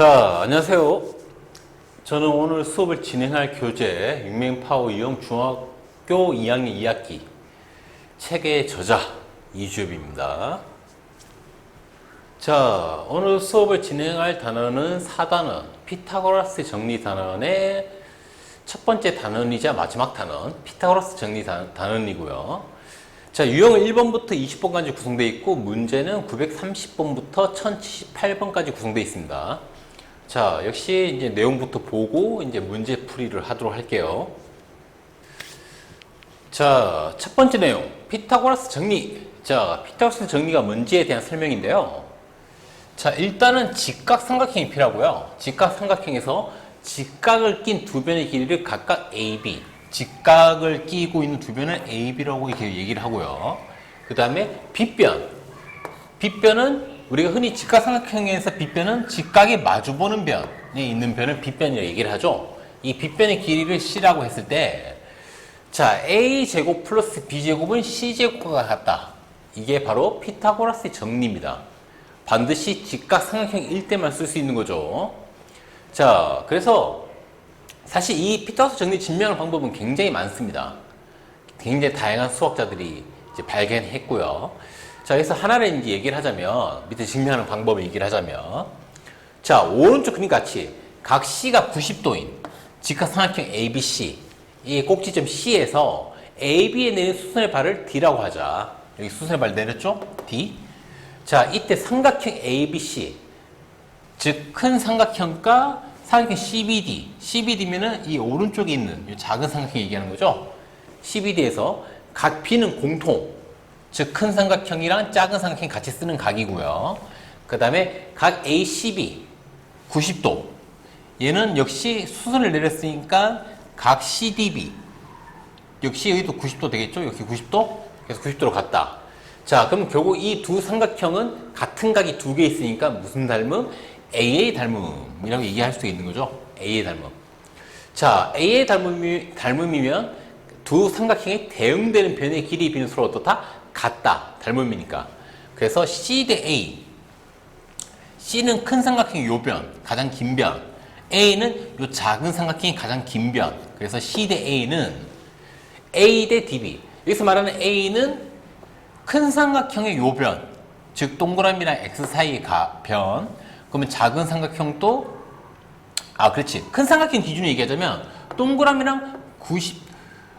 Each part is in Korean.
안녕하세요. 저는 오늘 수업을 진행할 교재 육맹파워 이용 중학교 2학년 2학기 책의 저자 이주엽입니다. 오늘 수업을 진행할 단어는 4단원, 피타고라스 정리 단원의 첫 번째 단원이자 마지막 단원, 피타고라스 정리 단원이고요. 유형은 1번부터 20번까지 구성되어 있고, 문제는 930번부터 1078번까지 구성되어 있습니다. 역시 이제 내용부터 보고 이제 문제 풀이를 하도록 할게요. 첫 번째 내용, 피타고라스 정리. 피타고라스 정리가 뭔지에 대한 설명인데요. 일단은 직각삼각형이 필요하고요. 직각삼각형에서 직각을 낀 두 변의 길이를 각각 AB, 직각을 끼고 있는 두 변을 AB라고 이렇게 얘기를 하고요. 그 다음에 빗변. 빗변은 우리가 흔히 직각삼각형에서 빗변은 직각이 마주보는 변에 있는 변을 빗변이라고 얘기를 하죠. 이 빗변의 길이를 C라고 했을 때, A제곱 플러스 B제곱은 C제곱과 같다. 이게 바로 피타고라스의 정리입니다. 반드시 직각삼각형일 때만 쓸 수 있는 거죠. 그래서 사실 이 피타고라스 정리 증명하는 방법은 굉장히 많습니다. 굉장히 다양한 수학자들이 이제 발견했고요. 그래서 하나를 이제 얘기를 하자면, 밑에 증명하는 방법을 얘기를 하자면, 오른쪽 그림 같이 각 C가 90도인 직각삼각형 ABC, 이 꼭지점 C에서 AB에 내린 수선의 발을 D라고 하자. 여기 수선의 발 내렸죠? D. 이때 삼각형 ABC, 즉 큰 삼각형과 삼각형 CBD, CBD면은 이 오른쪽에 있는 이 작은 삼각형 얘기하는 거죠. CBD에서 각 B는 공통, 즉 큰 삼각형이랑 작은 삼각형이 같이 쓰는 각이고요. 그 다음에 각 ACB 90도, 얘는 역시 수선을 내렸으니까 각 CDB 역시 여기도 90도 되겠죠. 여기 90도, 그래서 90도로 갔다. 그럼 결국 이 두 삼각형은 같은 각이 두 개 있으니까 무슨 닮음? AA 닮음이라고 얘기할 수 있는 거죠. AA 닮음. AA 닮음이면 두 삼각형이 대응되는 변의 길이 비는 서로 어떻다? 같다. 닮음이니까. 그래서 C 대 A. C는 큰 삼각형의 요 변, 가장 긴 변. A는 요 작은 삼각형이 가장 긴 변. 그래서 C 대 A는 A 대 DB. 여기서 말하는 A는 큰 삼각형의 요 변, 즉 동그라미랑 X 사이의 변. 그러면 작은 삼각형도, 그렇지. 큰 삼각형 기준으로 얘기하자면 동그라미랑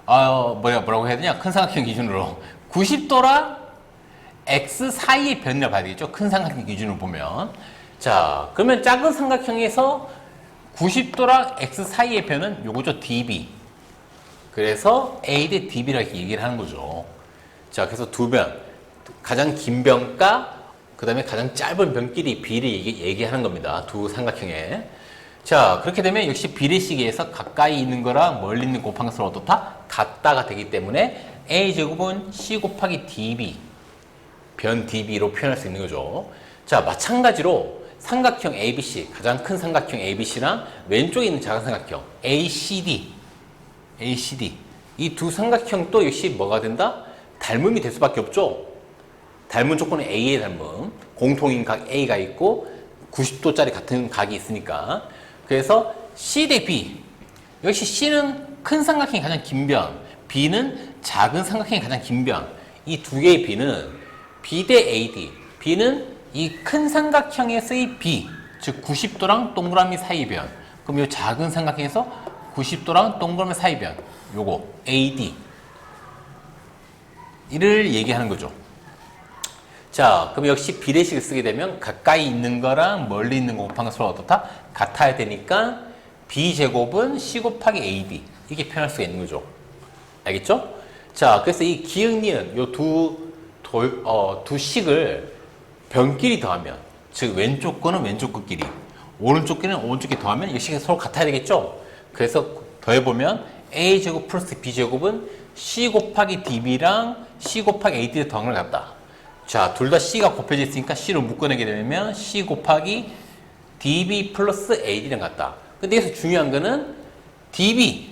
뭐라고 해야 되냐? 큰 삼각형 기준으로 90도랑 X 사이의 변이라고 봐야 되겠죠? 큰 삼각형 기준으로 보면. 그러면 작은 삼각형에서 90도랑 X 사이의 변은 요거죠. DB. 그래서 A 대 DB라고 얘기를 하는 거죠. 그래서 두 변. 가장 긴 변과 그 다음에 가장 짧은 변끼리 B를 얘기하는 겁니다. 두 삼각형에. 그렇게 되면 역시 비례식에서 가까이 있는 거랑 멀리 있는 곱한 것은 어떻다? 같다가 되기 때문에 A제곱은 C 곱하기 DB, 변 DB로 표현할 수 있는 거죠. 마찬가지로 삼각형 ABC, 가장 큰 삼각형 ABC랑 왼쪽에 있는 작은 삼각형 ACD, 이 두 삼각형도 역시 뭐가 된다? 닮음이 될 수밖에 없죠. 닮은 조건은 A의 닮음, 공통인 각 A가 있고 90도짜리 같은 각이 있으니까. 그래서 C 대 B, 역시 C는 큰 삼각형이 가장 긴 변, B는 작은 삼각형이 가장 긴 변. 이 두 개의 B는 B 대 AD, B는 이 큰 삼각형에서의 B, 즉 90도랑 동그라미 사이 변. 그럼 이 작은 삼각형에서 90도랑 동그라미 사이 변, 요거 AD 이를 얘기하는 거죠. 그럼 역시 비례식을 쓰게 되면 가까이 있는 거랑 멀리 있는 거 곱한 거 서로 어떻다? 같아야 되니까 B제곱은 C 곱하기 AD, 이렇게 표현할 수가 있는 거죠. 알겠죠? 그래서 이 기역, 니은 요 두 식을 변끼리 더하면, 즉 왼쪽 거는 왼쪽 거끼리, 오른쪽 거는 오른쪽 게 더하면 이 식이 서로 같아야 되겠죠? 그래서 더해보면 A제곱 플러스 B제곱은 C 곱하기 DB랑 C 곱하기 AD를 더한 걸 같다. 둘 다 C가 곱해져 있으니까 C로 묶어내게 되면 C 곱하기 DB 플러스 AD랑 같다. 근데 여기서 중요한 거는 DB,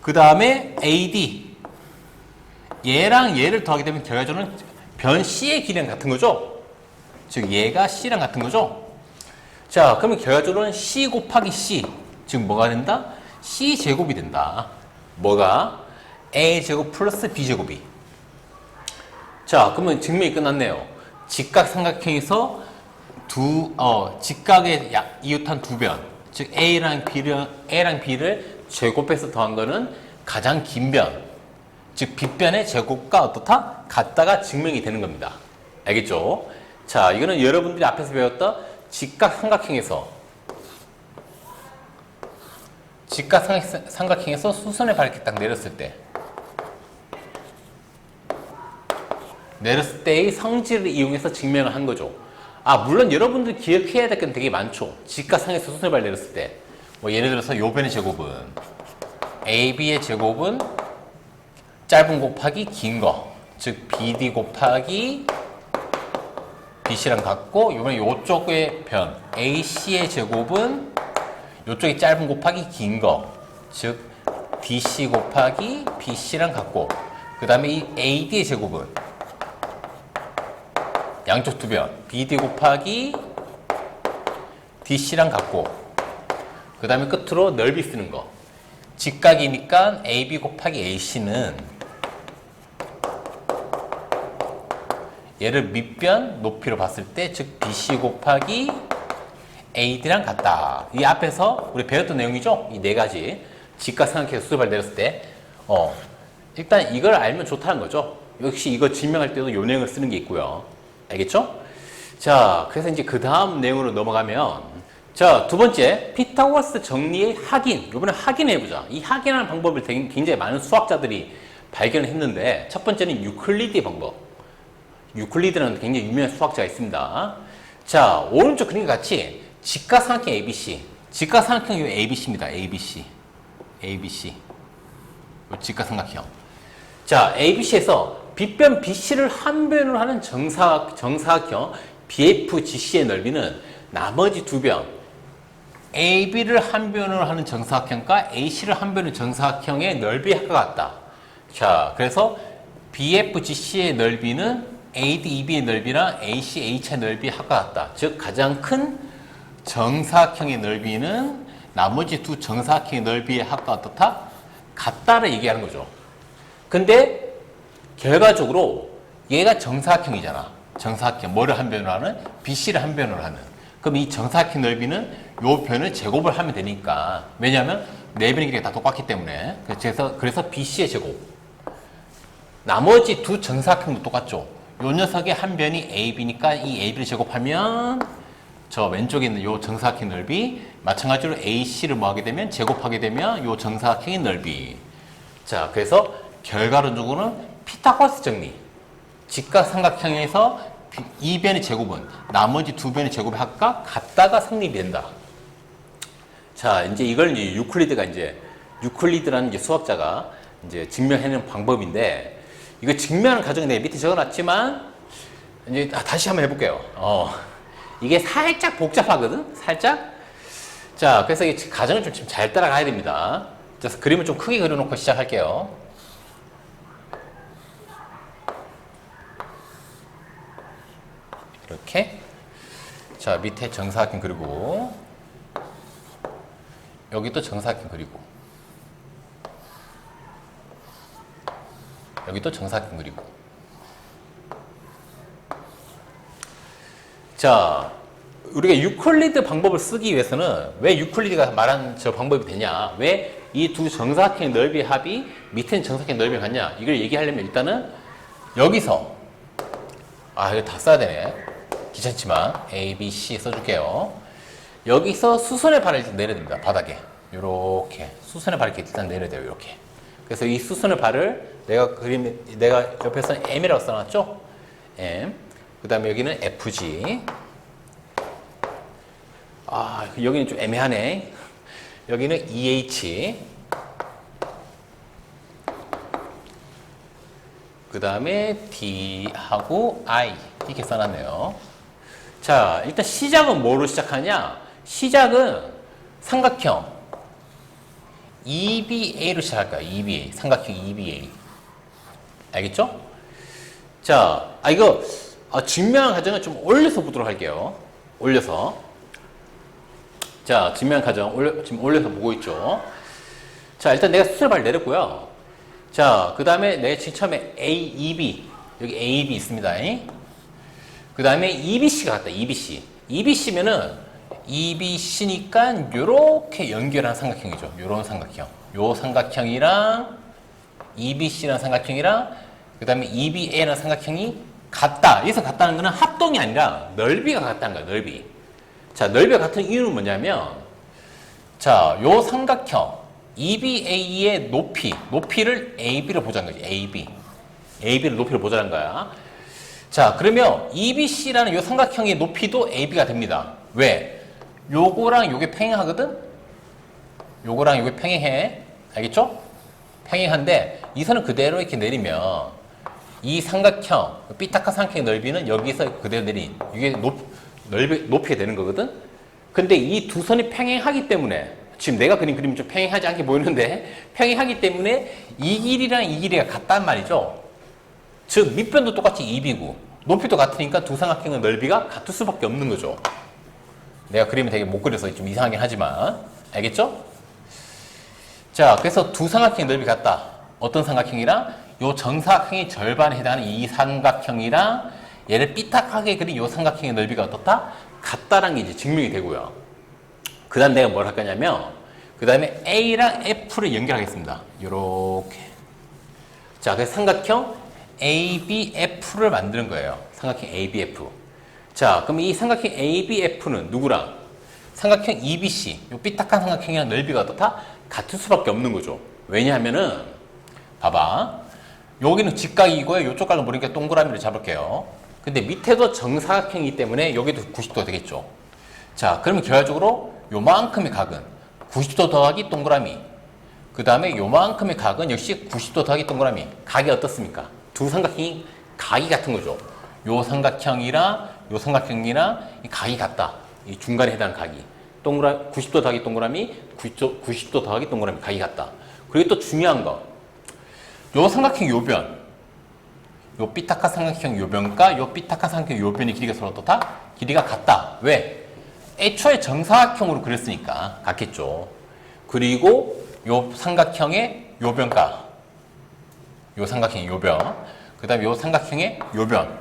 그 다음에 AD, 얘랑 얘를 더하게 되면 결과적으로는 변 C의 길이랑 같은 거죠. 즉 얘가 C랑 같은 거죠. 자, 그러면 결과적으로는 C 곱하기 C. 지금 뭐가 된다? C 제곱이 된다. 뭐가? A 제곱 플러스 B 제곱이. 자, 그러면 증명이 끝났네요. 직각삼각형에서 직각의 이웃한 두 변. 즉, A랑 B를 제곱해서 더한 거는 가장 긴 변. 즉, 빗변의 제곱과 어떻다? 같다가 증명이 되는 겁니다. 알겠죠? 자, 이거는 여러분들이 앞에서 배웠던 직각삼각형에서 수선의 발을 이렇게 딱 내렸을 때의 성질을 이용해서 증명을 한 거죠. 아, 물론 여러분들 기억해야 될 건 되게 많죠. 직각상에서 수선의 발을 내렸을 때. 뭐 예를 들어서 요 변의 제곱은 AB의 제곱은 짧은 곱하기 긴 거. 즉 BD 곱하기 BC랑 같고, 이번에 요쪽의 변 AC의 제곱은 요쪽이 짧은 곱하기 긴 거. 즉 DC 곱하기 BC랑 같고, 그 다음에 이 AD의 제곱은 양쪽 두 변 BD 곱하기 DC랑 같고, 그 다음에 끝으로 넓이 쓰는 거. 직각이니까 AB 곱하기 AC는 얘를 밑변 높이로 봤을 때, 즉 BC 곱하기 AD랑 같다. 이 앞에서 우리 배웠던 내용이죠? 이 네 가지. 직각삼각형에서 수를 내렸을 때, 일단 이걸 알면 좋다는 거죠. 역시 이거 증명할 때도 요 내용을 쓰는 게 있고요. 알겠죠? 자, 그래서 이제 그 다음 내용으로 넘어가면, 자, 두 번째, 피타고라스 정리의 확인. 이번에 확인해보자. 이 확인하는 방법을 굉장히 많은 수학자들이 발견을 했는데, 첫 번째는 유클리드의 방법. 유클리드라는 굉장히 유명한 수학자가 있습니다. 자, 오른쪽 그림과 같이 직각삼각형 ABC. 직각삼각형이 ABC입니다. ABC. 직각삼각형. 자, ABC에서 빗변 BC를 한 변으로 하는 정사각형 BFGC의 넓이는 나머지 두 변 AB를 한 변으로 하는 정사각형과 AC를 한 변으로 정사각형의 넓이의 합과 같다. 자, 그래서 BFGC의 넓이는 ADEB의 넓이랑 ACH의 넓이의 합과 같다. 즉 가장 큰 정사각형의 넓이는 나머지 두 정사각형의 넓이의 합과 어떻다? 같다를 얘기하는 거죠. 근데 결과적으로 얘가 정사각형이잖아. 정사각형. 뭐를 한 변으로 하는? BC를 한 변으로 하는. 그럼 이 정사각형 넓이는 요 변을 제곱을 하면 되니까. 왜냐하면 네 변의 길이가 다 똑같기 때문에. 그래서 BC의 제곱. 나머지 두 정사각형도 똑같죠. 요 녀석의 한 변이 AB니까 이 AB를 제곱하면 저 왼쪽에 있는 요 정사각형 넓이, 마찬가지로 AC를 뭐 하게 되면 제곱하게 되면 요 정사각형의 넓이. 자, 그래서 결과론적으로는 피타고라스 정리. 직각삼각형에서 이 변의 제곱은 나머지 두 변의 제곱의 합과 같다가 성립된다. 자, 이제 이걸 이제 유클리드라는 이제 수학자가 이제 증명해내는 방법인데, 이거 증명하는 과정을 내가 밑에 적어놨지만, 이제 다시 한번 해볼게요. 이게 살짝 복잡하거든? 살짝? 자, 그래서 이 과정을 좀 잘 따라가야 됩니다. 그래서 그림을 좀 크게 그려놓고 시작할게요. 이렇게. 자, 밑에 정사각형 그리고, 여기 또 정사각형 그리고, 여기 또 정사각형 그리고. 자, 우리가 유클리드 방법을 쓰기 위해서는 왜 유클리드가 말한 저 방법이 되냐? 왜 이 두 정사각형의 넓이의 합이 밑에는 정사각형 넓이를 갖냐? 이걸 얘기하려면 일단은 여기서, 이거 다 써야 되네. 귀찮지만 A, B, C 써줄게요. 여기서 수선의 발을 일단 내려야 됩니다. 바닥에. 요렇게. 수선의 발을 이렇게 일단 내려야 돼요. 이렇게. 그래서 이 수선의 발을 내가 옆에서 M이라고 써놨죠? M. 그 다음에 여기는 FG. 여기는 좀 애매하네. 여기는 EH. 그 다음에 D하고 I. 이렇게 써놨네요. 자, 일단 시작은 뭐로 시작하냐? 시작은 삼각형 EBA로 시작할까요? EBA. 삼각형 EBA. 알겠죠? 자, 이거 증명한 과정을 좀 올려서 보도록 할게요. 올려서. 자, 증명 과정 지금 올려서 보고 있죠. 자, 일단 내가 수술발 내렸고요. 자, 그 다음에 내가 지금 처음에 A, E, B. 여기 A, B 있습니다. 그 다음에 EBC가 같다. EBC. EBC면은 EBC니까 요렇게 연결한 삼각형이죠. 요런 삼각형. 요 삼각형이랑 EBC라는 삼각형이랑 그 다음에 EBA라는 삼각형이 같다. 여기서 같다는 거는 합동이 아니라 넓이가 같다는 거야. 넓이. 자, 넓이가 같은 이유는 뭐냐면 자, 요 삼각형 EBA의 높이를 AB로 보자는 거지. AB를 높이로 보자는 거야. 자, 그러면 EBC라는 요 삼각형의 높이도 AB가 됩니다. 왜? 요거랑 요게 평행하거든? 요거랑 요게 평행해. 알겠죠? 평행한데 이 선을 그대로 이렇게 내리면 이 삼각형, 삐딱한 삼각형의 넓이는 여기서 그대로 내린 이게 높이가 되는 거거든? 근데 이 두 선이 평행하기 때문에 지금 내가 그린 그림이 좀 평행하지 않게 보이는데 평행하기 때문에 이 길이랑 이 길이가 같단 말이죠. 즉 밑변도 똑같이 2B고 높이도 같으니까 두 삼각형의 넓이가 같을 수밖에 없는 거죠. 내가 그림을 되게 못 그려서 좀 이상하긴 하지만 알겠죠? 자, 그래서 두 삼각형의 넓이 같다. 어떤 삼각형이랑 요 정사각형의 절반에 해당하는 이 삼각형이랑 얘를 삐딱하게 그린 요 삼각형의 넓이가 어떻다? 같다라는 게 이제 증명이 되고요. 그 다음 내가 뭘 할 거냐면 그 다음에 A랑 F를 연결하겠습니다. 요렇게. 자, 그래서 삼각형 ABF를 만드는 거예요. 삼각형 ABF. 자, 그럼 이 삼각형 ABF는 누구랑? 삼각형 EBC, 요 삐딱한 삼각형이랑 넓이가 어떻다? 같을 수밖에 없는 거죠. 왜냐하면은, 봐봐. 여기는 직각이고요. 요쪽 각을 모르니까 동그라미를 잡을게요. 근데 밑에도 정사각형이기 때문에 여기도 90도가 되겠죠. 자, 그러면 결과적으로 요만큼의 각은 90도 더하기 동그라미. 그 다음에 요만큼의 각은 역시 90도 더하기 동그라미. 각이 어떻습니까? 두 삼각형이 각이 같은 거죠. 요 삼각형이랑 요 삼각형이랑 이 각이 같다. 이 중간에 해당하는 각이. 90도 더하기 동그라미, 90도 더하기 동그라미 각이 같다. 그리고 또 중요한 거. 요 삼각형 요변. 요 삐딱한 삼각형 요변과 요 삐딱한 삼각형 요변의 길이가 서로 어떻다? 길이가 같다. 왜? 애초에 정사각형으로 그렸으니까 같겠죠. 그리고 요 삼각형의 요변과 요 삼각형의 요변, 그 다음에 요 삼각형의 요변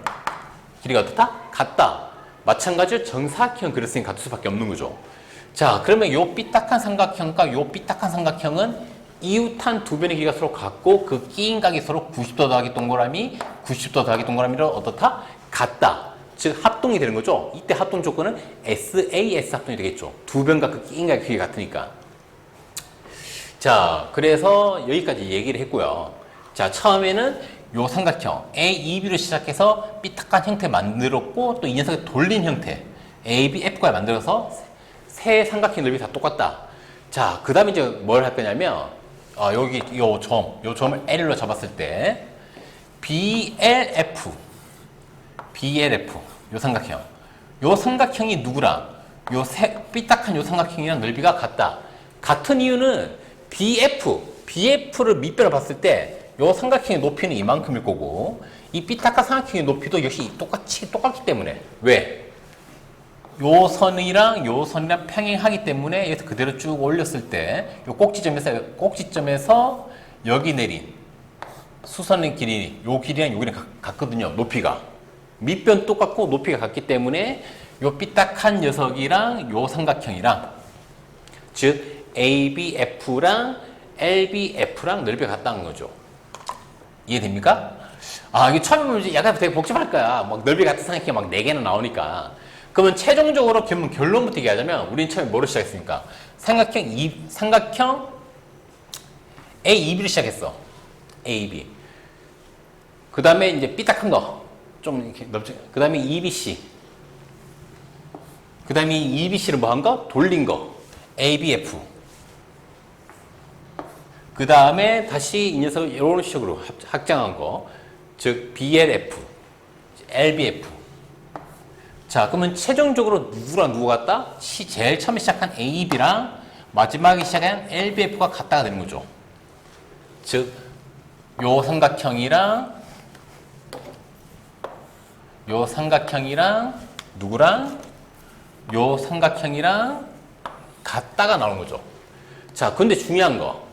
길이가 어떻다? 같다. 마찬가지로 정사각형 그렸으니 같을 수밖에 없는 거죠. 자, 그러면 요 삐딱한 삼각형과 요 삐딱한 삼각형은 이웃한 두 변의 길이가 서로 같고 그 끼인 각이 서로 90도 더하기 동그라미, 90도 더하기 동그라미로 어떻다? 같다. 즉 합동이 되는 거죠. 이때 합동 조건은 SAS 합동이 되겠죠. 두 변과 그 끼인 각의 길이가 같으니까. 자, 그래서 여기까지 얘기를 했고요. 자, 처음에는 요 삼각형 AEB로 시작해서 삐딱한 형태 만들었고 또 이 녀석을 돌린 형태 ABF과 만들어서 세 삼각형 넓이 다 똑같다. 자, 그 다음에 이제 뭘 할 거냐면 여기 요 점을 L로 잡았을 때 BLF 요 삼각형 요 삼각형이 누구랑 요 삐딱한 요 삼각형이랑 넓이가 같다. 같은 이유는 BF를 밑변을 봤을 때 요 삼각형의 높이는 이만큼일 거고 이 삐딱한 삼각형의 높이도 역시 똑같기 때문에 왜? 요 선이랑 평행하기 때문에 여기서 그대로 쭉 올렸을 때 요 꼭지점에서 여기 내린 수선의 길이 요 길이랑 요 길이랑 같거든요. 높이가 밑변 똑같고 높이가 같기 때문에 요 삐딱한 녀석이랑 요 삼각형이랑 즉 ABF랑 LBF랑 넓이가 같다는 거죠. 이해됩니까? 이게 처음에 보면 이제 약간 되게 복잡할 거야. 막 넓이 같은 삼각형이 막 4개나 나오니까. 그러면 최종적으로 결론부터 얘기하자면 우리는 처음에 뭐로 시작했습니까? 삼각형 AEB로 시작했어. AEB. 그 다음에 이제 삐딱한 거. 좀 이렇게 넓죠. 그 다음에 EBC. 그 다음에 EBC를 뭐 한 거? 돌린 거. ABF. 그 다음에 다시 이 녀석을 이런 식으로 확장한 거. 즉, BLF, LBF. 자, 그러면 최종적으로 누구랑 누가 같다? 제일 처음에 시작한 AB랑 마지막에 시작한 LBF가 같다가 되는 거죠. 즉, 요 삼각형이랑 누구랑 요 삼각형이랑 같다가 나오는 거죠. 자, 근데 중요한 거.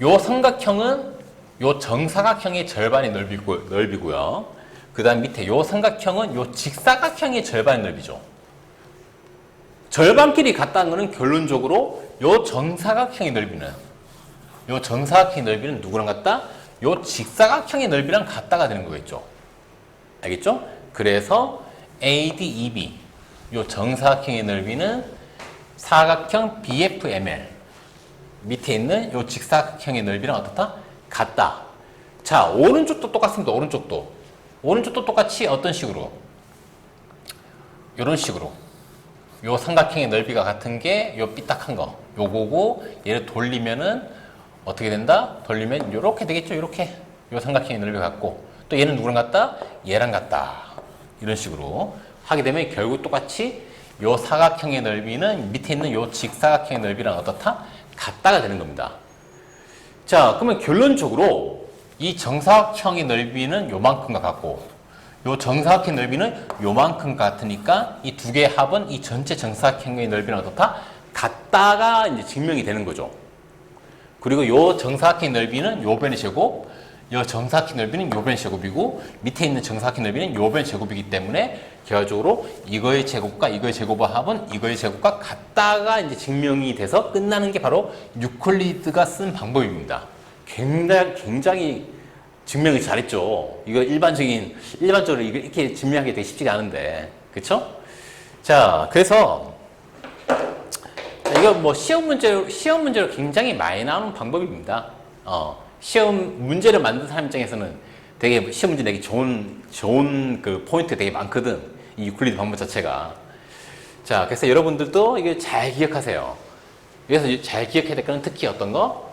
요 삼각형은 요 정사각형의 절반의 넓이고요. 그 다음 밑에 요 삼각형은 요 직사각형의 절반의 넓이죠. 절반끼리 같다는 거는 결론적으로 요 정사각형의 넓이는 누구랑 같다? 요 직사각형의 넓이랑 같다가 되는 거겠죠. 알겠죠? 그래서 ADEB 요 정사각형의 넓이는 사각형 BFML 밑에 있는 요 직사각형의 넓이랑 어떻다? 같다. 자, 오른쪽도 똑같습니다. 오른쪽도 똑같이 어떤 식으로? 이런 식으로. 요 삼각형의 넓이가 같은 게 요 삐딱한 거 요거고, 얘를 돌리면은 어떻게 된다? 돌리면 요렇게 되겠죠. 요렇게 요 삼각형의 넓이가 같고, 또 얘는 누구랑 같다? 얘랑 같다. 이런 식으로 하게 되면 결국 똑같이 요 사각형의 넓이는 밑에 있는 요 직사각형의 넓이랑 어떻다? 같다가 되는 겁니다. 자, 그러면 결론적으로 이 정사각형의 넓이는 요만큼과 같고, 요 정사각형 넓이는 요만큼 같으니까 이 두 개의 합은 이 전체 정사각형의 넓이랑 어떻다? 같다가 이제 증명이 되는 거죠. 그리고 요 정사각형 넓이는 요 변의 제곱, 요 정사각형 넓이는 요 변의 제곱이고, 밑에 있는 정사각형 넓이는 요 변의 제곱이기 때문에 결과적으로 이거의 제곱과 이거의 제곱의 합은 이거의 제곱과 같다가 이제 증명이 돼서 끝나는 게 바로 유클리드가 쓴 방법입니다. 굉장히 증명을 잘했죠. 이거 일반적으로 이렇게 증명하기 되게 쉽지가 않은데, 그쵸? 자, 그래서 이거 뭐 시험 문제로 굉장히 많이 나오는 방법입니다. 시험 문제를 만든 사람 입장에서는 되게 시험 문제 내기 좋은 그 포인트 되게 많거든. 이 유클리드 방법 자체가. 자, 그래서 여러분들도 이거 잘 기억하세요. 그래서 잘 기억해야 될 거는 특히 어떤 거?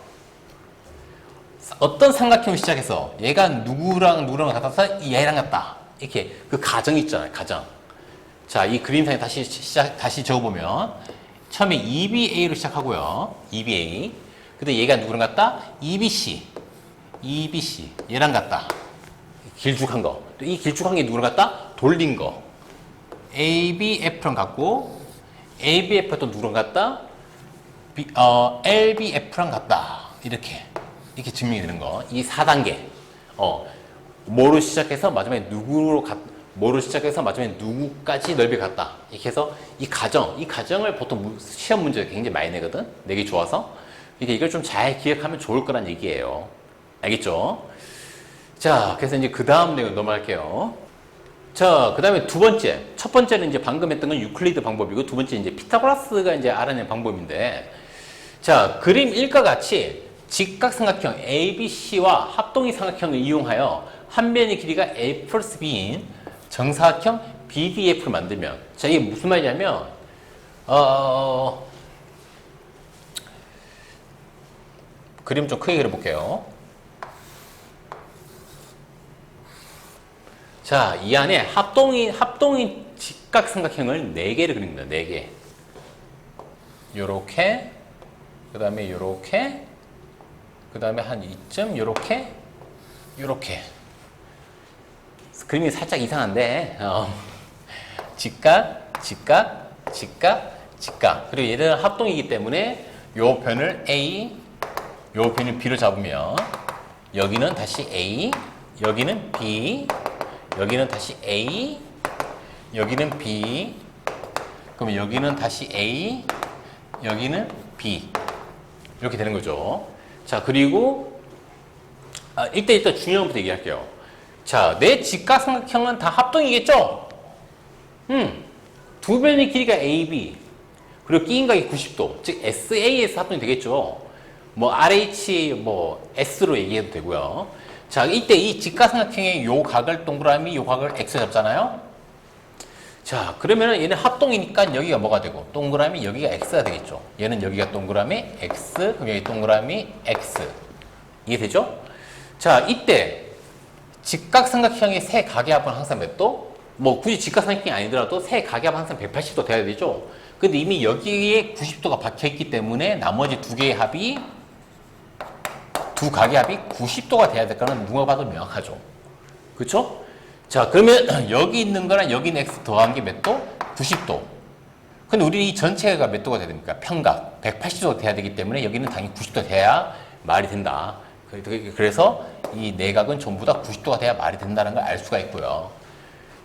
어떤 삼각형을 시작해서 얘가 누구랑 같아서 얘랑 같다. 이렇게 그 가정이 있잖아요. 가정. 자, 이 그림상에 다시 적어보면 처음에 EBA로 시작하고요. EBA. 근데 얘가 누구랑 같다? EBC. 얘랑 같다. 길쭉한 거. 또 이 길쭉한 게 누구랑 같다? 돌린 거. ABF랑 같고, ABF가 또 누구랑 같다? LBF랑 같다. 이렇게 증명이 되는 거. 이 4단계. 뭐로 시작해서 마지막에 누구까지 넓이가 같다. 이렇게 해서 이 가정을 보통 시험 문제에 굉장히 많이 내거든. 내기 좋아서. 이걸 좀 잘 기억하면 좋을 거란 얘기예요. 알겠죠? 자, 그래서 이제 그 다음 내용 넘어갈게요. 자, 그 다음에 두 번째. 첫 번째는 이제 방금 했던 건 유클리드 방법이고, 두 번째 이제 피타고라스가 이제 알아낸 방법인데, 자, 그림 1과 같이 직각삼각형 ABC와 합동이 삼각형을 이용하여 한 변의 길이가 A 플러스 B인 정사각형 BDF를 만들면, 자, 이게 무슨 말이냐면, 그림 좀 크게 그려볼게요. 자, 이 안에 합동인 직각삼각형을 4개를 그립니다. 4개. 요렇게, 그 다음에 요렇게, 그 다음에 한 이쯤 요렇게, 요렇게. 그림이 살짝 이상한데, 직각. 그리고 얘는 합동이기 때문에 요 변을 A, 요 변을 B로 잡으면 여기는 다시 A, 여기는 B, 여기는 다시 A, 여기는 B, 그러면 여기는 다시 A, 여기는 B. 이렇게 되는 거죠. 자, 그리고 일단 중요한 것부터 얘기할게요. 자, 내 직각삼각형은 다 합동이겠죠? 두 변의 길이가 AB, 그리고 끼인각이 90도, 즉 SA에서 합동이 되겠죠. 뭐 RH, 뭐 S로 얘기해도 되고요. 자, 이때 이 직각삼각형의 요 각을 동그라미, 요 각을 X 잡잖아요. 자, 그러면은 얘는 합동이니까 여기가 뭐가 되고, 동그라미 여기가 X가 되겠죠. 얘는 여기가 동그라미 X, 그럼 여기 동그라미 X. 이해되죠? 자, 이때 직각삼각형의 세 각의 합은 항상 몇 도? 뭐 굳이 직각삼각형이 아니더라도 세 각의 합은 항상 180도 돼야 되죠. 근데 이미 여기에 90도가 박혀있기 때문에 나머지 두 각의 합이 90도가 돼야 될 거는 누가 봐도 명확하죠. 그쵸? 자, 그러면 여기 있는 거랑 여기 X 더한 게 몇 도? 90도. 근데 우리 이 전체가 몇 도가 돼야 됩니까? 평각 180도 돼야 되기 때문에 여기는 당연히 90도 돼야 말이 된다. 그래서 이 내각은 전부 다 90도가 돼야 말이 된다는 걸 알 수가 있고요.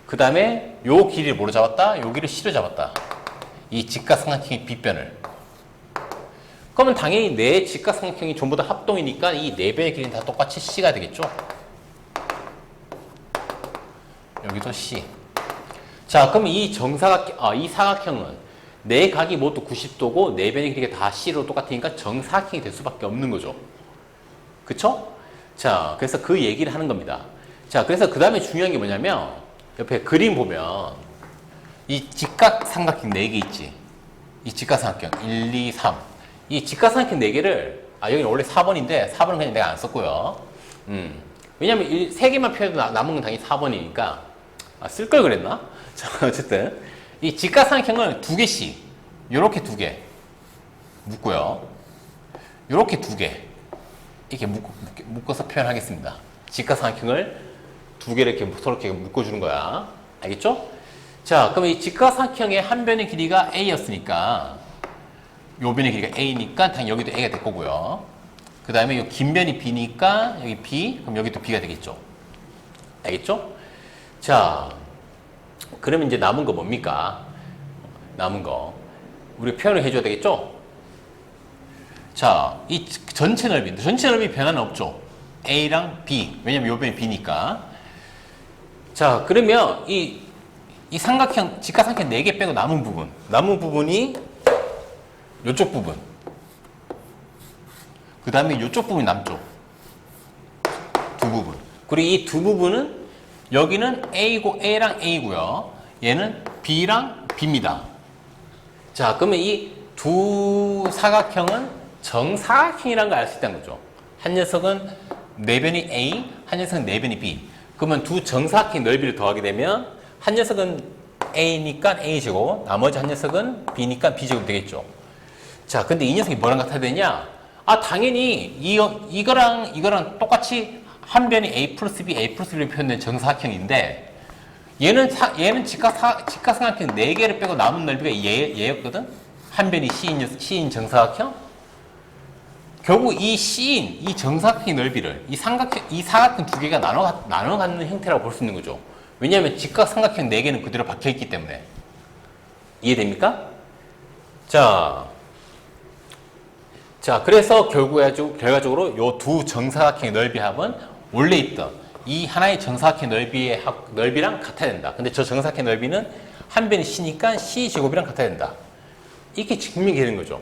그 다음에 요 길이를 뭐로 잡았다? 요 길이를 C로 잡았다. 이 직각삼각형의 빗변을. 그러면 당연히 내 직각삼각형이 전부 다 합동이니까 이 네 변의 길이는 다 똑같이 C가 되겠죠? 여기도 C. 자, 그럼 이 이 사각형은 네 각이 모두 90도고 네 변의 길이가 다 C로 똑같으니까 정사각형이 될 수밖에 없는 거죠. 그쵸? 자, 그래서 그 얘기를 하는 겁니다. 자, 그래서 그 다음에 중요한 게 뭐냐면 옆에 그림 보면 이 직각삼각형 4개 있지. 이 직각삼각형 1, 2, 3. 이 직각삼각형 4개를 여기는 원래 4번인데 4번은 그냥 내가 안 썼고요. 왜냐면 3개만 표현해도 남은 건 당연히 4번이니까 쓸 걸 그랬나? 자, 어쨌든 이 직각삼각형을 2개씩 요렇게 2개 묶고요. 요렇게 2개 이렇게 묶어서 표현하겠습니다. 직각삼각형을 2개를 이렇게 서로 이렇게 묶어주는 거야. 알겠죠? 자, 그럼 이 직각삼각형의 한 변의 길이가 A였으니까 요 변의 길이가 A니까 당연히 여기도 A가 될 거고요. 그 다음에 요 긴 변이 B니까 여기 B, 그럼 여기도 B가 되겠죠. 알겠죠? 자, 그러면 이제 남은 거 뭡니까? 남은 거 우리 표현을 해줘야 되겠죠? 자, 이 전체 넓이 변화는 없죠. A랑 B, 왜냐면 요 변이 B니까. 자, 그러면 이 삼각형, 직각삼각형 4개 빼고 남은 부분이 요쪽 부분. 그 다음에 요쪽 부분이 남쪽. 두 부분. 그리고 이 두 부분은 여기는 A랑 A고요. 얘는 B랑 B입니다. 자, 그러면 이 두 사각형은 정사각형이라는 걸 알 수 있다는 거죠. 한 녀석은 4변이 A, 한 녀석은 4변이 B. 그러면 두 정사각형 넓이를 더하게 되면 한 녀석은 A니까 A제곱, 나머지 한 녀석은 B니까 B제곱 되겠죠. 자, 근데 이 녀석이 뭐랑 같아야 되냐? 당연히 이거랑 똑같이 한 변이 A 플러스 B, A 플러스 B로 표현된 정사각형인데 얘는 직각삼각형 4개를 빼고 남은 넓이가 얘였거든? 한 변이 C인 정사각형? 결국 이 C인, 이 정사각형의 넓이를 이 사각형 2개가 나눠 갖는 형태라고 볼 수 있는 거죠. 왜냐하면 직각삼각형 4개는 그대로 박혀있기 때문에. 이해됩니까? 자, 그래서 결과적으로 요 두 정사각형의 넓이 합은 원래 있던 이 하나의 정사각형 넓이랑 같아야 된다. 근데 저 정사각형 넓이는 한 변이 C니까 C제곱이랑 같아야 된다. 이렇게 증명이 되는 거죠.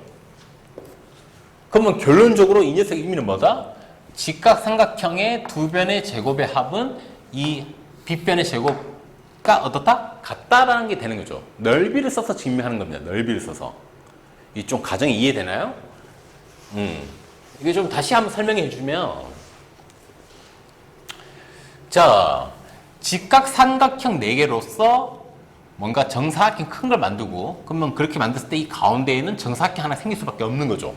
그러면 결론적으로 이 녀석의 의미는 뭐다? 직각삼각형의 두 변의 제곱의 합은 이 빗변의 제곱과 어떻다? 같다라는 게 되는 거죠. 넓이를 써서 증명하는 겁니다. 넓이를 써서. 이 좀 가정이 이해되나요? 이게 좀 다시 한번 설명해 주면, 자, 직각삼각형 4개로서 뭔가 정사각형 큰 걸 만들고, 그러면 그렇게 만들었을 때 이 가운데에는 정사각형 하나 생길 수밖에 없는 거죠.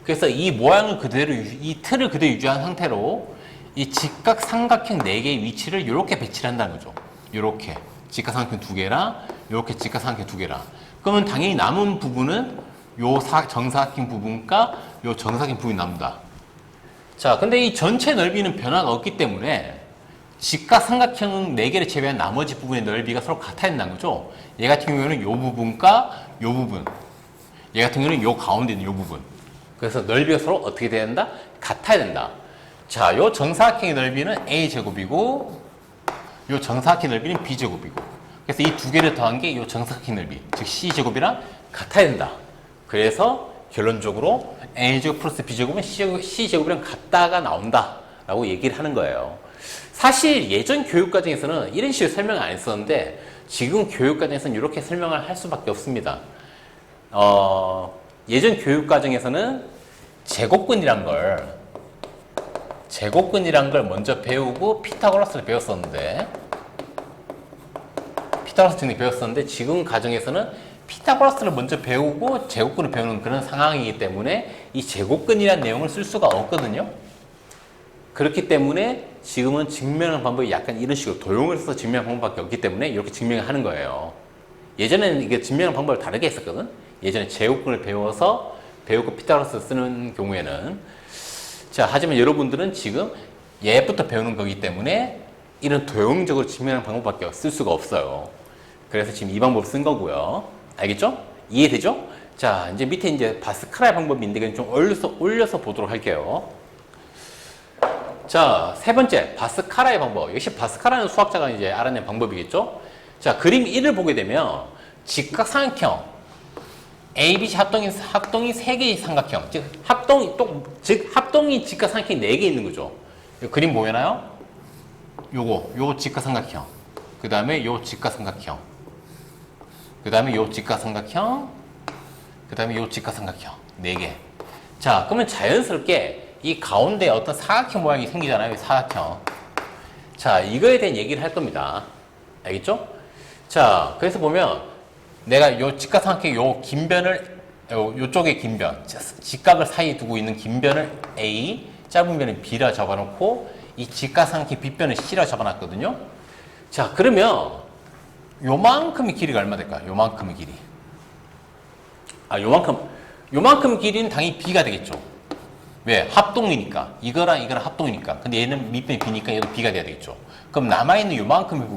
그래서 이 모양을 그대로, 이 틀을 그대로 유지한 상태로 이 직각삼각형 4개의 위치를 이렇게 배치를 한다는 거죠. 이렇게 직각삼각형 2개랑 이렇게 직각삼각형 2개랑. 그러면 당연히 남은 부분은 요 정사각형 부분과 요 정사각형 부분이 남는다. 자, 근데 이 전체 넓이는 변화가 없기 때문에 직각삼각형 4개를 제외한 나머지 부분의 넓이가 서로 같아야 된다는 거죠. 얘 같은 경우에는 요 부분과 요 부분, 얘 같은 경우는 요 가운데 있는 요 부분. 그래서 넓이가 서로 어떻게 돼야 된다? 같아야 된다. 자, 요 정사각형의 넓이는 A제곱이고 요 정사각형 넓이는 B제곱이고, 그래서 이 2개를 더한 게 요 정사각형 넓이, 즉 C제곱이랑 같아야 된다. 그래서 결론적으로 A제곱 플러스 B제곱은 C제곱이랑 같다가 나온다 라고 얘기를 하는 거예요. 사실 예전 교육과정에서는 이런 식으로 설명을 안 했었는데 지금 교육과정에서는 이렇게 설명을 할 수밖에 없습니다. 예전 교육과정에서는 제곱근이란 걸 먼저 배우고 피타고라스를 배웠었는데 지금 과정에서는 피타고라스를 먼저 배우고 제곱근을 배우는 그런 상황이기 때문에 이 제곱근이라는 내용을 쓸 수가 없거든요. 그렇기 때문에 지금은 증명하는 방법이 약간 이런 식으로 도형을 써서 증명하는 방법밖에 없기 때문에 이렇게 증명을 하는 거예요. 예전에는 이게 증명하는 방법을 다르게 했었거든. 예전에 제곱근을 배워서 배우고 피타고라스 쓰는 경우에는 자, 하지만 여러분들은 지금 얘부터 배우는 거기 때문에 이런 도형적으로 증명하는 방법밖에 쓸 수가 없어요. 그래서 지금 이 방법 쓴 거고요. 알겠죠? 이해되죠? 자, 이제 밑에 이제 바스카라의 방법인데 이건 좀 올려서 보도록 할게요. 자, 세 번째 바스카라의 방법. 역시 바스카라는 수학자가 이제 알아낸 방법이겠죠? 자, 그림 1을 보게 되면 직각삼각형 ABC 합동이 3개의 삼각형, 즉 합동이 직각삼각형이 4개 있는 거죠. 그림 보이나요? 요거 직각삼각형. 그 다음에 요 직각삼각형. 그 다음에 요 직각삼각형. 그 다음에 요 직각삼각형. 4개. 자, 그러면 자연스럽게 이 가운데 어떤 사각형 모양이 생기잖아요. 사각형. 자, 이거에 대한 얘기를 할 겁니다. 알겠죠? 자, 그래서 보면 내가 요 직각삼각형 요 긴 변을 요쪽에 긴 변, 직각을 사이에 두고 있는 긴 변을 A, 짧은 변을 B라 잡아놓고 이 직각삼각형 빗변을 C라 잡아놨거든요. 자, 그러면 요만큼의 길이가 얼마 될까요? 요만큼의 길이. 요만큼 길이는 당연히 B가 되겠죠. 왜? 합동이니까. 이거랑 합동이니까. 근데 얘는 밑변이 B니까 얘도 B가 돼야 되겠죠. 그럼 남아있는 요만큼의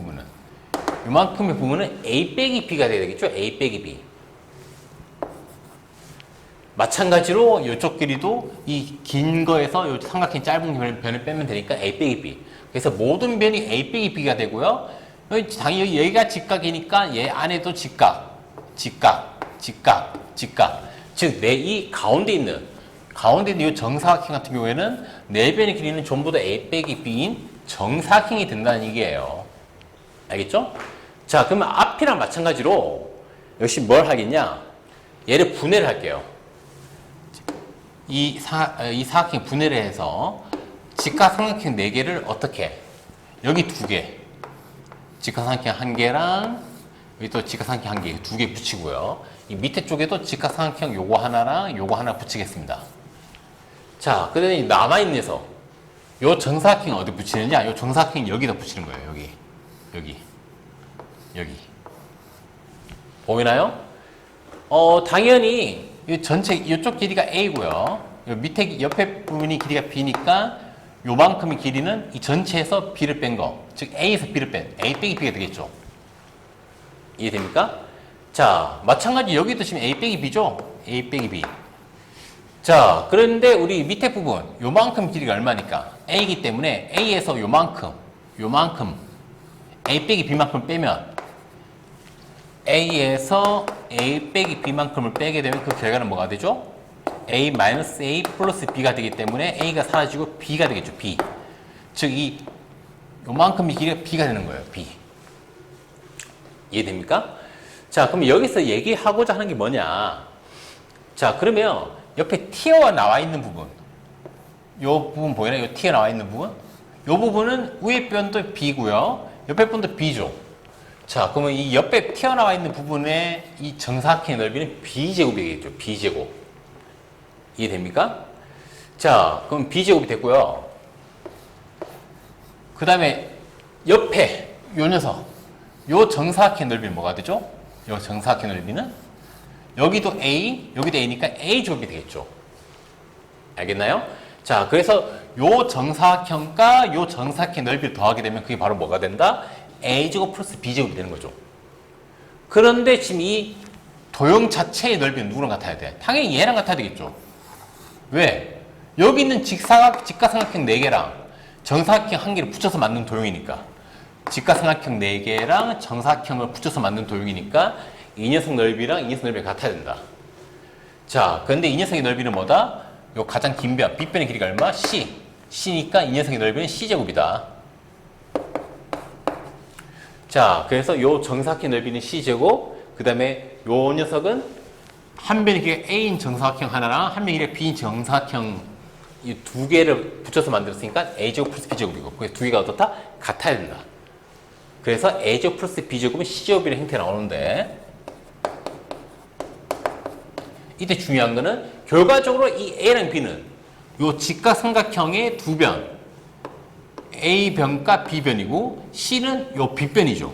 부분은 A 빼기 B가 돼야 되겠죠? A 빼기 B. 마찬가지로 이쪽 길이도 이 긴 거에서 요 삼각형 짧은 변을 빼면 되니까 A 빼기 B. 그래서 모든 변이 A 빼기 B가 되고요. 당연히 얘가 직각이니까 얘 안에도 직각. 즉, 이 가운데 있는 이 정사각형 같은 경우에는 네 변의 길이는 전부 다 A 빼기 B인 정사각형이 된다는 얘기예요. 알겠죠? 자, 그러면 앞이랑 마찬가지로 역시 뭘 하겠냐? 얘를 분해를 할게요. 이 사각형 분해를 해서 직각삼각형 4개를 어떻게? 여기 2개. 직각삼각형 1개랑 여기 또 직각삼각형 1개, 2개 붙이고요. 이 밑에 쪽에도 직각삼각형 요거 하나랑 요거 하나 붙이겠습니다. 자, 그다음에 남아있는 녀석. 요 정사각형 어디 붙이느냐? 요 정사각형 여기다 붙이는 거예요. 여기. 보이나요? 당연히 이 전체 이쪽 길이가 A고요. 요 밑에 옆에 부분이 길이가 B니까 요만큼의 길이는 이 전체에서 B를 뺀 거. 즉 A에서 B를 뺀 A 빼기 B가 되겠죠. 이해됩니까? 자, 마찬가지 여기도 지금 A 빼기 B죠? A 빼기 B. 자, 그런데 우리 밑에 부분 요만큼 길이가 얼마니까? A이기 때문에 A에서 요만큼 A 빼기 B만큼 빼면 A에서 A 빼기 B만큼을 빼게 되면 그 결과는 뭐가 되죠? A 마이너스 A 플러스 B가 되기 때문에 A가 사라지고 B가 되겠죠. B. 즉, 요만큼의 길이가 B가 되는 거예요. B. 이해됩니까? 자, 그럼 여기서 얘기하고자 하는 게 뭐냐? 자, 그러면 옆에 튀어 나와 있는 부분. 요 부분 보이나요? 요 튀어 나와 있는 부분? 요 부분은 위에 변도 B고요. 옆에 변도 B죠. 자, 그러면 이 옆에 튀어나와 있는 부분의 이 정사각형의 넓이는 B제곱이겠죠. B제곱. 이해됩니까? 자, 그럼 B제곱이 됐고요. 그 다음에 옆에 요 녀석. 요 정사각형의 넓이는 뭐가 되죠? 요 정사각형의 넓이는 여기도 A, 여기도 A니까 A제곱이 되겠죠. 알겠나요? 자, 그래서 요 정사각형과 요 정사각형의 넓이를 더하게 되면 그게 바로 뭐가 된다? A제곱 플러스 B제곱이 되는 거죠. 그런데 지금 이 도형 자체의 넓이는 누구랑 같아야 돼? 당연히 얘랑 같아야 되겠죠. 왜? 여기 있는 직각삼각형 4개랑 정사각형 1개를 붙여서 만든 도형이니까. 직각삼각형 4개랑 정사각형을 붙여서 만든 도형이니까 이 녀석 넓이랑 이 녀석 넓이가 같아야 된다. 자, 그런데 이 녀석의 넓이는 뭐다? 요 가장 긴 변, 빗변의 길이가 얼마? C. C니까 이 녀석의 넓이는 C제곱이다. 자, 그래서 요 정사각형 넓이는 C제곱, 그 다음에 요 녀석은 한 변의 길이가 A인 정사각형 하나랑 한 변의 길이가 B인 정사각형 이 2개를 붙여서 만들었으니까 A제곱 플러스 B제곱이고, 그래서 2개가 어떻다? 같아야 된다. 그래서 A제곱 플러스 B제곱은 C제곱이라는 형태가 나오는데, 이때 중요한 거는 결과적으로 이 A랑 B는 요 직각삼각형의 2변, A변과 B변이고 C는 요 B변이죠.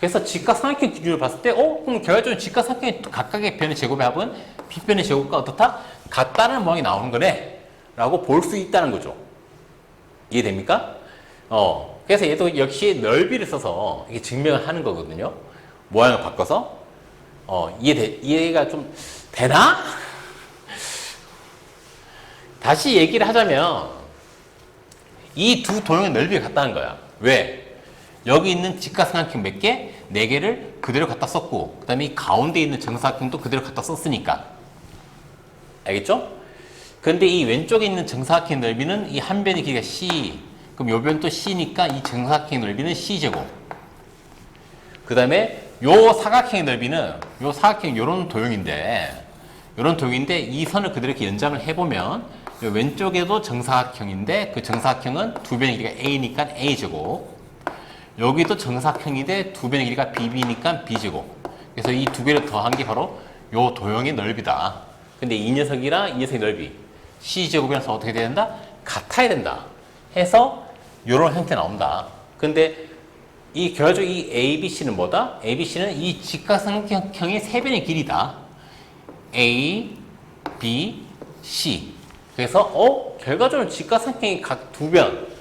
그래서 직각삼각형 기준으로 봤을 때, 그럼 결과적으로 직각삼각형 각각의 변의 제곱의 합은 빗변의 제곱과 어떻다? 같다는 모양이 나오는 거네. 라고 볼 수 있다는 거죠. 이해됩니까? 그래서 얘도 역시 넓이를 써서 이게 증명을 하는 거거든요. 모양을 바꿔서. 이해가 좀 되나? 다시 얘기를 하자면, 이 두 도형의 넓이가 같다는 거야. 왜? 여기 있는 직각삼각형 몇 개? 4개를 그대로 갖다 썼고, 그 다음에 이 가운데 있는 정사각형도 그대로 갖다 썼으니까. 알겠죠? 근데 이 왼쪽에 있는 정사각형 넓이는 이 한 변의 길이가 C. 그럼 요 변도 C니까 이 정사각형 넓이는 C제곱. 그 다음에 요 사각형의 넓이는, 요 사각형 요런 도형인데, 이 선을 그대로 이렇게 연장을 해보면, 요 왼쪽에도 정사각형인데, 그 정사각형은 두 변의 길이가 A니까 A제곱. 여기도 정사각형인데 두 변의 길이가 BB니까 B제곱. 그래서 이 두 개를 더한 게 바로 요 도형의 넓이다. 근데 이 녀석이랑 이 녀석의 넓이 C제곱이라서 어떻게 돼야 된다? 같아야 된다. 해서 요런 형태 나온다. 근데 이 결과적으로 이 ABC는 뭐다? ABC는 이 직각삼각형의 세 변의 길이다. A, B, C. 그래서 결과적으로 직각삼각형이 각 두 변,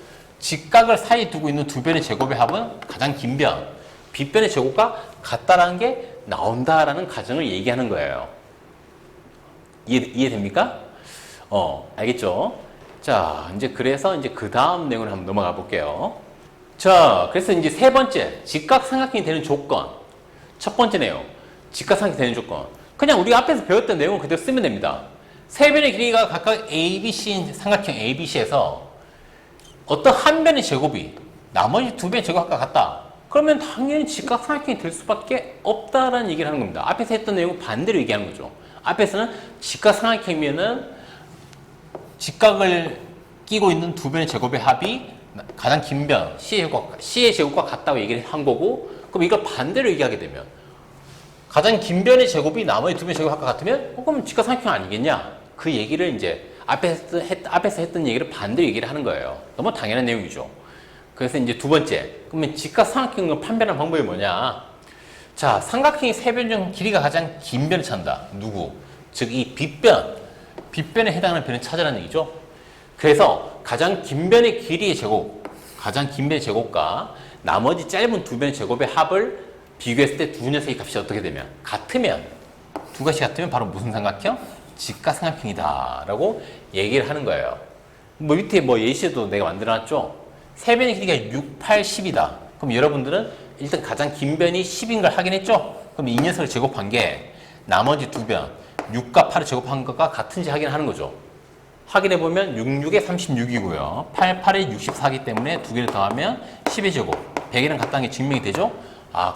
직각을 사이에 두고 있는 두 변의 제곱의 합은 가장 긴 변, 빗변의 제곱과 같다라는 게 나온다라는 가정을 얘기하는 거예요. 이해됩니까? 알겠죠? 자, 그래서 그 다음 내용을 한번 넘어가 볼게요. 자, 그래서 이제 세 번째, 직각삼각형이 되는 조건. 첫 번째 내용, 직각삼각형이 되는 조건. 그냥 우리가 앞에서 배웠던 내용을 그대로 쓰면 됩니다. 세 변의 길이가 각각 ABC인 삼각형 ABC에서 어떤 한 변의 제곱이 나머지 두 변의 제곱과 같다. 그러면 당연히 직각삼각형이 될 수밖에 없다라는 얘기를 하는 겁니다. 앞에서 했던 내용은 반대로 얘기하는 거죠. 앞에서는 직각삼각형이면은 직각을 끼고 있는 두 변의 제곱의 합이 가장 긴 변, C의 제곱과 같다고 얘기를 한 거고, 그럼 이걸 반대로 얘기하게 되면 가장 긴 변의 제곱이 나머지 두 변의 제곱과 같으면 그럼 직각삼각형 아니겠냐? 그 얘기를 이제 앞에서 했던 얘기를 반대로 얘기를 하는 거예요. 너무 당연한 내용이죠. 그래서 이제 두 번째, 그러면 직각삼각형을 판별하는 방법이 뭐냐? 자, 삼각형의 세 변 중 길이가 가장 긴 변을 찾는다. 누구? 즉, 이 빗변에 해당하는 변을 찾으라는 얘기죠. 그래서 가장 긴 변의 길이의 제곱, 가장 긴 변의 제곱과 나머지 짧은 두 변의 제곱의 합을 비교했을 때 두 녀석의 값이 어떻게 되면? 같으면, 두 가지 같으면 바로 무슨 삼각형? 직각삼각형이다 라고 얘기를 하는 거예요. 밑에 예시도 내가 만들어놨죠. 세 변의 길이가 6, 8, 10이다. 그럼 여러분들은 일단 가장 긴 변이 10인 걸 확인했죠? 그럼 이 녀석을 제곱한 게 나머지 두 변, 6과 8을 제곱한 것과 같은지 확인하는 거죠. 확인해보면 6, 6에 36이고요. 8, 8에 64이기 때문에 두 개를 더하면 10의 제곱. 100이랑 같다는 게 증명이 되죠?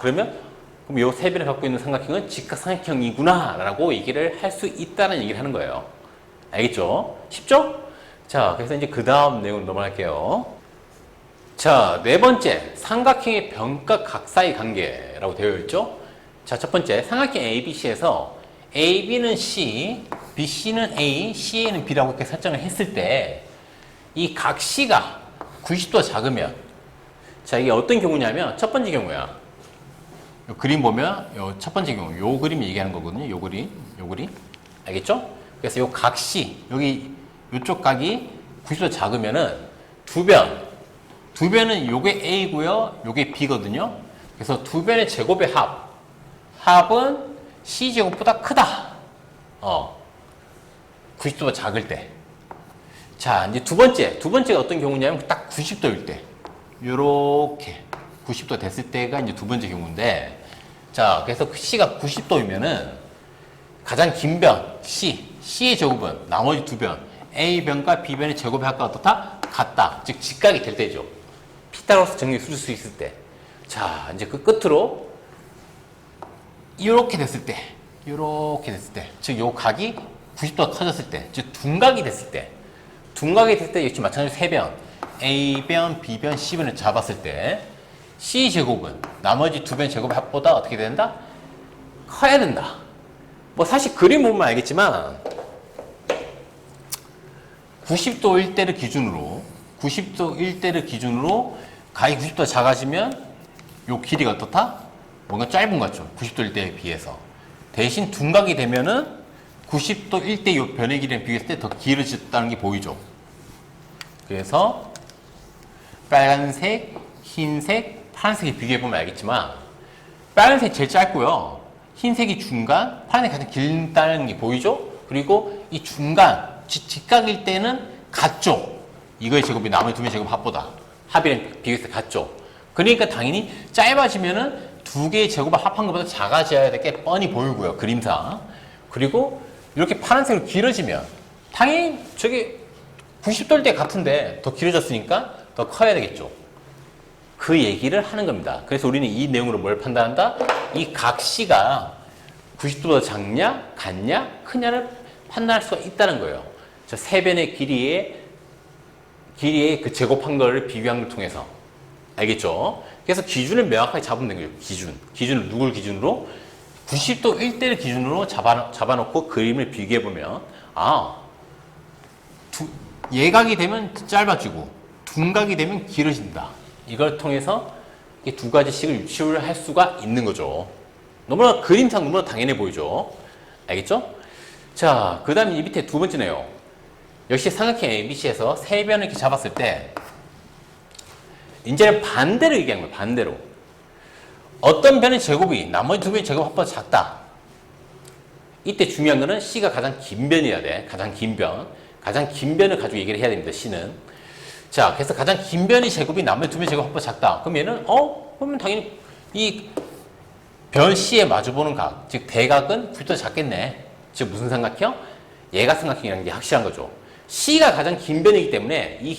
그러면 이 세 변을 갖고 있는 삼각형은 직각삼각형이구나 라고 얘기를 할 수 있다는 얘기를 하는 거예요. 알겠죠? 쉽죠? 자, 그래서 이제 그 다음 내용으로 넘어갈게요. 자, 네 번째, 삼각형의 변과 각 사이 관계라고 되어 있죠? 자, 첫 번째, 삼각형 ABC에서 AB는 C, BC는 A, CA는 B라고 이렇게 설정을 했을 때 이 각 C가 90도 작으면, 자, 이게 어떤 경우냐면 첫 번째 경우야. 요 그림 보면 요 첫 번째 경우 요 그림 얘기하는 거거든요. 요 그림. 알겠죠? 그래서 요 각 C 여기 요쪽 각이 90도 작으면은 두 변은 요게 A고요. 요게 B거든요. 그래서 두 변의 제곱의 합은 C 제곱보다 크다. 90도가 작을 때. 자, 이제 두 번째가 어떤 경우냐면 딱 90도일 때. 요렇게 90도 됐을 때가 이제 두 번째 경우인데, 자, 그래서 C가 90도이면은 가장 긴 변, C의 제곱은 나머지 두 변, A변과 B변의 제곱의 합과 어떻다? 같다. 즉, 직각이 될 때죠. 피타고라스 정리 쓸 수 있을 때. 자, 이제 그 끝으로 이렇게 됐을 때, 즉, 요 각이 90도가 커졌을 때, 즉, 둔각이 됐을 때, 역시 마찬가지로 세 변, A변, B변, C변을 잡았을 때, C제곱은 나머지 두 변 제곱의 합보다 어떻게 된다? 커야 된다. 사실 그림 보면 알겠지만 90도일 때를 기준으로 각이 90도가 작아지면 요 길이가 어떻다? 뭔가 짧은 것 같죠? 90도 1대에 비해서. 대신 둔각이 되면은 90도 1대 요 변의 길이랑 비교했을 때 더 길어졌다는 게 보이죠? 그래서 빨간색, 흰색, 파란색에 비교해보면 알겠지만 빨간색이 제일 짧고요. 흰색이 중간, 파란색이 가장 길다는 게 보이죠? 그리고 이 중간, 직각일 때는 같죠? 이거의 제곱이 나머지 두 개의 제곱 합보다. 합이랑 비교해서 같죠? 그러니까 당연히 짧아지면은 두 개의 제곱을 합한 것보다 작아져야 될 게 뻔히 보이고요. 그림상. 그리고 이렇게 파란색으로 길어지면 당연히 저게 90도일 때 같은데 더 길어졌으니까 더 커야 되겠죠. 그 얘기를 하는 겁니다. 그래서 우리는 이 내용으로 뭘 판단한다? 이 각시가 90도보다 작냐, 같냐, 크냐를 판단할 수가 있다는 거예요. 저 세 변의 길이의 그 제곱한 거를 비교한 걸 통해서. 알겠죠? 그래서 기준을 명확하게 잡으면 되는 거예요. 기준을 누굴 기준으로? 90도 1대를 기준으로 잡아놓고 그림을 비교해보면, 예각이 되면 짧아지고, 둔각이 되면 길어진다. 이걸 통해서 이 두 가지씩을 유추를 할 수가 있는 거죠. 너무나 그림상 너무나 당연해 보이죠. 알겠죠? 자, 그 다음에 이 밑에 두 번째네요. 역시 삼각형 ABC에서 세 변을 이렇게 잡았을 때 이제는 반대로 얘기한 거예요. 반대로. 어떤 변의 제곱이 나머지 두 변의 제곱 합보다 작다. 이때 중요한 거는 C가 가장 긴 변이어야 돼. 가장 긴 변. 가장 긴 변을 가지고 얘기를 해야 됩니다. C는. 자, 그래서 가장 긴 변의 제곱이 나머지 두 변의 제곱 합보다 작다. 그럼 얘는 그러면 당연히 이 변 C에 마주보는 각, 즉 대각은 90도보다 작겠네. 즉 무슨 삼각형? 예각 삼각형이라는 게 확실한 거죠. C가 가장 긴 변이기 때문에 이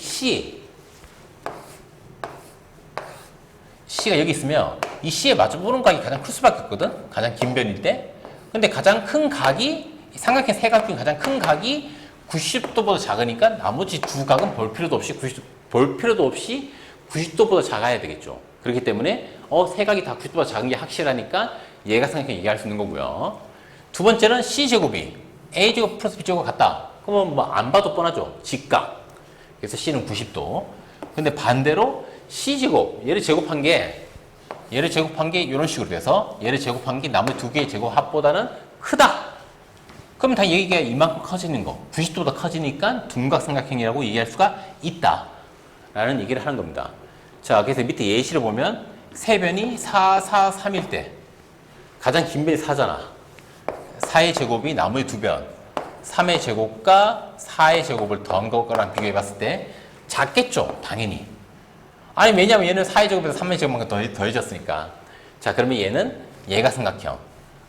C가 여기 있으면 이 C에 마주보는 각이 가장 클 수밖에 없거든. 가장 긴 변일 때. 근데 가장 큰 각이 삼각형 세 각 중 가장 큰 각이 90도보다 작으니까 나머지 두 각은 볼 필요도 없이 90도보다 작아야 되겠죠. 그렇기 때문에 세 각이 다 90도보다 작은 게 확실하니까 예각 삼각형 얘기할 수 있는 거고요. 두 번째는 C제곱이 A제곱 플러스 B제곱 같다. 그러면 뭐 안 봐도 뻔하죠. 직각. 그래서 C는 90도. 근데 반대로 C제곱, 얘를 제곱한 게 이런 식으로 돼서 얘를 제곱한 게 나머지 두 개의 제곱 합보다는 크다. 그럼 다 얘기가 이만큼 커지는 거. 90도보다 커지니까 둔각 삼각형이라고 얘기할 수가 있다. 라는 얘기를 하는 겁니다. 자, 그래서 밑에 예시를 보면 세 변이 4, 4, 3일 때 가장 긴 변이 4잖아. 4의 제곱이 나머지 두 변. 3의 제곱과 4의 제곱을 더한 거랑 비교해 봤을 때 작겠죠. 당연히. 아니, 왜냐면 얘는 4의 제곱에서 3의 제곱만큼 더해졌으니까. 자, 그러면 얘는 예각 삼각형.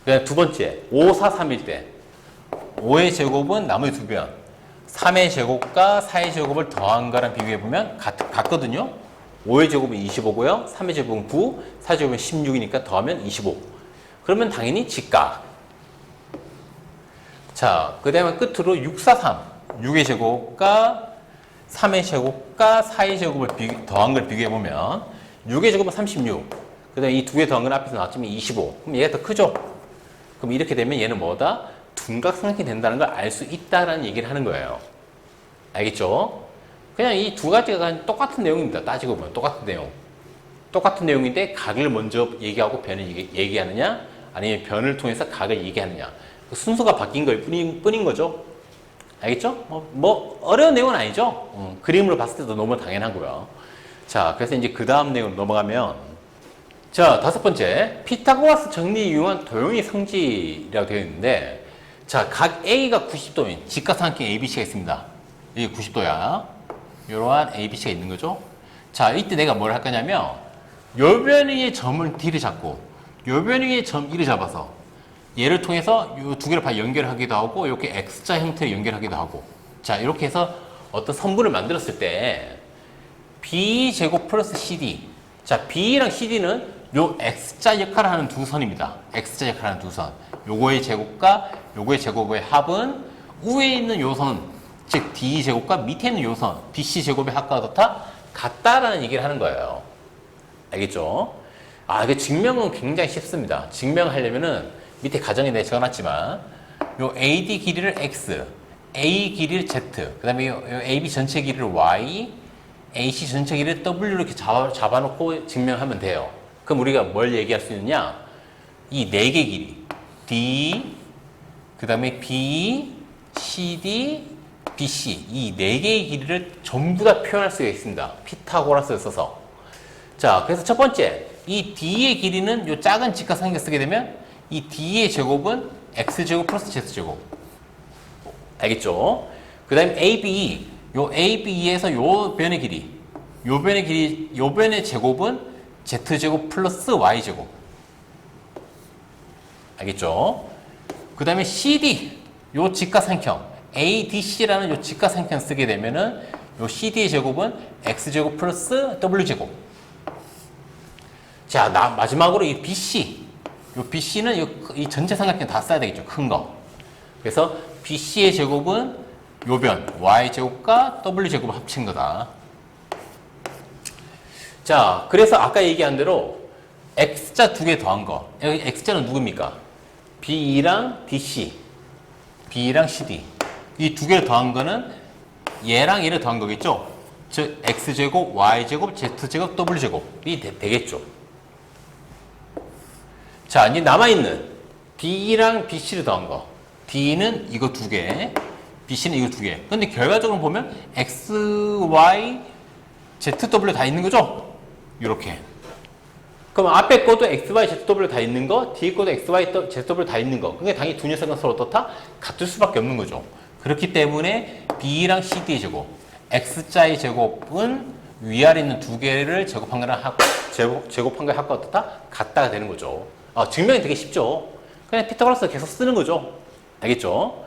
그다음 두 번째, 5, 4, 3일 때 5의 제곱은 나머지 두 변. 3의 제곱과 4의 제곱을 더한 거랑 비교해보면 같거든요. 5의 제곱은 25고요. 3의 제곱은 9, 4의 제곱은 16이니까 더하면 25. 그러면 당연히 직각. 자, 그 다음에 끝으로 6, 4, 3. 6의 제곱과 3의 제곱과 4의 제곱을 더한 걸 비교해보면 6의 제곱은 36. 그 다음에 이 두 개 더한 건 앞에서 나왔지만 25. 그럼 얘가 더 크죠? 그럼 이렇게 되면 얘는 뭐다? 둔각 삼각형이 된다는 걸 알 수 있다라는 얘기를 하는 거예요. 알겠죠? 그냥 이 두 가지가 똑같은 내용입니다. 따지고 보면 똑같은 내용. 똑같은 내용인데 각을 먼저 얘기하고 변을 얘기하느냐, 아니면 변을 통해서 각을 얘기하느냐. 그 순서가 바뀐 걸 뿐인 거죠. 알겠죠? 뭐 어려운 내용은 아니죠. 그림으로 봤을 때도 너무 당연하고요. 자, 그래서 이제 그 다음 내용으로 넘어가면, 자, 다섯 번째, 피타고라스 정리에 이용한 도형의 성질이라고 되어 있는데, 자, 각 A가 90도인 직각삼각형 ABC가 있습니다. 이게 90도야. 이러한 ABC가 있는 거죠. 자, 이때 내가 뭘 할 거냐면, 요 변위의 점을 D를 잡고, 요 변위의 점 E를 잡아서, 얘를 통해서 이 두 개를 연결하기도 하고, 이렇게 X자 형태로 연결하기도 하고, 자, 이렇게 해서 어떤 선분을 만들었을 때, B제곱 플러스 CD. 자, B랑 CD는 요 X자 역할을 하는 두 선입니다. X자 역할을 하는 두 선. 요거의 제곱과 요거의 제곱의 합은 위에 있는 요 선, 즉 D제곱과 밑에 있는 요 선, BC제곱의 합과 같다라는 얘기를 하는 거예요. 알겠죠? 이게 증명은 굉장히 쉽습니다. 증명하려면은 밑에 가정에 내가 적어놨지만 요 AD 길이를 X, A 길이를 Z, 그 다음에 요 AB 전체 길이를 Y, AC 전체 길이를 W 이렇게 잡아놓고 증명하면 돼요. 그럼 우리가 뭘 얘기할 수 있느냐? 이 네 개 길이 D, 그 다음에 B, CD, BC 이 네 개의 길이를 전부 다 표현할 수가 있습니다. 피타고라스를 써서. 자, 그래서 첫 번째 이 D의 길이는 요 작은 직각삼각형을 쓰게 되면 이 D의 제곱은 X제곱 플러스 Z제곱. 알겠죠? 그 다음에 AB, 요 AB에서 요 변의 길이, 요 변의 제곱은 Z제곱 플러스 Y제곱. 알겠죠? 그 다음에 CD, 요 직각삼각형, ADC라는 요 직각삼각형 쓰게 되면은 요 CD의 제곱은 X제곱 플러스 W제곱. 자, 마지막으로 이 BC. 요 BC는 이 전체 삼각형 다 써야 되겠죠. 큰 거. 그래서 BC의 제곱은 요 변, Y제곱과 W제곱을 합친 거다. 자, 그래서 아까 얘기한 대로 X자 두 개 더한 거. 여기 X자는 누굽니까? B랑 DC, B랑 CD. 이 두 개를 더한 거는 얘랑 얘를 더한 거겠죠? 즉, X제곱, Y제곱, Z제곱, W제곱이 되겠죠. 자, 이제 남아있는 D랑 BC를 더한 거. D는 이거 두 개, BC는 이거 두 개. 근데 결과적으로 보면 X, Y, Z, W 다 있는 거죠? 이렇게. 그럼 앞에 것도 X, Y, Z, W 다 있는 거, 뒤에 것도 X, Y, Z, W 다 있는 거. 그게 당연히 두 녀석은 서로 어떻다? 같을 수밖에 없는 거죠. 그렇기 때문에 B랑 CD의 제곱, X자의 제곱은 위아래 있는 두 개를 제곱한 거랑 제곱한 거의 합과 어떻다? 같다가 되는 거죠. 증명이 되게 쉽죠. 그냥 피타고라스 계속 쓰는 거죠. 알겠죠?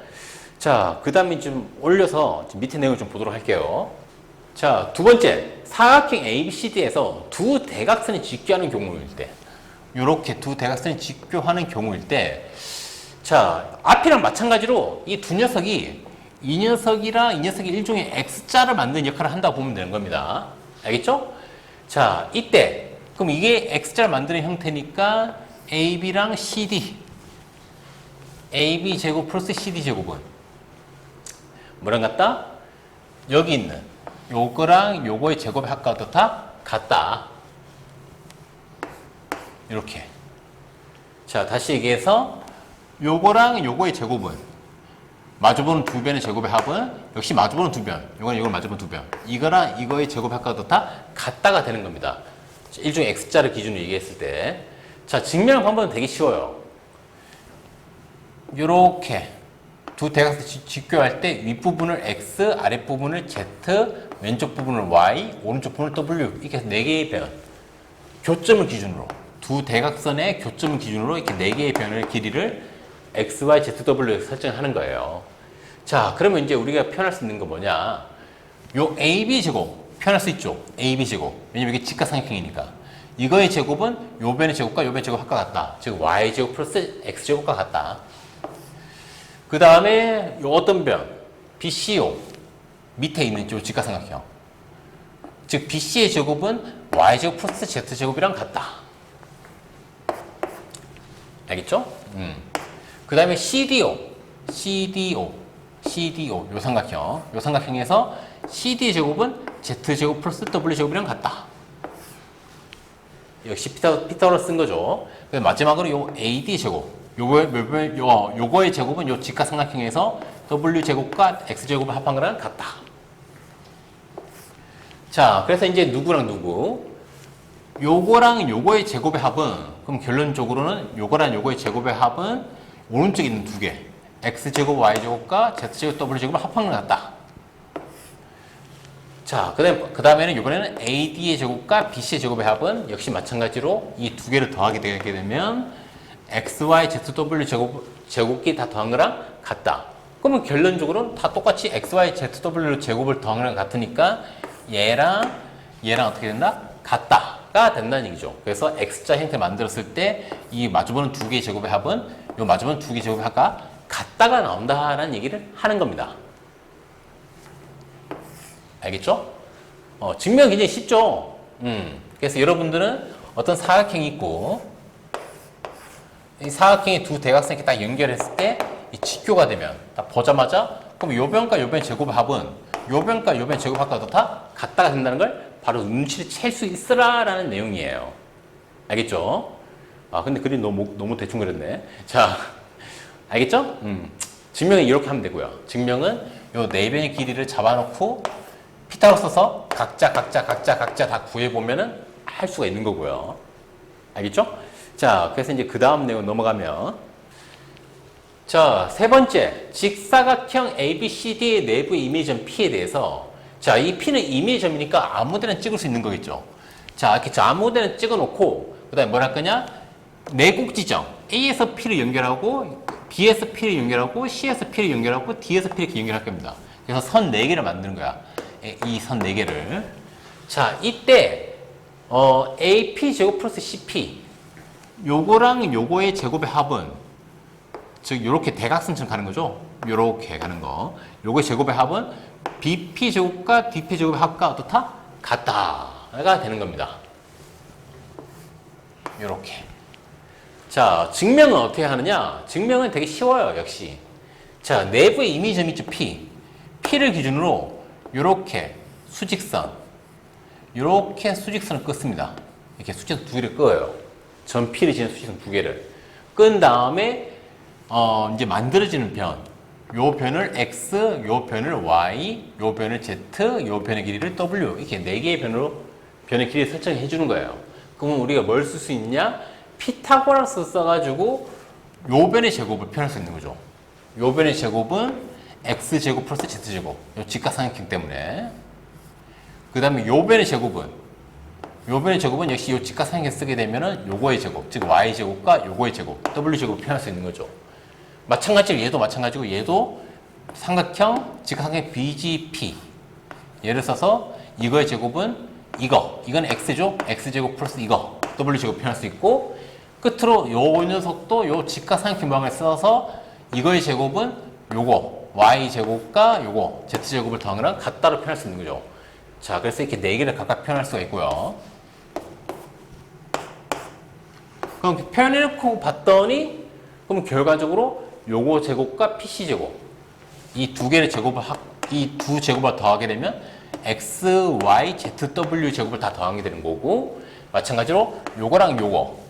자, 그 다음에 좀 올려서 밑에 내용을 좀 보도록 할게요. 자, 두 번째. 사각형 ABCD에서 두 대각선이 직교하는 경우일 때, 이렇게 두 대각선이 직교하는 경우일 때, 자, 앞이랑 마찬가지로 이 두 녀석이 이 녀석이 일종의 X자를 만드는 역할을 한다고 보면 되는 겁니다. 알겠죠? 자, 이때 그럼 이게 X자를 만드는 형태니까 AB랑 CD, AB 제곱 플러스 CD 제곱은 뭐랑 같다? 여기 있는 요거랑 요거의 제곱의 합과 어떻다? 같다. 이렇게. 자, 다시 얘기해서 요거랑 요거의 제곱은 마주보는 두 변의 제곱의 합은 역시 마주보는 두 변. 요거는 이걸 마주보는 두 변. 이거랑 이거의 제곱의 합과 어떻다? 같다가 되는 겁니다. 일종의 X자를 기준으로 얘기했을 때. 자, 증명 방법은 되게 쉬워요. 요렇게 두 대각선 직교할 때 윗부분을 X, 아랫부분을 Z, 왼쪽 부분을 Y, 오른쪽 부분을 W 이렇게 해서 4개의 변, 교점을 기준으로 두 대각선의 교점을 기준으로 이렇게 4개의 변의 길이를 X, Y, Z, W에 설정하는 거예요. 자, 그러면 이제 우리가 표현할 수 있는 거 뭐냐? 요 AB 제곱 표현할 수 있죠. AB 제곱. 왜냐면 이게 직각삼각형이니까. 이거의 제곱은 요 변의 제곱과 요 변의 제곱 합과 같다. 즉 Y 제곱 플러스 X 제곱과 같다. 그 다음에 요 어떤 변? BCO 밑에 있는 요 직각삼각형. 즉 BC의 제곱은 Y제곱 플러스 Z제곱이랑 같다. 알겠죠? 그 다음에 CDO 요 삼각형. 요 삼각형에서 CD의 제곱은 Z제곱 플러스 W제곱이랑 같다. 역시 피타고라스 쓴 거죠. 마지막으로 요 AD 제곱. 요거의 제곱은 요 직각삼각형에서 W제곱과 X제곱을 합한 거랑 같다. 자, 그래서 이제 누구랑 누구? 요거랑 요거의 제곱의 합은, 그럼 결론적으로는 요거랑 요거의 제곱의 합은 오른쪽에 있는 두 개. X제곱, Y제곱과 Z제곱, W제곱을 합한 것 같다. 자, 그 다음에는 이번에는 AD의 제곱과 BC의 제곱의 합은 역시 마찬가지로 이 두 개를 더하게 되게 되면 X, Y, Z, W 제곱끼리 다 더한 거랑 같다. 그러면 결론적으로는 다 똑같이 X, Y, Z, W 제곱을 더한 거랑 같으니까 얘랑 어떻게 된다? 같다가 된다는 얘기죠. 그래서 X자 형태 만들었을 때 이 마주보는 두 개의 제곱의 합은 요 마주보는 두 개의 제곱의 합과 같다가 나온다라는 얘기를 하는 겁니다. 알겠죠? 증명 굉장히 쉽죠? 그래서 여러분들은 어떤 사각형이 있고, 이 사각형의 두 대각선이 이렇게 딱 연결했을 때, 이 직교가 되면, 딱 보자마자, 그럼 요 변과 요 변의 제곱의 합은, 요 변과 요 변의 제곱의 합과 다 같다가 된다는 걸 바로 눈치를 챌 수 있으라라는 내용이에요. 알겠죠? 아, 근데 그림 너무 대충 그렸네. 자, 알겠죠? 증명은 이렇게 하면 되고요. 증명은 요 네 변의 길이를 잡아놓고 피타고라스 써서 각자 다 구해보면은 할 수가 있는 거고요. 알겠죠? 자, 그래서 이제 그 다음 내용 넘어가면, 자, 세 번째, 직사각형 ABCD의 내부 이미지점 P에 대해서, 자, 이 P는 이미지점이니까 아무데나 찍을 수 있는 거겠죠. 자, 이렇게 아무데나 찍어놓고, 그 다음에 뭘 할 거냐? 네 꼭지점, A에서 P를 연결하고, B에서 P를 연결하고, C에서 P를 연결하고, D에서 P를 이렇게 연결할 겁니다. 그래서 선 4개를 만드는 거야. 이 선 4개를. 자, 이때, AP 제곱 플러스 CP, 요거랑 요거의 제곱의 합은, 즉, 요렇게 대각선처럼 가는 거죠? 요렇게 가는 거. 요거의 제곱의 합은 BP 제곱과 DP 제곱의 합과 어떻다? 같다가 되는 겁니다. 요렇게. 자, 증명은 어떻게 하느냐? 증명은 되게 쉬워요, 역시. 자, 내부의 이미지점이 있죠, P. P를 기준으로 요렇게 수직선, 요렇게 수직선을 긋습니다. 이렇게 수직선 2개를 끄어요. 전 P를 지는 수직선 2개를. 끈 다음에 이제 만들어지는 변. 요 변을 X, 요 변을 Y, 요 변을 Z, 요 변의 길이를 W. 이렇게 4개의 변의 길이를 설정해 주는 거예요. 그러면 우리가 뭘 쓸 수 있냐? 피타고라스 써가지고 요 변의 제곱을 표현할 수 있는 거죠. 요 변의 제곱은 X제곱 플러스 Z제곱. 요 직각삼각형 때문에. 그 다음에 요 변의 제곱은 역시 요 직각삼각형 쓰게 되면은 요거의 제곱, 즉 Y제곱과 요거의 제곱, W제곱 표현할 수 있는 거죠. 마찬가지로 얘도 마찬가지고 얘도 삼각형, 직각삼각형 BGP. 예를 써서 이거의 제곱은 이건 X죠? X제곱 플러스 이거, W제곱 표현할 수 있고, 끝으로 요 녀석도 요 직각삼각형 모양을 써서 이거의 제곱은 요거, Y제곱과 요거, Z제곱을 더한 거랑 같다로 표현할 수 있는 거죠. 자, 그래서 이렇게 4개를 각각 표현할 수가 있고요. 그럼 표현해놓고 봤더니, 그럼 결과적으로 요거 제곱과 PC 제곱, 이 두 제곱을 더하게 되면 X, Y, Z, W 제곱을 다 더하게 되는 거고, 마찬가지로 요거랑 요거,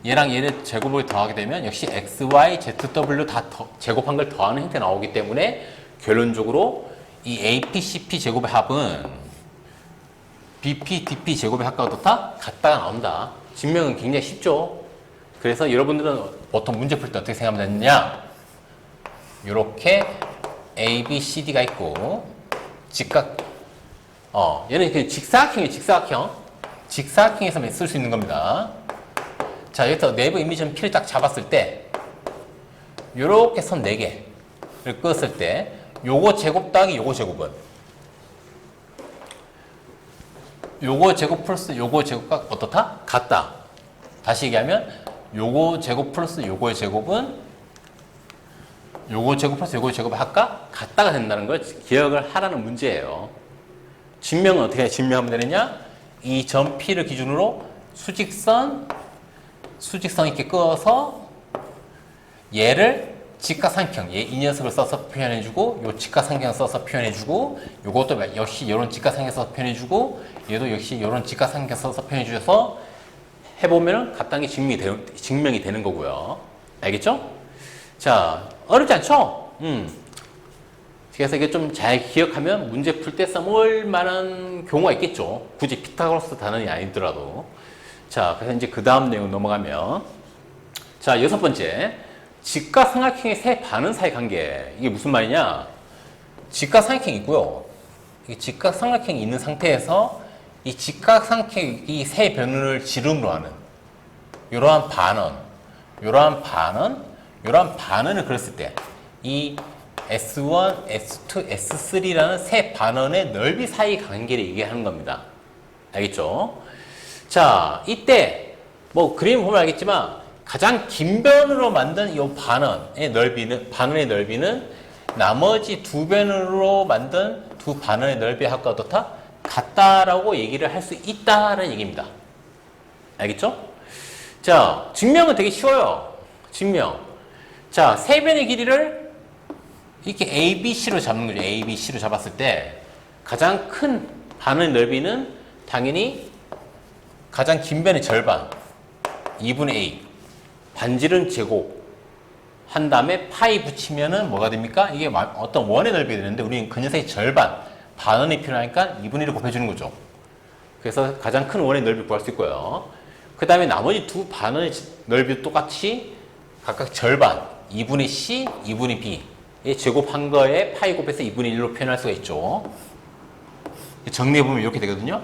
얘랑 얘를 제곱을 더하게 되면 역시 X, Y, Z, W 다 제곱한 걸 더하는 형태 나오기 때문에 결론적으로 이 AP, CP 제곱의 합은 BP, DP 제곱의 합과 어떻다? 같다가 나온다. 증명은 굉장히 쉽죠. 그래서 여러분들은 보통 문제 풀 때 어떻게 생각하면 되느냐? 이렇게 A, B, C, D가 있고 얘는 그 직사각형이에요. 직사각형에서만 쓸 수 있는 겁니다. 자, 여기서 내부 이미지점 P를 딱 잡았을 때 요렇게 선 4개를 끄었을 때 요거 제곱 더하기 요거 제곱은 요거 제곱 플러스 요거 제곱과 어떻다? 같다. 다시 얘기하면 요거 제곱 플러스 요거의 제곱은 요거 제곱 플러스 요거의 제곱의 합과 같다가 된다는 걸 기억을 하라는 문제예요. 증명은 어떻게 증명하면 되느냐? 이 점 P를 기준으로 수직선 이렇게 끄어서 얘를 직각삼각형, 이 녀석을 써서 표현해주고, 요 직각삼각형 써서 표현해주고, 요것도 역시 이런 직각삼각형 써서 표현해주고, 얘도 역시 이런 직각삼각형 써서 표현해주셔서 해보면은 같다는 게 증명이 되는 거고요. 알겠죠? 자, 어렵지 않죠? 그래서 이게 좀 잘 기억하면 문제 풀 때 써볼 만한 경우가 있겠죠. 굳이 피타고라스 단원이 아니더라도. 자, 그래서 이제 그 다음 내용 넘어가면, 자, 6번째. 직각삼각형의 세 반원 사이 관계. 이게 무슨 말이냐? 직각삼각형이 있고요. 이 직각삼각형이 있는 상태에서 이 직각삼각형 이 세 변을 지름으로 하는 이러한 반원을 그렸을 때 이 S1, S2, S3라는 세 반원의 넓이 사이 관계를 얘기하는 겁니다. 알겠죠? 자, 이때 뭐 그림 보면 알겠지만 가장 긴 변으로 만든 이 반원의 넓이는 나머지 두 변으로 만든 두 반원의 넓이의 합과 어떻다? 같다라고 얘기를 할 수 있다는 얘기입니다. 알겠죠? 자, 증명은 되게 쉬워요. 증명. 자, 세 변의 길이를 이렇게 A, B, C로 잡는 거죠. A, B, C로 잡았을 때 가장 큰 반원의 넓이는 당연히 가장 긴 변의 절반 2분의 A 반지름 제곱 한 다음에 파이 붙이면은 뭐가 됩니까? 이게 어떤 원의 넓이가 되는데 우리는 그 녀석의 절반, 반원이 필요하니까 2분의 1을 곱해주는 거죠. 그래서 가장 큰 원의 넓이 구할 수 있고요. 그 다음에 나머지 두 반원의 넓이도 똑같이 각각 절반, 2분의 C, 2분의 B 제곱한 거에 파이 곱해서 2분의 1로 표현할 수가 있죠. 정리해보면 이렇게 되거든요.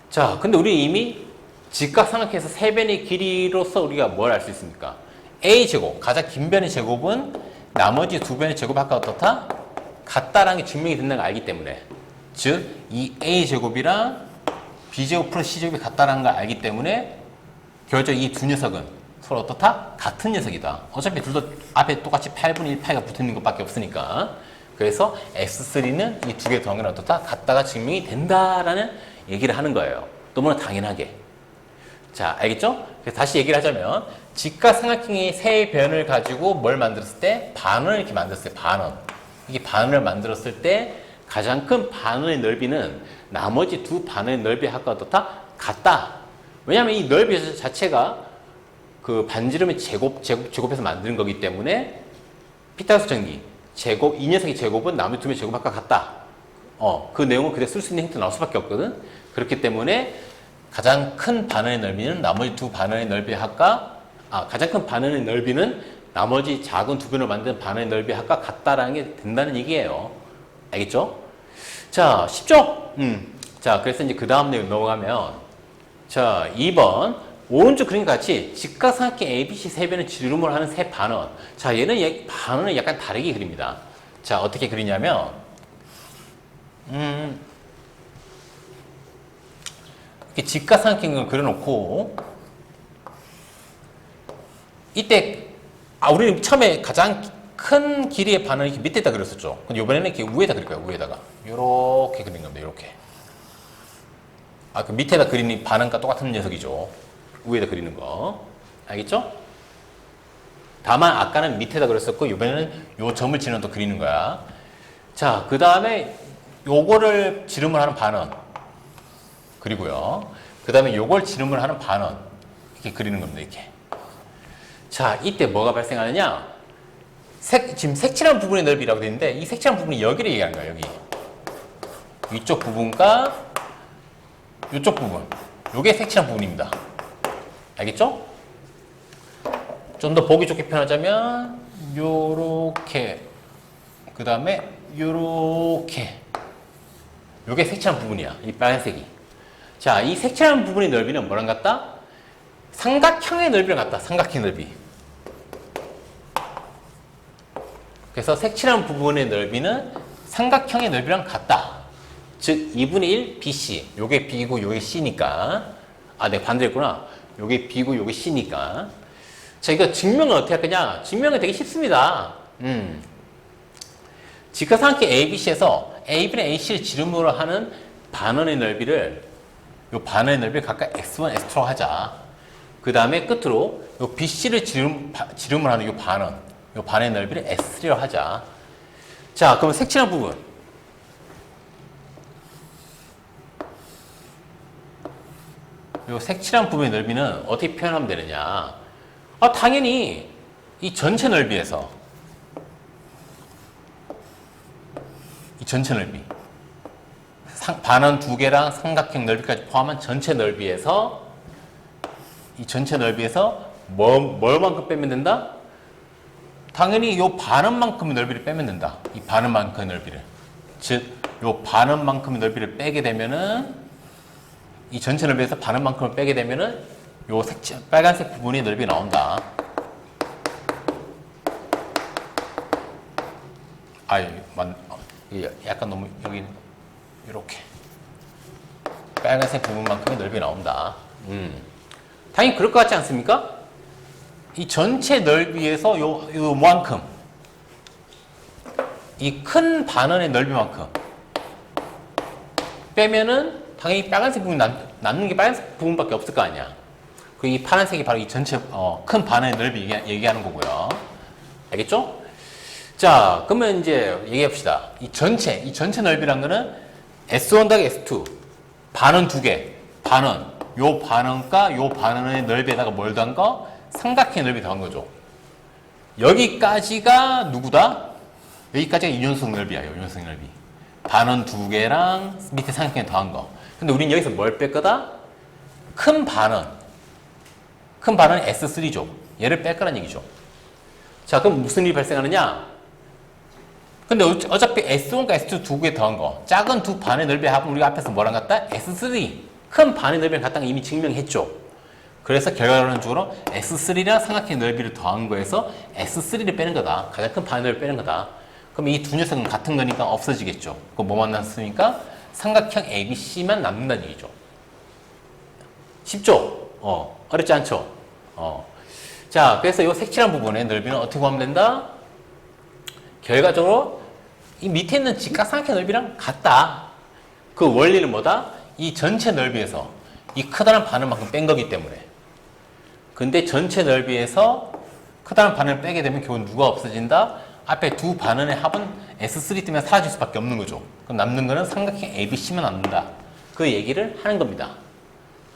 자, 근데 우리 이미 직각삼각형에서 세 변의 길이로서 우리가 뭘 알 수 있습니까? A제곱, 가장 긴 변의 제곱은 나머지 두 변의 제곱 아까 어떻다? 같다라는 게 증명이 된다는 걸 알기 때문에, 즉 이 A제곱이랑 B제곱 플러스 C제곱이 같다라는 걸 알기 때문에 결국 이 두 녀석은 서로 어떻다? 같은 녀석이다. 어차피 둘 다 앞에 똑같이 8분의 1 파이가 붙어있는 것밖에 없으니까. 그래서 X3는 이 두 개 더한 건 어떻다? 같다가 증명이 된다라는 얘기를 하는 거예요. 너무나 당연하게. 자, 알겠죠? 그래서 다시 얘기를 하자면 직각삼각형의 세 변을 가지고 뭘 만들었을 때? 반원을 이렇게 만들었어요. 반원. 이게 반원을 만들었을 때 가장 큰 반원의 넓이는 나머지 두 반원의 넓이의 합과 어떻다? 같다. 왜냐하면 이 넓이 자체가 그 반지름의 제곱해서 만드는 거기 때문에 피타고라스 정리 제곱, 이 녀석의 제곱은 나머지 두 개의 제곱 합과 같다. 그 내용을 그대로 쓸 수 있는 힌트 나올 수밖에 없거든. 그렇기 때문에 가장 큰 반원의 넓이는 나머지 두 반원의 넓이의 합과 가장 큰 반원의 넓이는 나머지 작은 두 변을 만든 반원의 넓이의 합과 같다라는 게 된다는 얘기예요. 알겠죠? 자, 쉽죠? 자, 그래서 이제 그 다음 내용 넘어가면 자, 2번 오른쪽 그림과 같이 직각삼각형 ABC 세 변의 지름을 하는 세 반원. 자, 얘는 반원을 약간 다르게 그립니다. 자, 어떻게 그리냐면 이렇게 직각삼각형을 그려놓고 이때 우리는 처음에 가장 큰 길이의 반원을 이렇게 밑에다 그렸었죠. 근데 이번에는 이렇게 위에다 그릴 거예요. 위에다가 이렇게 그린 겁니다. 이렇게. 그 밑에다 그리는 반원과 똑같은 녀석이죠. 위에다 그리는 거. 알겠죠? 다만 아까는 밑에다 그렸었고 이번에는 요 점을 지나서 또 그리는 거야. 자, 그 다음에 요거를 지름을 하는 반원 그리고요. 그 다음에 요걸 지름을 하는 반원 이렇게 그리는 겁니다. 이렇게. 자, 이때 뭐가 발생하느냐? 지금 색칠한 부분의 넓이라고 되어 있는데 이 색칠한 부분이 여기를 얘기하는 거예요. 여기. 위쪽 부분과 이쪽 부분. 요게 색칠한 부분입니다. 알겠죠? 좀 더 보기 좋게 표현하자면 요렇게 그 다음에 요렇게 요게 색칠한 부분이야. 이 빨간색이. 자, 이 색칠한 부분의 넓이는 뭐랑 같다? 삼각형의 넓이랑 같다. 삼각형 넓이. 그래서 색칠한 부분의 넓이는 삼각형의 넓이랑 같다. 즉 2분의 1 BC. 요게 B고 요게 C니까. 내가 반대로 했구나. 요게 B고 요게 C니까. 자, 이거 증명을 어떻게 할 거냐? 증명은 되게 쉽습니다. 직각삼각형 ABC에서 A분의 AC를 지름으로 하는 반원의 넓이를 요 반원의 넓이를 각각 X1, X2라고 하자. 그 다음에 끝으로 요 BC를 지름을 하는 요 반의 넓이를 S3라고 하자. 자, 그러면 색칠한 부분. 요 색칠한 부분의 넓이는 어떻게 표현하면 되느냐? 당연히 이 전체 넓이에서 이 전체 넓이 반원 두 개랑 삼각형 넓이까지 포함한 전체 넓이에서 이 전체 넓이에서 뭘만큼 빼면 된다? 당연히 요 반원만큼의 넓이를 빼면 된다. 이 반원만큼의 넓이를. 즉, 요 반원만큼의 넓이를 빼게 되면은 이 전체 넓이에서 반원만큼을 빼게 되면은 요 빨간색 부분의 넓이 나온다. 약간 너무 여기 이렇게 빨간색 부분만큼의 넓이 나온다. 당연히 그럴 것 같지 않습니까? 이 전체 넓이에서 요만큼 이 큰 반원의 넓이만큼 빼면은 당연히 빨간색 부분이 남는 게 빨간색 부분밖에 없을 거 아니야. 이 파란색이 바로 이 전체 큰 반원의 넓이 얘기하는 거고요. 알겠죠? 자, 그러면 이제 얘기합시다. 이 전체 넓이란 거는 S1 더하기 S2 반원 두 개, 반원 요 반원과 요 반원의 넓이에다가 뭘 더한 거? 삼각형의 넓이 더한 거죠. 여기까지가 누구다? 여기까지가 유연석 넓이야. 유연석 넓이. 반원 두 개랑 밑에 삼각형에 더한 거. 근데 우린 여기서 뭘 뺄 거다? 큰 반원. 큰 반원은 S3죠. 얘를 뺄 거란 얘기죠. 자, 그럼 무슨 일이 발생하느냐? 근데 어차피 S1과 S2 두 개 더한 거. 작은 두 반의 넓이의 합은 우리가 앞에서 뭐랑 같다? S3. 큰 반의 넓이랑 같다는 거 이미 증명했죠. 그래서 결과론적으로 S3랑 삼각형의 넓이를 더한 거에서 S3를 빼는 거다. 가장 큰 반의 넓이를 빼는 거다. 그럼 이 두 녀석은 같은 거니까 없어지겠죠. 그럼 뭐만 남습니까? 삼각형 ABC만 남는다는 얘기죠. 쉽죠? 어렵지 않죠? 자, 그래서 이 색칠한 부분의 넓이는 어떻게 구하면 된다? 결과적으로 이 밑에 있는 직각삼각형 넓이랑 같다. 그 원리는 뭐다? 이 전체 넓이에서 이 크다란 반원만큼 뺀 거기 때문에. 근데 전체 넓이에서 크다란 반원을 빼게 되면 결국 누가 없어진다? 앞에 두 반원의 합은 S3 때문에 사라질 수밖에 없는 거죠. 그럼 남는 거는 삼각형 ABC만 남는다. 그 얘기를 하는 겁니다.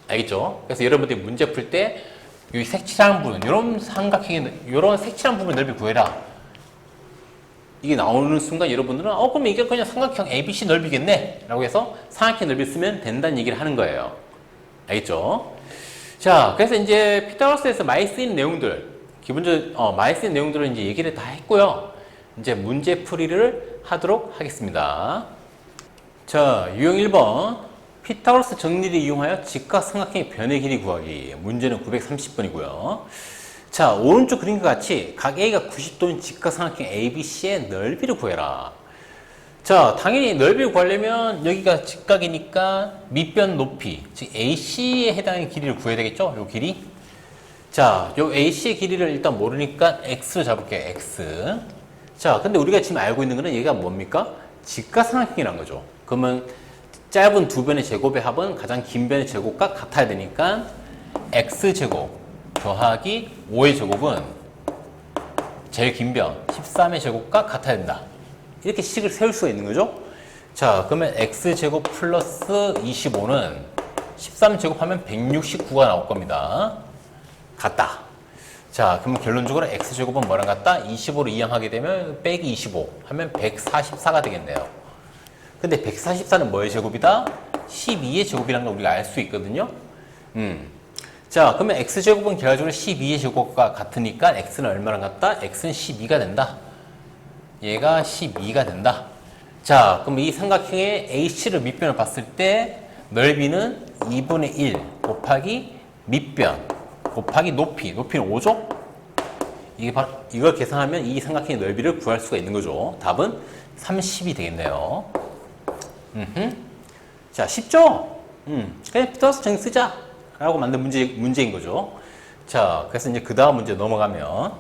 알겠죠? 그래서 여러분들이 문제 풀 때 이 색칠한 부분, 이런 삼각형의, 이런 색칠한 부분 넓이 구해라. 이게 나오는 순간 여러분들은 그럼 이게 그냥 삼각형 ABC 넓이겠네 라고 해서 삼각형 넓이 쓰면 된다는 얘기를 하는 거예요. 알겠죠? 자, 그래서 이제 피타고라스에서 많이 쓰이는 내용들, 기본적으로 많이 쓰이는 내용들을 이제 얘기를 다 했고요. 이제 문제 풀이를 하도록 하겠습니다. 자, 유형 1번. 피타고라스 정리를 이용하여 직각삼각형의 변의 길이 구하기. 문제는 930번이고요. 자, 오른쪽 그림과 같이 각 A가 90도인 직각삼각형 ABC의 넓이를 구해라. 자, 당연히 넓이를 구하려면 여기가 직각이니까 밑변 높이, 즉 AC에 해당하는 길이를 구해야 되겠죠? 요 길이. 자, 요 AC의 길이를 일단 모르니까 X로 잡을게요. X. 자, 근데 우리가 지금 알고 있는 거는 얘가 뭡니까? 직각삼각형이라는 거죠. 그러면 짧은 두 변의 제곱의 합은 가장 긴 변의 제곱과 같아야 되니까 X제곱 더하기 5의 제곱은 제일 긴 변 13의 제곱과 같아야 된다. 이렇게 식을 세울 수가 있는 거죠. 자, 그러면 X제곱 플러스 25는 13제곱하면 169가 나올 겁니다. 같다. 자, 그러면 결론적으로 X제곱은 뭐랑 같다? 25로 이항하게 되면 빼기 25 하면 144가 되겠네요. 근데 144는 뭐의 제곱이다? 12의 제곱이라는 걸 우리가 알 수 있거든요. 자, 그러면 X제곱은 결과적으로 12의 제곱과 같으니까 X는 얼마랑 같다? X는 12가 된다. 얘가 12가 된다. 자, 그럼 이 삼각형의 AC를 밑변을 봤을 때 넓이는 2분의 1 곱하기 밑변 곱하기 높이는 5죠? 이걸 계산하면 이 삼각형의 넓이를 구할 수가 있는 거죠. 답은 30이 되겠네요. 자, 쉽죠? 그냥 피타고라스 정리 쓰자 라고 만든 문제인 거죠. 자, 그래서 이제 그 다음 문제 넘어가면,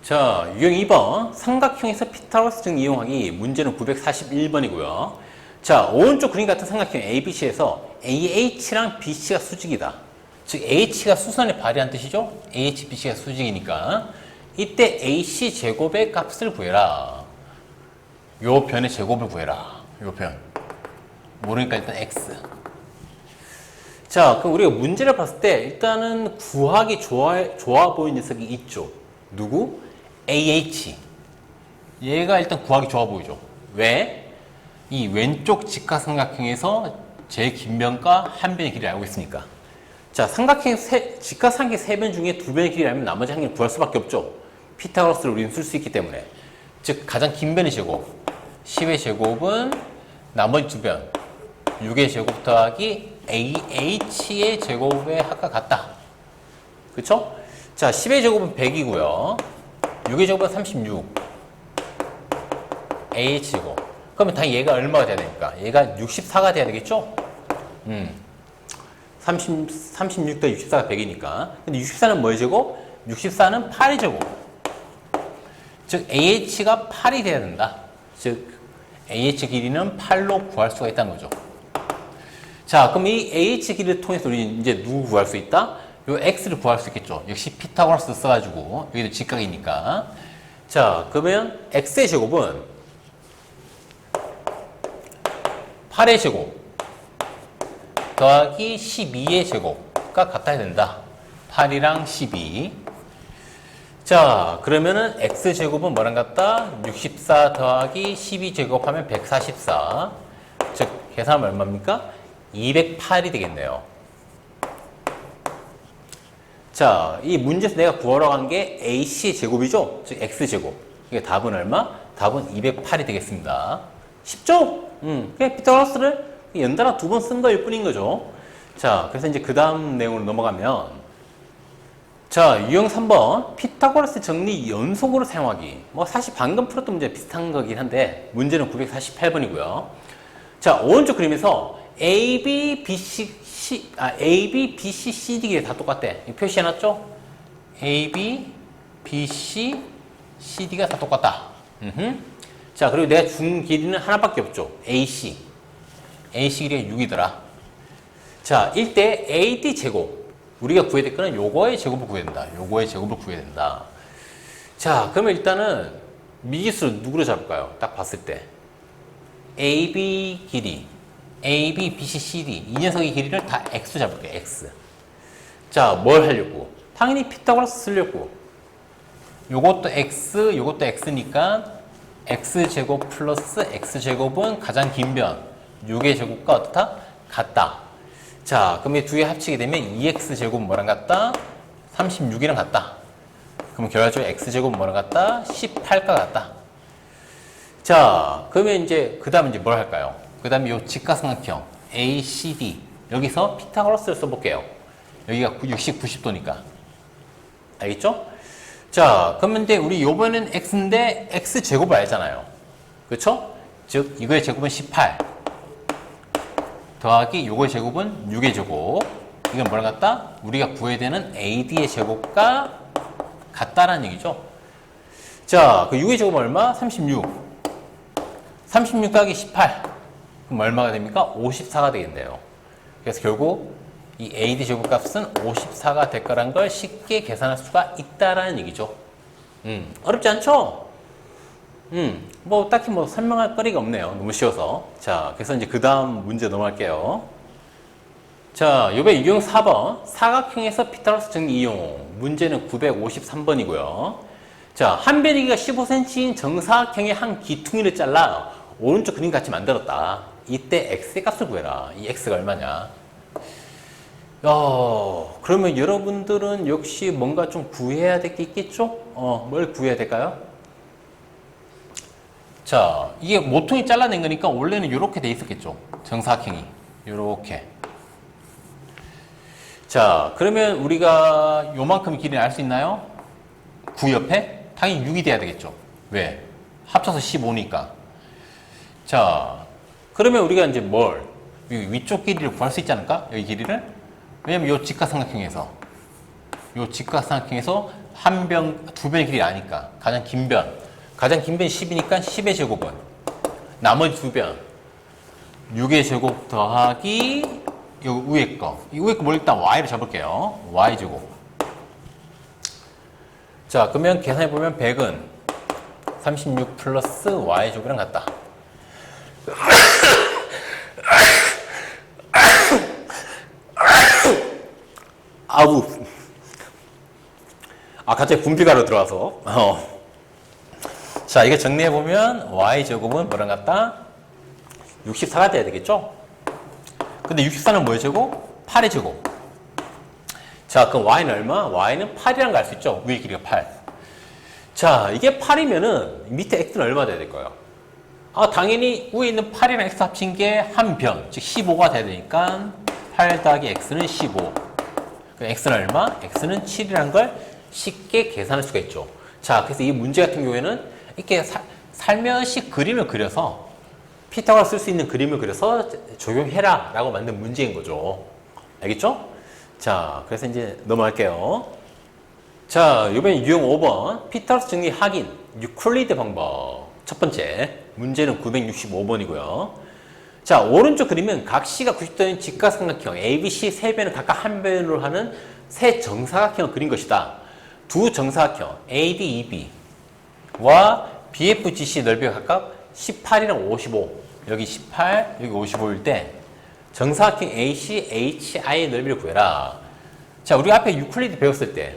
자, 유형 2번 삼각형에서 피타고라스 정리 이용하기. 문제는 941번이고요. 자, 오른쪽 그림 같은 삼각형 ABC에서 AH랑 BC가 수직이다. 즉 H가 수선의 발이란 뜻이죠. AH, BC가 수직이니까 이때 AC 제곱의 값을 구해라. 요 변의 제곱을 구해라. 요 변. 모르니까 일단 X. 자, 그럼 우리가 문제를 봤을 때 일단은 구하기 좋아 보이는 녀석이 있죠. 누구? AH. 얘가 일단 구하기 좋아 보이죠. 왜? 이 왼쪽 직각삼각형에서 제일 긴 변과 한 변의 길이를 알고 있으니까. 자, 직각삼각형 세 변 중에 두 변의 길이를 알면 나머지 한 개를 구할 수밖에 없죠. 피타고라스를 우리는 쓸 수 있기 때문에. 즉 가장 긴 변의 제곱 10의 제곱은 나머지 두 변 6의 제곱 더하기 AH의 제곱의 합과 같다. 그쵸? 자, 10의 제곱은 100이고요. 6의 제곱은 36. AH 제곱. 그러면 당연히 얘가 얼마가 돼야 됩니까? 얘가 64가 돼야 되겠죠? 36 더 64가 100이니까. 근데 64는 뭐의 제곱? 64는 8의 제곱. 즉, AH가 8이 돼야 된다. 즉, AH 길이는 8로 구할 수가 있다는 거죠. 자, 그럼 이 AH 길이를 통해서 우리 이제 누구 구할 수 있다? 요 X를 구할 수 있겠죠. 역시 피타고라스 써가지고, 여기도 직각이니까. 자, 그러면 X의 제곱은 8의 제곱 더하기 12의 제곱 제곱값과 같아야 된다. 8이랑 12. 자, 그러면은 x제곱은 뭐랑 같다? 64 더하기 12제곱하면 144. 즉, 계산하면 얼마입니까? 208이 되겠네요. 자, 이 문제에서 내가 구하러 간 게 AC 제곱이죠? 즉, X제곱. 이게 답은 얼마? 답은 208이 되겠습니다. 쉽죠? 그냥 피타고라스를 연달아 2번 쓴 거일 뿐인 거죠. 자, 그래서 이제 그 다음 내용으로 넘어가면, 자, 유형 3번. 피타고라스 정리 연속으로 사용하기. 뭐, 사실 방금 풀었던 문제 비슷한 거긴 한데, 문제는 948번이고요. 자, 오른쪽 그림에서 A, B, B, C, C, D 길이 다 똑같대. 표시해놨죠? A, B, B, C, C, D가 다 똑같다. 자, 그리고 내가 준 길이는 하나밖에 없죠. AC. AC 길이가 6이더라. 자, 일대 AD 제곱. 우리가 구해야 될 거는 요거의 제곱을 구해야 된다. 요거의 제곱을 구해야 된다. 자, 그러면 일단은 미지수를 누구로 잡을까요? 딱 봤을 때. AB 길이. AB, BC, CD. 이 녀석의 길이를 다 X로 잡을게요. X. 자, 뭘 하려고? 당연히 피타고라스 쓰려고. 요것도 X, 요것도 X니까 X제곱 플러스 X제곱은 가장 긴 변. 6의 제곱과 어떻다? 같다. 자, 그럼 이 두 개 합치게 되면 2X제곱은 뭐랑 같다? 36이랑 같다. 그럼 결과적으로 X제곱은 뭐랑 같다? 18과 같다. 자, 그러면 이제, 그 다음에 이제 뭘 할까요? 그 다음에 요 직각삼각형 ACD. 여기서 피타고라스를 써볼게요. 여기가 60, 90도니까. 알겠죠? 자, 그러면 이제 우리 요번엔 X인데 X제곱을 알잖아요. 그쵸? 즉, 이거의 제곱은 18. 더하기 요거의 제곱은 6의 제곱. 이건 뭐랑 같다? 우리가 구해야 되는 AD의 제곱과 같다라는 얘기죠. 자, 그 6의 제곱은 얼마? 36. 36 곱하기 18. 그럼 얼마가 됩니까? 54가 되겠네요. 그래서 결국 이 AD 제곱값은 54가 될 거란 걸 쉽게 계산할 수가 있다라는 얘기죠. 어렵지 않죠? 뭐 딱히 뭐 설명할 거리가 없네요. 너무 쉬워서. 자, 그래서 이제 그 다음 문제 넘어갈게요. 자, 요번 유형 4번. 사각형에서 피타고라스 정리 이용. 문제는 953번이고요. 자, 한 변이기가 15cm인 정사각형의 한 기퉁이를 잘라 오른쪽 그림 같이 만들었다. 이때 x의 값을 구해라. 이 x가 얼마냐? 그러면 여러분들은 역시 뭔가 좀 구해야 될 게 있겠죠? 뭘 구해야 될까요? 자, 이게 모퉁이 잘라낸 거니까 원래는 이렇게 돼 있었겠죠? 정사각형이. 요렇게. 자, 그러면 우리가 요만큼 길이를 알 수 있나요? 9 옆에? 당연히 6이 돼야 되겠죠? 왜? 합쳐서 15니까. 자, 그러면 우리가 이제 뭘? 위쪽 길이를 구할 수 있지 않을까? 여기 길이를? 왜냐면 요 직각삼각형에서 두 변의 길이 아니까. 가장 긴 변이 10이니까 10의 제곱은 나머지 두 변 6의 제곱 더하기 요 위에 거. 이 위에 거 뭘 일단 y를 잡을게요. y제곱. 자, 그러면 계산해보면 100은 36 플러스 y제곱이랑 같다. 아우. 갑자기 분비가루 들어와서. 자, 이거 정리해보면 y제곱은 뭐랑 같다? 64가 돼야 되겠죠? 근데 64는 뭐의 제곱? 8의 제곱. 자, 그럼 y는 얼마? y는 8이라는 거 알 수 있죠? 위의 길이가 8. 자, 이게 8이면은 밑에 x는 얼마 돼야 될까요? 당연히 위에 있는 8이랑 x 합친 게 한 변, 즉 15가 돼야 되니까 8 더하기 x는 15. 그럼 x는 얼마? x는 7이라는 걸 쉽게 계산할 수가 있죠. 자, 그래서 이 문제 같은 경우에는 이렇게 살며시 그림을 그려서 피타고라스 쓸 수 있는 그림을 그려서 적용해라 라고 만든 문제인 거죠. 알겠죠? 자, 그래서 이제 넘어갈게요. 자, 이번엔 유형 5번 피타고라스 정리 확인 유클리드 방법. 첫 번째 문제는 965번이고요. 자, 오른쪽 그림은 각 C가 90도인 직각삼각형 ABC 세 변을 각각 한 변으로 하는 세 정사각형을 그린 것이다. 두 정사각형 AD, EB와 BFGC 넓이가 각각 18이랑 55. 여기 18, 여기 55일 때 정사각형 AC, HI의 넓이를 구해라. 자, 우리 앞에 유클리드 배웠을 때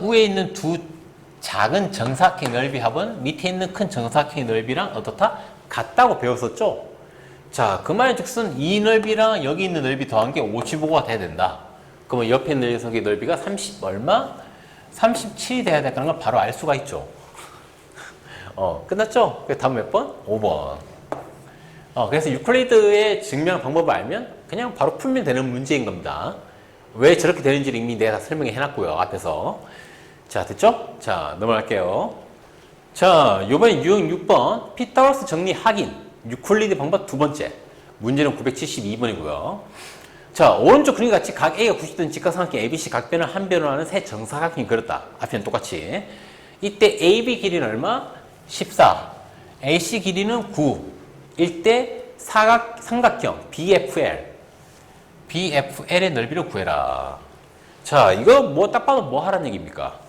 위에 있는 두 작은 정사각형 넓이 합은 밑에 있는 큰 정사각형 넓이랑 어떻다? 같다고 배웠었죠? 자, 그 말즉슨 이 넓이랑 여기 있는 넓이 더한 게 55가 돼야 된다. 그러면 옆에 있는 녀석의 넓이가 30 얼마? 37이 돼야 된다는 걸 바로 알 수가 있죠. 끝났죠? 그 다음 몇 번? 5번. 그래서 유클리드의 증명 방법을 알면 그냥 바로 풀면 되는 문제인 겁니다. 왜 저렇게 되는지를 이미 내가 다 설명해 놨고요, 앞에서. 자, 됐죠? 자, 넘어갈게요. 자, 요번에 유형 6번. 피타고라스 정리 확인. 유클리드 방법 두 번째. 문제는 972번이고요. 자, 오른쪽 그림 같이 각 A가 90도인 직각삼각형 ABC 각변을 한 변으로 하는 세 정사각형이 그렸다. 앞에는 똑같이. 이때 AB 길이는 얼마? 14. AC 길이는 9. 일때 삼각형 BFL의 넓이를 구해라. 자, 이거 뭐 딱 봐도 뭐 하라는 얘기입니까?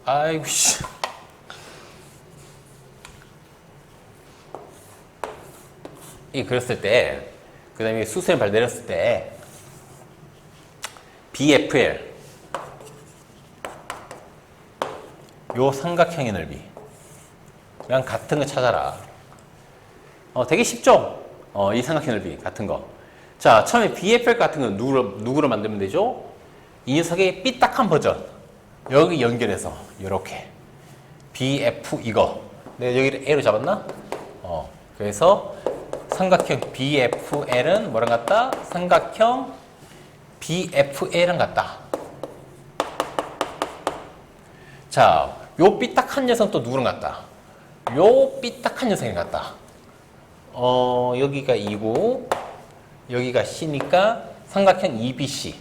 아이고 씨. 이 그렸을 때, 그 다음에 수선을 발 내렸을 때 BFL 요 삼각형의 넓이 그냥 같은 거 찾아라. 되게 쉽죠? 이 삼각형 넓이 같은 거. 자, 처음에 BFL 같은 건 누구로 만들면 되죠? 이 녀석의 삐딱한 버전. 여기 연결해서 요렇게 BF 이거. 내가 여기를 A로 잡았나? 그래서 삼각형 BFL은 뭐랑 같다? 삼각형 BFL은 같다. 자, 요 삐딱한 녀석은 또 누구랑 같다? 요 삐딱한 녀석이 같다. 여기가 2고 여기가 C니까 삼각형 EBC.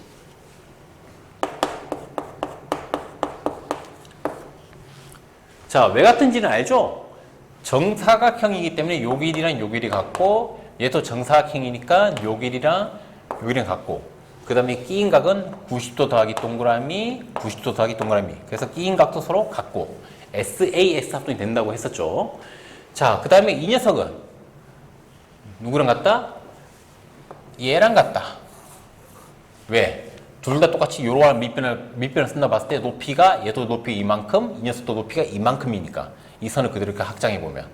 자, 왜 같은지는 알죠? 정사각형이기 때문에 요 길이랑 요 길이 같고 얘도 정사각형이니까 요 길이랑 요 길이랑 같고 그 다음에 끼인 각은 90도 더하기 동그라미 90도 더하기 동그라미. 그래서 끼인 각도 서로 같고 SAS 합동이 된다고 했었죠. 자, 그 다음에 이 녀석은 누구랑 같다? 얘랑 같다. 왜? 둘 다 똑같이 이러한 밑변을 쓴다 봤을 때 높이가 얘도 높이 이만큼 이 녀석도 높이가 이만큼이니까 이 선을 그대로 이렇게 확장해 보면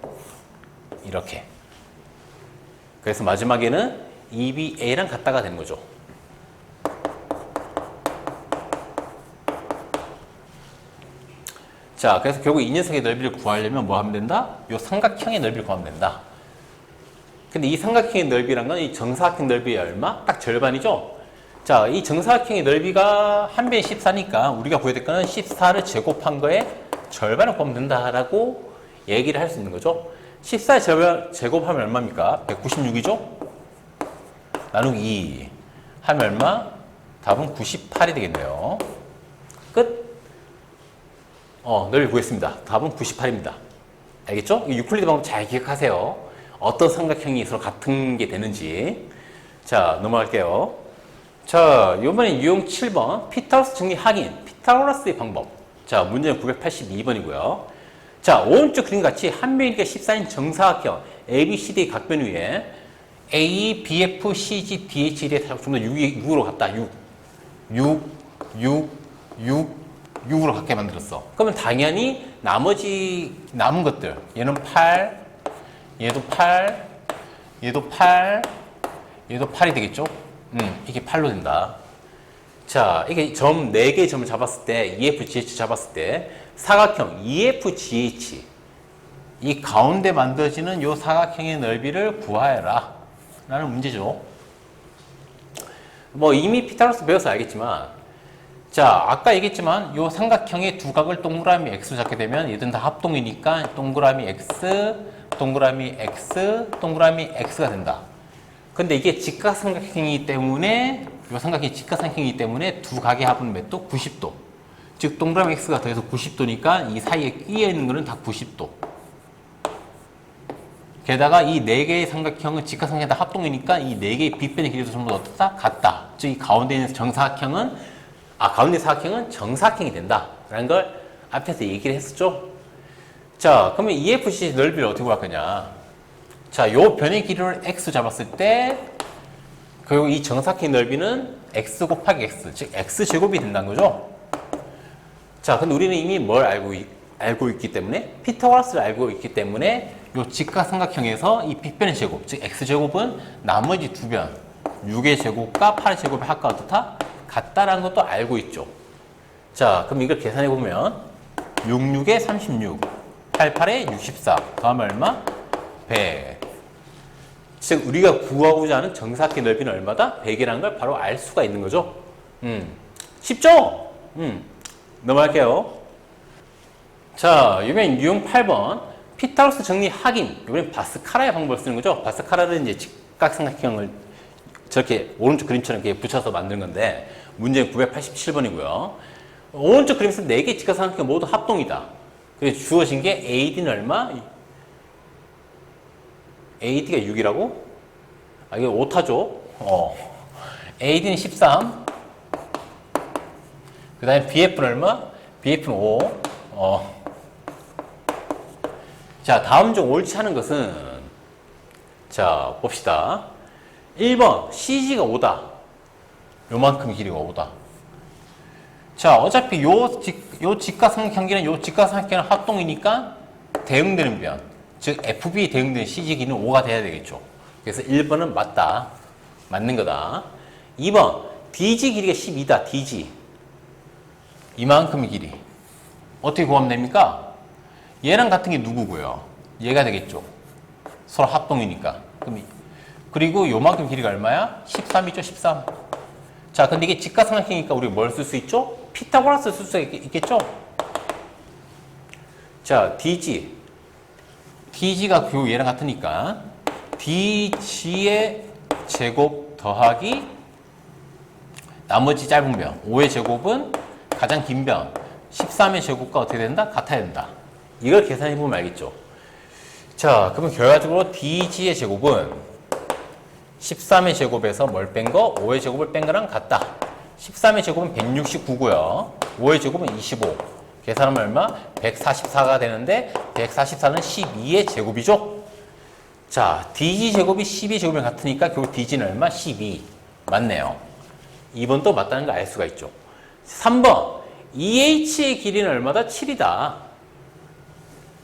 이렇게. 그래서 마지막에는 EBA랑 같다가 되는 거죠. 자, 그래서 결국 이 녀석의 넓이를 구하려면 뭐 하면 된다? 이 삼각형의 넓이를 구하면 된다. 근데 이 삼각형의 넓이란 건 이 정사각형 넓이의 얼마? 딱 절반이죠? 자, 이 정사각형의 넓이가 한 변이 14니까 우리가 구해야 될 거는 14를 제곱한 거에 절반을 구하면 된다라고 얘기를 할 수 있는 거죠. 14의 제곱하면 얼마입니까? 196이죠? 나누기 2 하면 얼마? 답은 98이 되겠네요. 끝. 넓이 구했습니다. 답은 98입니다. 알겠죠? 이 유클리드 방법 잘 기억하세요. 어떤 삼각형이 서로 같은 게 되는지. 자, 넘어갈게요. 자, 이번엔 유형 7번 피타고라스 정리 확인. 피타고라스의 방법. 자, 문제는 982번이고요. 자, 오른쪽 그림 같이 한 변이니까 14인 정사각형 ABCD의 각변 위에 A, BF, CG, DH 에 좀더 6으로 갔다. 6으로 갖게 만들었어. 그러면 당연히 나머지 남은 것들 얘는 8, 얘도 8, 얘도 8, 얘도 8이 되겠죠? 이게 8로 된다. 자, 이게 점 4개의 점을 잡았을 때 EFGH 잡았을 때 사각형 EFGH 이 가운데 만들어지는 이 사각형의 넓이를 구하여라 라는 문제죠. 뭐 이미 피타고라스 배워서 알겠지만 자, 아까 얘기했지만 이 삼각형의 두 각을 동그라미 X로 잡게 되면 얘들은 다 합동이니까 동그라미 X, 동그라미 X, 동그라미 X가 된다. 근데 이게 직각삼각형이기 때문에 이 삼각형이 직각삼각형이기 때문에 두 각의 합은 몇 도? 90도. 즉 동그라미 X가 더해서 90도니까 이 사이에 끼어 있는 거는 다 90도. 게다가 이 네 개의 삼각형은 직각삼각형이 다 합동이니까 이 네 개의 빗변의 길이도 전부 다 어떻다? 같다. 즉 이 가운데 있는 정사각형은 가운데 사각형은 정사각형이 된다. 라는 걸 앞에서 얘기를 했었죠? 자, 그러면 EFC 넓이를 어떻게 구할 거냐? 자, 요 변의 길이를 x 잡았을 때, 그리고 이 정사각형 넓이는 x 곱하기 x, 즉 x제곱이 된다는 거죠? 자, 근데 우리는 이미 뭘 알고 있기 때문에, 피타고라스를 알고 있기 때문에, 요 직각삼각형에서 이 빗변의 제곱, 즉 x제곱은 나머지 두 변, 6의 제곱과 8의 제곱의 합과 어떻다? 같다라는 것도 알고 있죠. 자, 그럼 이걸 계산해 보면 66에 36, 88에 64, 더하면 얼마? 100. 즉 우리가 구하고자 하는 정사각형 넓이는 얼마다? 100이라는 걸 바로 알 수가 있는 거죠. 쉽죠? 넘어갈게요. 자, 이번엔 유형 8번. 피타고라스 정리 확인. 이번엔 바스카라의 방법을 쓰는 거죠. 바스카라는 이제 직각삼각형을 저렇게 오른쪽 그림처럼 이렇게 붙여서 만든 건데, 문제는 987번이고요. 오른쪽 그림에서 4개 직각삼각형 모두 합동이다. 그래서 주어진 게 AD는 얼마? AD가 6이라고? 아, 이게 오타죠? AD는 13. 그 다음에 BF는 얼마? BF는 5. 자, 다음 중 옳지 않은 것은, 자, 봅시다. 1번, CG가 5다. 요만큼 길이가 5다. 자, 어차피 요 직각삼각형기는 요 직각삼각형은 합동이니까 대응되는 변, 즉 FB 대응되는 CG 길이는 5가 돼야 되겠죠. 그래서 1번은 맞다. 맞는 거다. 2번, DG 길이가 12다. DG. 이만큼의 길이. 어떻게 구하면 됩니까? 얘랑 같은 게 누구고요? 얘가 되겠죠. 서로 합동이니까. 그리고 요만큼 길이가 얼마야? 13이죠, 13. 자, 근데 이게 직각삼각형이니까 우리가 뭘 쓸 수 있죠? 피타고라스 쓸 수 있겠죠? 자, DG. DG가 그 얘랑 같으니까 DG의 제곱 더하기 나머지 짧은 변. 5의 제곱은 가장 긴 변. 13의 제곱과 어떻게 된다? 같아야 된다. 이걸 계산해보면 알겠죠? 자, 그러면 결과적으로 DG의 제곱은 13의 제곱에서 뭘 뺀 거? 5의 제곱을 뺀 거랑 같다. 13의 제곱은 169고요. 5의 제곱은 25. 계산하면 얼마? 144가 되는데 144는 12의 제곱이죠? 자, DG 제곱이 12 제곱이랑 같으니까 결국 DG는 얼마? 12. 맞네요. 2번도 맞다는 걸 알 수가 있죠. 3번. EH의 길이는 얼마다? 7이다.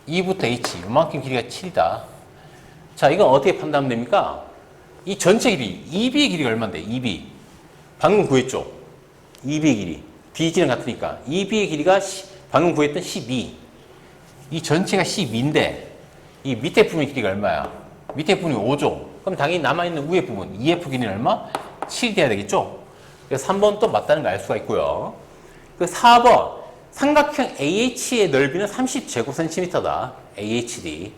E부터 H. 이만큼 길이가 7이다. 자, 이건 어떻게 판단하면 됩니까? 이 전체 길이, EB의 길이가 얼마인데? EB. 방금 구했죠? EB의 길이. DG는 같으니까. EB의 길이가 방금 구했던 12. 이 전체가 12인데, 이 밑에 부분의 길이가 얼마야? 밑에 부분이 5죠? 그럼 당연히 남아있는 위에 부분, EF 길이는 얼마? 7이 돼야 되겠죠? 그래서 3번 또 맞다는 걸 알 수가 있고요. 그 4번. 삼각형 AH의 넓이는 30제곱센티미터다. AHD.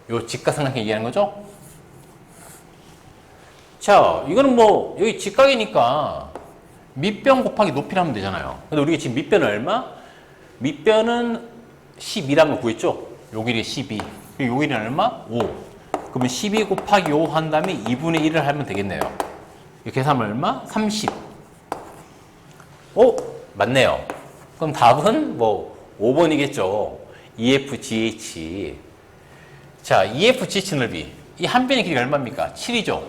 요 직각삼각형 얘기하는 거죠? 자, 이거는 뭐, 여기 직각이니까 밑변 곱하기 높이를 하면 되잖아요. 근데 우리가 지금 밑변은 얼마? 밑변은 12라는 걸 구했죠? 요 길이 12. 그리고 요 길이는 얼마? 5. 그러면 12 곱하기 5 한 다음에 2분의 1을 하면 되겠네요. 이렇게 해서 하면 얼마? 30. 오, 맞네요. 그럼 답은 뭐 5번이겠죠. EFGH. 자, EFGH 넓이. 이 한 변의 길이가 얼마입니까? 7이죠.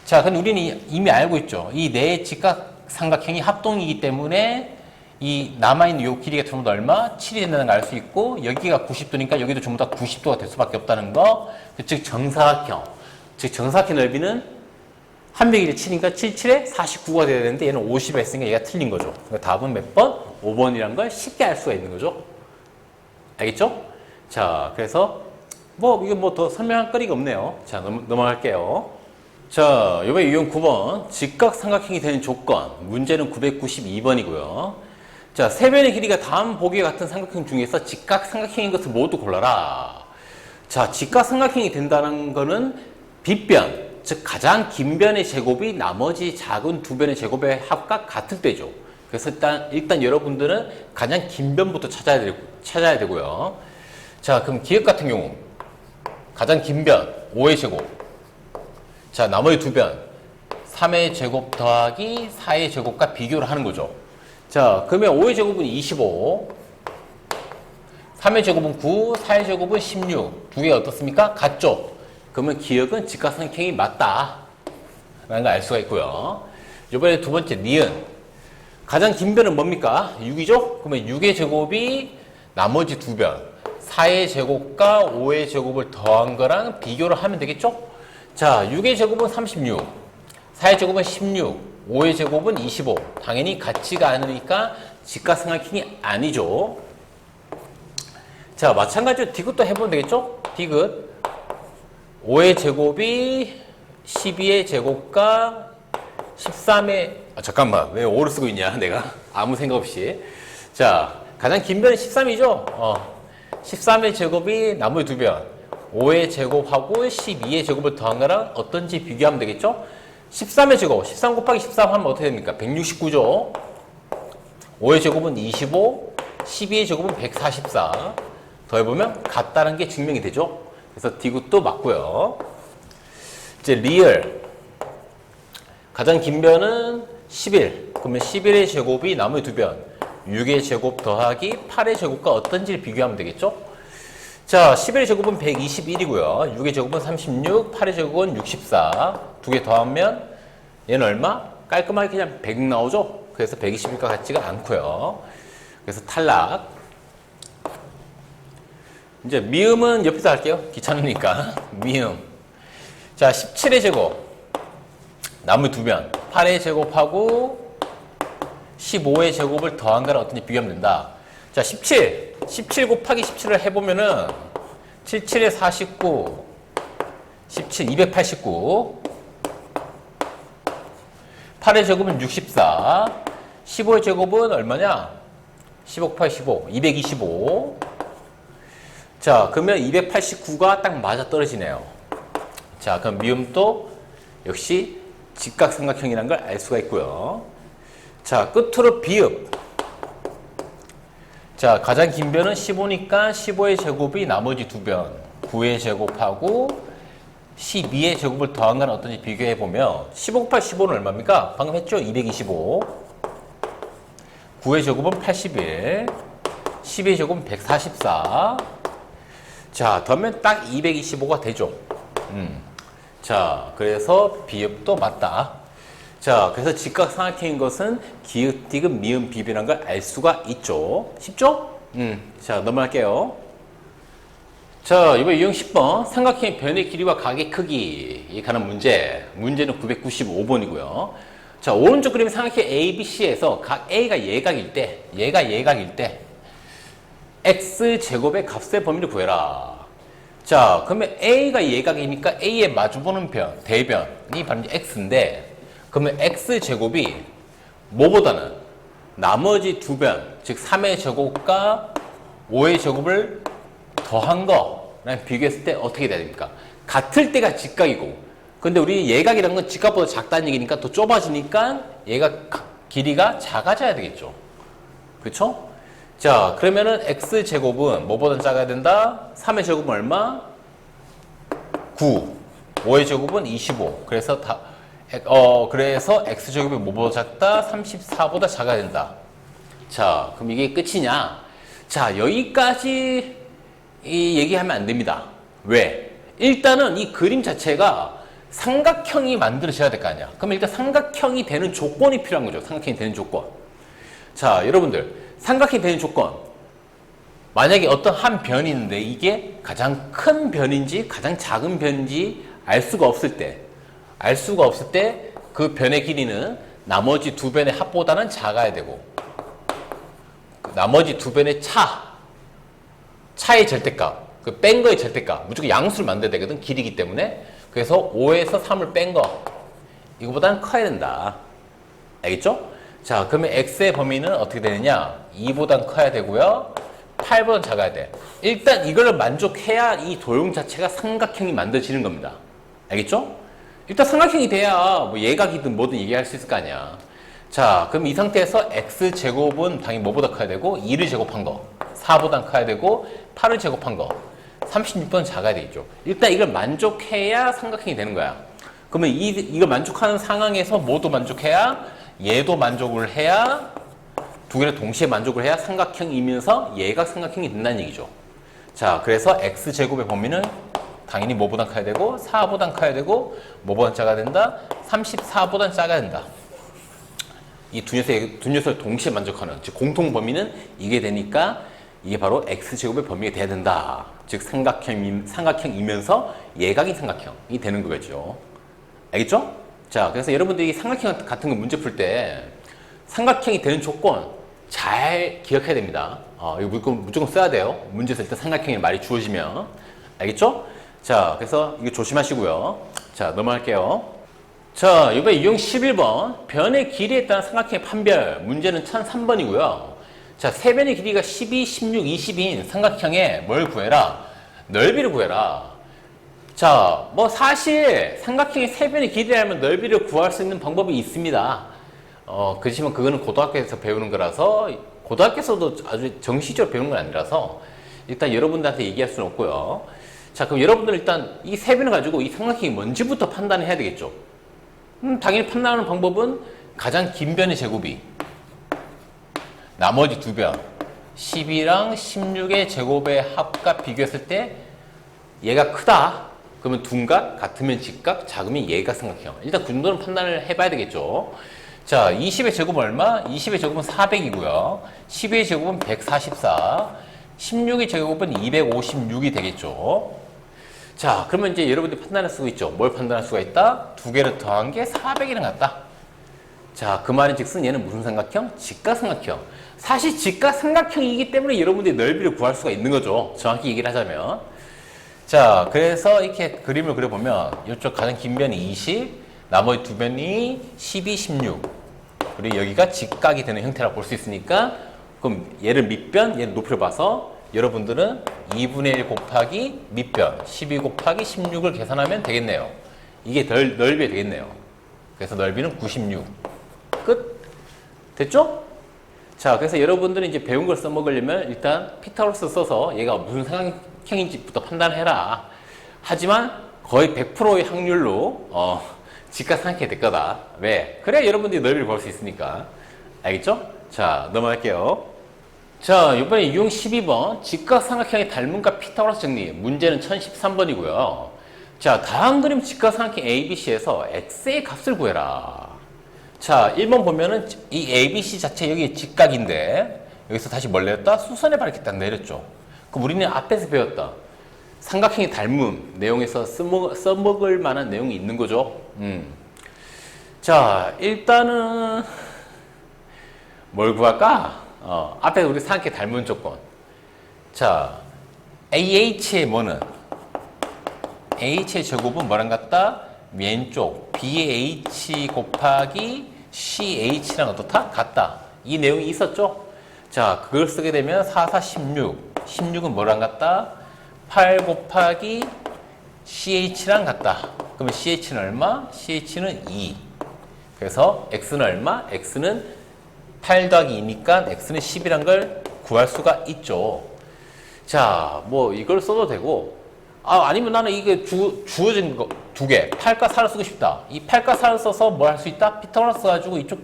자, 근데 우리는 이미 알고 있죠. 이 네 직각삼각형이 합동이기 때문에 이 남아있는 요 길이가 전부 다 얼마? 7이 된다는 걸 알 수 있고, 여기가 90도니까 여기도 전부 다 90도가 될 수밖에 없다는 거. 즉 정사각형. 즉 정사각형 넓이는 한 변의 길이 7이니까 7, 7에 49가 돼야 되는데 얘는 50에 했으니까 얘가 틀린 거죠. 그러니까 답은 몇 번? 5번이라는 걸 쉽게 알 수가 있는 거죠. 알겠죠? 자, 그래서 뭐 이거 뭐 더 설명할 거리가 없네요. 자, 넘어갈게요. 자, 이번에 유형 9번. 직각삼각형이 되는 조건. 문제는 992번이고요. 자, 세 변의 길이가 다음 보기와 같은 삼각형 중에서 직각삼각형인 것을 모두 골라라. 자, 직각삼각형이 된다는 거는 빗변, 즉 가장 긴 변의 제곱이 나머지 작은 두 변의 제곱의 합과 같을 때죠. 그래서 일단 여러분들은 가장 긴 변부터 찾아야 되고요. 자, 그럼 기억 같은 경우 가장 긴 변 5의 제곱. 자, 나머지 두 변 3의 제곱 더하기 4의 제곱과 비교를 하는 거죠. 자, 그러면 5의 제곱은 25. 3의 제곱은 9, 4의 제곱은 16. 두 개가 어떻습니까? 같죠? 그러면 기억은 직각삼각형이 맞다 라는 걸 알 수가 있고요. 이번에 두 번째 니은. 가장 긴 변은 뭡니까? 6이죠? 그러면 6의 제곱이 나머지 두 변. 4의 제곱과 5의 제곱을 더한 거랑 비교를 하면 되겠죠? 자, 6의 제곱은 36. 4의 제곱은 16. 5의 제곱은 25. 당연히 같지가 않으니까 직각삼각형이 아니죠. 자, 마찬가지로 디귿도 해보면 되겠죠? 디귿. 5의 제곱이 12의 제곱과 13의 잠깐만 왜 5를 쓰고 있냐 내가 아무 생각 없이. 자, 가장 긴 변은 13이죠. 13의 제곱이 나머지 두 변 5의 제곱하고 12의 제곱을 더한 거랑 어떤지 비교하면 되겠죠. 13의 제곱 13 곱하기 13 하면 어떻게 됩니까? 169죠. 5의 제곱은 25, 12의 제곱은 144. 더해보면 같다는 게 증명이 되죠. 그래서 디귿도 맞고요. 이제 리을. 가장 긴 변은 11. 그러면 11의 제곱이 나머지 두 변. 6의 제곱 더하기 8의 제곱과 어떤지를 비교하면 되겠죠. 자, 11의 제곱은 121이고요. 6의 제곱은 36, 8의 제곱은 64. 두 개 더하면 얘는 얼마? 깔끔하게 그냥 100 나오죠. 그래서 121과 같지가 않고요. 그래서 탈락. 이제 미음은 옆에서 할게요. 귀찮으니까. 미음. 자, 17의 제곱. 나머지 두 변. 8의 제곱하고 15의 제곱을 더한 거랑 어떤지 비교하면 된다. 자, 17. 17 곱하기 17을 해보면은 77에 49. 17, 289. 8의 제곱은 64. 15의 제곱은 얼마냐? 15 곱하기 15. 225. 자, 그러면 289가 딱 맞아 떨어지네요. 자, 그럼 미음도 역시 직각삼각형이라는 걸 알 수가 있고요. 자, 끝으로 비읍. 자, 가장 긴 변은 15니까 15의 제곱이 나머지 두 변. 9의 제곱하고 12의 제곱을 더한 건 어떤지 비교해보면 15 곱하기 15는 얼마입니까? 방금 했죠? 225. 9의 제곱은 81. 12의 제곱은 144. 자, 더하면 딱 225가 되죠. 자, 그래서 비읍도 맞다. 자, 그래서 직각삼각형인 것은 기읍, 디귿, 미음, 비읍이라는 걸 알 수가 있죠. 쉽죠? 자, 넘어갈게요. 자, 이번 유형 10번. 삼각형의 변의 길이와 각의 크기에 관한 문제. 문제는 995번이고요. 자, 오른쪽 그림 삼각형 A, B, C에서 각 A가 예각일 때, X제곱의 값의 범위를 구해라. 자, 그러면 A가 예각이니까 A에 마주보는 변, 대변이 바로 X인데, 그러면 X제곱이 뭐보다는 나머지 두 변, 즉 3의 제곱과 5의 제곱을 더한 거랑 비교했을 때 어떻게 돼야 됩니까? 같을 때가 직각이고, 근데 우리 예각이라는 건 직각보다 작다는 얘기니까 더 좁아지니까 얘가 길이가 작아져야 되겠죠. 그렇죠? 자, 그러면은 X제곱은 뭐보다 작아야 된다? 3의 제곱은 얼마? 9. 5의 제곱은 25. 그래서 X제곱이 뭐보다 작다? 34보다 작아야 된다. 자, 그럼 이게 끝이냐? 자, 여기까지 이 얘기하면 안 됩니다. 왜? 일단은 이 그림 자체가 삼각형이 만들어져야 될 거 아니야. 그럼 일단 삼각형이 되는 조건이 필요한 거죠. 삼각형이 되는 조건. 자, 여러분들. 삼각형이 되는 조건. 만약에 어떤 한 변이 있는데 이게 가장 큰 변인지 가장 작은 변인지 알 수가 없을 때 그 변의 길이는 나머지 두 변의 합보다는 작아야 되고 나머지 두 변의 차의 절대값, 그 뺀 거의 절대값, 무조건 양수를 만들어야 되거든, 길이기 때문에. 그래서 5에서 3을 뺀 거, 이거보다는 커야 된다. 알겠죠? 자, 그러면 X의 범위는 어떻게 되느냐? 2보단 커야 되고요. 8보단 작아야 돼. 일단 이걸 만족해야 이 도형 자체가 삼각형이 만들어지는 겁니다. 알겠죠? 일단 삼각형이 돼야 뭐 예각이든 뭐든 얘기할 수 있을 거 아니야. 자, 그럼 이 상태에서 X제곱은 당연히 뭐보다 커야 되고 2를 제곱한 거, 4보단 커야 되고 8을 제곱한 거, 36보단 작아야 되겠죠. 일단 이걸 만족해야 삼각형이 되는 거야. 그러면 이걸 만족하는 상황에서 뭐도 만족해야? 얘도 만족을 해야 두 개를 동시에 만족을 해야 삼각형이면서 예각 삼각형이 된다는 얘기죠. 자, 그래서 x제곱의 범위는 당연히 뭐보단 커야 되고 4보단 커야 되고 뭐보단 작아야 된다? 34보단 작아야 된다. 이 두 녀석을 동시에 만족하는, 즉 공통 범위는 이게 되니까 이게 바로 x제곱의 범위가 돼야 된다. 즉 삼각형이면서 예각인 삼각형이 되는 거겠죠. 알겠죠? 자, 그래서 여러분들이 삼각형 같은 거 문제 풀 때 삼각형이 되는 조건 잘 기억해야 됩니다. 이거 무조건 써야 돼요. 문제에서 일단 삼각형이 말이 주어지면. 알겠죠? 자, 그래서 이거 조심하시고요. 자, 넘어갈게요. 자, 이번에 유형 11번. 변의 길이에 따른 삼각형의 판별. 문제는 1003번이고요. 자, 세 변의 길이가 12, 16, 20인 삼각형의 뭘 구해라? 넓이를 구해라. 자, 뭐 사실 삼각형의 세 변의 길이라면 넓이를 구할 수 있는 방법이 있습니다. 그렇지만 그거는 고등학교에서 배우는 거라서, 고등학교에서도 아주 정식적으로 배우는 건 아니라서 일단 여러분들한테 얘기할 수는 없고요. 자, 그럼 여러분들은 일단 이 세 변을 가지고 이 삼각형이 뭔지부터 판단을 해야 되겠죠. 당연히 판단하는 방법은 가장 긴 변의 제곱이 나머지 두 변 12랑 16의 제곱의 합과 비교했을 때 얘가 크다. 그러면 둔각, 같으면 직각, 작으면 예각 삼각형. 일단 그 정도는 판단을 해봐야 되겠죠. 자, 20의 제곱은 얼마? 20의 제곱은 400이고요. 12의 제곱은 144, 16의 제곱은 256이 되겠죠. 자, 그러면 이제 여러분들이 판단할 수가 있죠. 뭘 판단할 수가 있다? 두 개를 더한 게 400이랑 같다. 자, 그 말인 즉슨 얘는 무슨 삼각형? 직각삼각형. 사실 직각삼각형이기 때문에 여러분들이 넓이를 구할 수가 있는 거죠. 정확히 얘기를 하자면. 자, 그래서 이렇게 그림을 그려보면 이쪽 가장 긴 변이 20, 나머지 두 변이 12, 16. 그리고 여기가 직각이 되는 형태라고 볼 수 있으니까, 그럼 얘를 밑변, 얘를 높이를 봐서 여러분들은 2분의 1 곱하기 밑변 12 곱하기 16을 계산하면 되겠네요. 이게 넓이 되겠네요. 그래서 넓이는 96. 끝. 됐죠? 자, 그래서 여러분들은 이제 배운 걸 써먹으려면 일단 피타고라스 써서 얘가 무슨 삼각형인지부터 판단해라. 하지만 거의 100%의 확률로 직각삼각형이 될 거다. 왜? 그래야 여러분들이 넓이를 구할 수 있으니까. 알겠죠? 자, 넘어갈게요. 자, 이번에 유형 12번 직각삼각형의 닮음과 피타고라스 정리. 문제는 1013번이고요. 자, 다음 그림 직각삼각형 ABC에서 x의 값을 구해라. 자, 1번 보면은 이 ABC 자체 여기 직각인데 여기서 다시 뭘 내렸다? 수선해봐 이렇게 딱 내렸죠. 그럼 우리는 앞에서 배웠다. 삼각형의 닮음 내용에서 써먹을 만한 내용이 있는 거죠. 자, 일단은 뭘 구할까? 앞에 우리 삼각형의 닮은 조건. 자, AH의 뭐는? AH의 제곱은 뭐랑 같다? 왼쪽 BH 곱하기 CH랑 어떻다? 같다. 이 내용이 있었죠? 자, 그걸 쓰게 되면 4, 4, 16. 16은 뭐랑 같다? 8 곱하기 CH랑 같다. 그러면 CH는 얼마? CH는 2. 그래서 X는 얼마? X는 8 더하기 2니까 X는 10이란 걸 구할 수가 있죠. 자, 뭐 이걸 써도 되고, 아니면 나는 이게 주어진 거 두 개, 8과 4를 쓰고 싶다. 이 8과 4를 써서 뭘 할 수 있다? 피타고라스 가지고 이쪽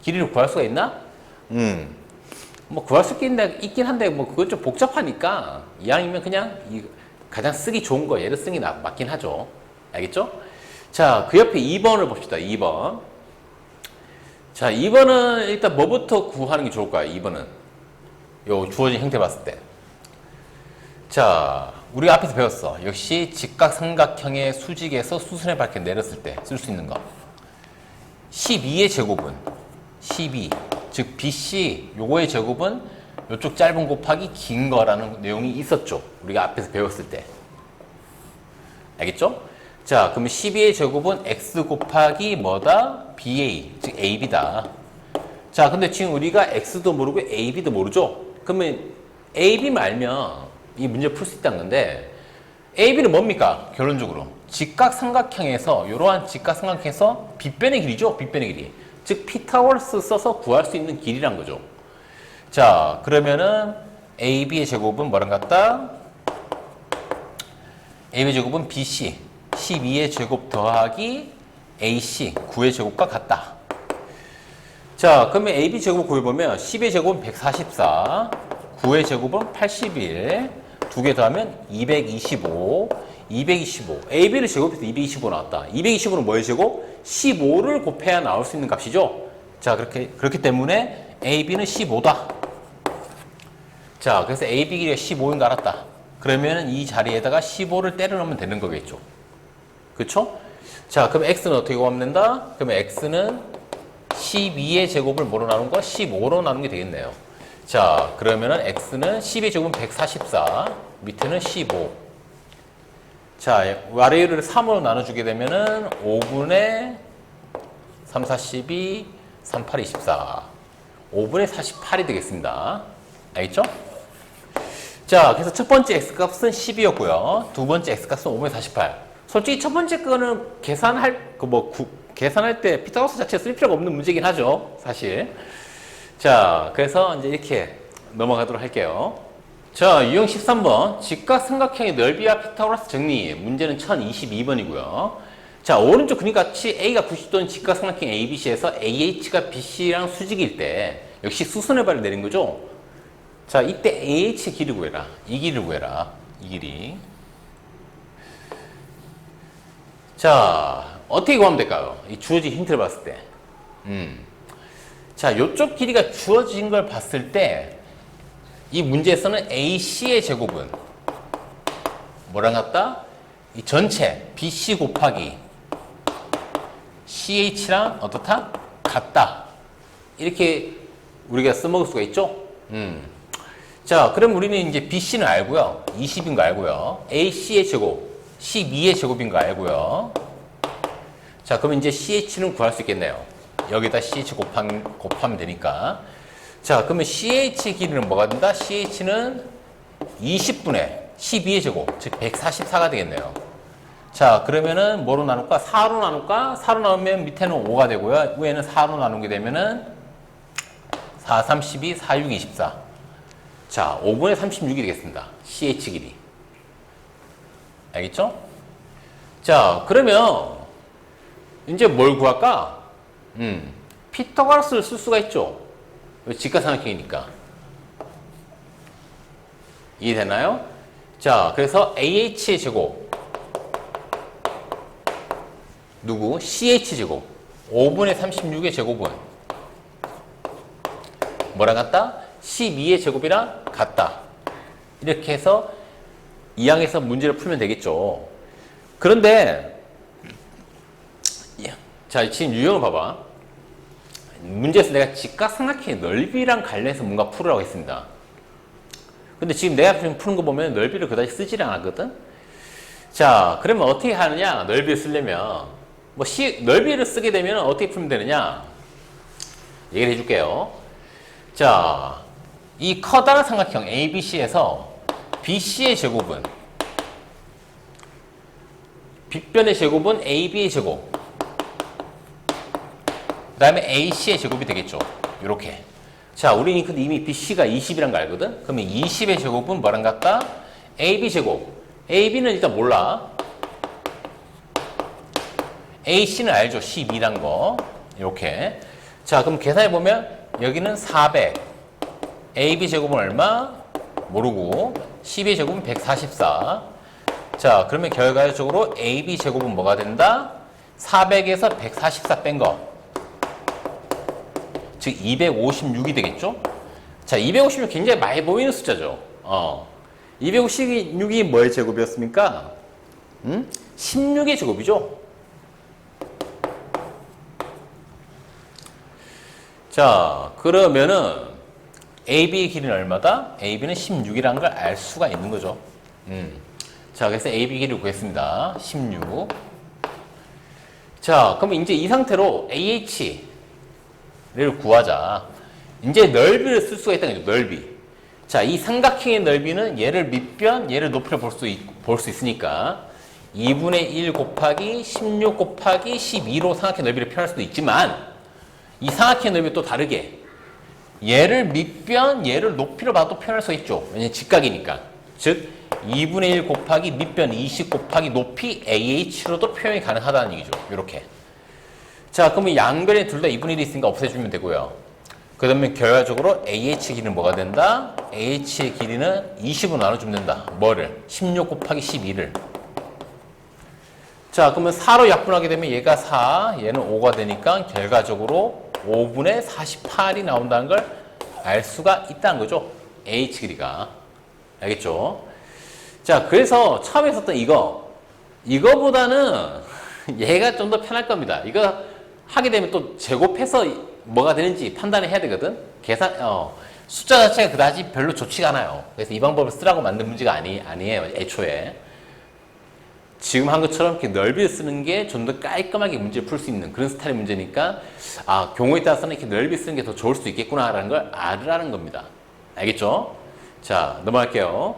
길이를 구할 수가 있나? 뭐 구할 수 있긴 한데 뭐 그건 좀 복잡하니까 이왕이면 그냥 가장 쓰기 좋은 거 얘를 쓰는 게 맞긴 하죠. 알겠죠? 자, 그 옆에 2번을 봅시다. 2번. 자, 2번은 일단 뭐부터 구하는 게 좋을까요? 2번은 요 주어진 형태 봤을 때. 자, 우리가 앞에서 배웠어. 역시 직각삼각형의 수직에서 수선의 밝게 내렸을 때 쓸 수 있는 거. 12의 제곱은 12, 즉 BC 요거의 제곱은 요쪽 짧은 곱하기 긴 거라는 내용이 있었죠. 우리가 앞에서 배웠을 때. 알겠죠? 자, 그러면 12의 제곱은 X 곱하기 뭐다? BA, 즉 AB다. 자, 근데 지금 우리가 X도 모르고 AB도 모르죠? 그러면 AB만 알면 이 문제 풀 수 있다는 건데, AB는 뭡니까? 결론적으로 직각삼각형에서, 이러한 직각삼각형에서 빗변의 길이죠. 빗변의 길이. 즉 피타고라스 써서 구할 수 있는 길이란 거죠. 자, 그러면은 AB의 제곱은 뭐랑 같다? AB의 제곱은 BC 12의 제곱 더하기 AC 9의 제곱과 같다. 자, 그러면 AB 제곱을 구해보면 10의 제곱은 144, 9의 제곱은 81, 두 개 더하면 225, 225. AB를 제곱해서 225 나왔다. 225는 뭐의 제곱? 15를 곱해야 나올 수 있는 값이죠. 자, 그렇기 때문에 AB는 15다. 자, 그래서 AB 길이가 15인 거 알았다. 그러면 이 자리에다가 15를 때려 넣으면 되는 거겠죠. 그쵸? 자, 그럼 X는 어떻게 구하면 된다? 그러면 X는 12의 제곱을 뭐로 나눈 거? 15로 나눈 게 되겠네요. 자, 그러면은 X는 10의 제곱은 144, 밑에는 15. 자, 아래를 3으로 나눠주게 되면은 5분의 3, 4, 12, 3, 8, 24. 5분의 48이 되겠습니다. 알겠죠? 자, 그래서 첫 번째 X값은 10이었고요. 두 번째 X값은 5분의 48. 솔직히 첫 번째 거는 계산할 때 피타고라스 자체 쓸 필요가 없는 문제긴 하죠. 사실. 자, 그래서 이제 이렇게 넘어가도록 할게요. 자, 유형 13번. 직각삼각형의 넓이와 피타고라스 정리. 문제는 1022번이고요. 자, 오른쪽 그림같이 A가 90도인 직각삼각형 ABC에서 AH가 BC랑 수직일 때 역시 수선의 발을 내린 거죠. 자, 이때 AH의 길이를 구해라. 이 길이를 구해라. 이 길이. 자, 어떻게 구하면 될까요? 이 주어진 힌트를 봤을 때. 자, 요쪽 길이가 주어진 걸 봤을 때 이 문제에서는 AC의 제곱은 뭐랑 같다? 이 전체 BC 곱하기 CH랑 어떻다? 같다. 이렇게 우리가 써먹을 수가 있죠? 자, 그럼 우리는 이제 BC는 알고요. 20인 거 알고요. AC의 제곱, 12의 제곱인 거 알고요. 자, 그러면 이제 CH는 구할 수 있겠네요. 여기다 CH 곱하면 되니까. 자, 그러면 CH의 길이는 뭐가 된다? CH는 20분의 12의 제곱, 즉 144가 되겠네요. 자, 그러면은 뭐로 나눌까? 4로 나눌까? 4로 나누면 밑에는 5가 되고요. 위에는 4로 나누게 되면은 4, 3, 12, 4, 6, 24. 자, 5분의 36이 되겠습니다. CH 길이. 알겠죠? 자, 그러면 이제 뭘 구할까? 피타고라스를 쓸 수가 있죠. 직각삼각형이니까. 이해되나요? 자, 그래서 AH의 제곱 누구? CH 제곱 5분의 36의 제곱은 뭐랑 같다? 12의 제곱이랑 같다. 이렇게 해서 2항에서 문제를 풀면 되겠죠. 그런데 자, 지금 유형을 봐봐. 문제에서 내가 직각삼각형의 넓이랑 관련해서 뭔가 풀으라고 했습니다. 근데 지금 내가 지금 푸는 거 보면 넓이를 그다지 쓰지를 않았거든? 자, 그러면 어떻게 하느냐? 넓이를 쓰려면 넓이를 쓰게 되면 어떻게 풀면 되느냐? 얘기를 해줄게요. 자, 이 커다란 삼각형 ABC에서 BC의 제곱은 빗변의 제곱은 AB의 제곱 그 다음에 AC의 제곱이 되겠죠. 이렇게. 자, 우리는 근데 이미 BC가 20이란 거 알거든? 그러면 20의 제곱은 뭐랑 같다? AB 제곱. AB는 일단 몰라. AC는 알죠. 12란 거. 이렇게. 자, 그럼 계산해보면 여기는 400. AB 제곱은 얼마? 모르고. 12의 제곱은 144. 자, 그러면 결과적으로 AB 제곱은 뭐가 된다? 400에서 144 뺀 거. 즉 256이 되겠죠? 자, 256 굉장히 많이 보이는 숫자죠. 256이 뭐의 제곱이었습니까? 16의 제곱이죠? 자, 그러면은 AB의 길이는 얼마다? AB는 16이라는 걸 알 수가 있는 거죠. 자, 그래서 AB 길이를 구했습니다. 16. 자, 그럼 이제 이 상태로 AH를 구하자. 이제 넓이를 쓸 수가 있다는 거죠. 넓이. 자, 이 삼각형의 넓이는 얘를 밑변, 얘를 높이로 볼 수 있으니까 2분의 1 곱하기 16 곱하기 12로 삼각형 넓이를 표현할 수도 있지만 이 삼각형 넓이 또 다르게 얘를 밑변, 얘를 높이로 봐도 표현할 수 있죠. 왜냐면 직각이니까. 즉 2분의 1 곱하기 밑변 20 곱하기 높이 AH로도 표현이 가능하다는 얘기죠. 이렇게. 자, 그러면 양변에 둘 다 2분의 1이 있으니까 없애주면 되고요. 그 다음에 결과적으로 AH의 길이는 뭐가 된다? AH의 길이는 20으로 나눠주면 된다. 뭐를? 16 곱하기 12를. 자, 그러면 4로 약분하게 되면 얘가 4, 얘는 5가 되니까 결과적으로 5분의 48이 나온다는 걸 알 수가 있다는 거죠. AH 길이가. 알겠죠? 자, 그래서 처음에 썼던 이거보다는 얘가 좀 더 편할 겁니다. 이거 하게 되면 또 제곱해서 뭐가 되는지 판단을 해야 되거든. 숫자 자체가 그다지 별로 좋지가 않아요. 그래서 이 방법을 쓰라고 만든 문제가 아니에요. 애초에. 지금 한 것처럼 이렇게 넓이를 쓰는 게 좀 더 깔끔하게 문제를 풀 수 있는 그런 스타일의 문제니까, 경우에 따라서는 이렇게 넓이 쓰는 게 더 좋을 수도 있겠구나라는 걸 알으라는 겁니다. 알겠죠? 자, 넘어갈게요.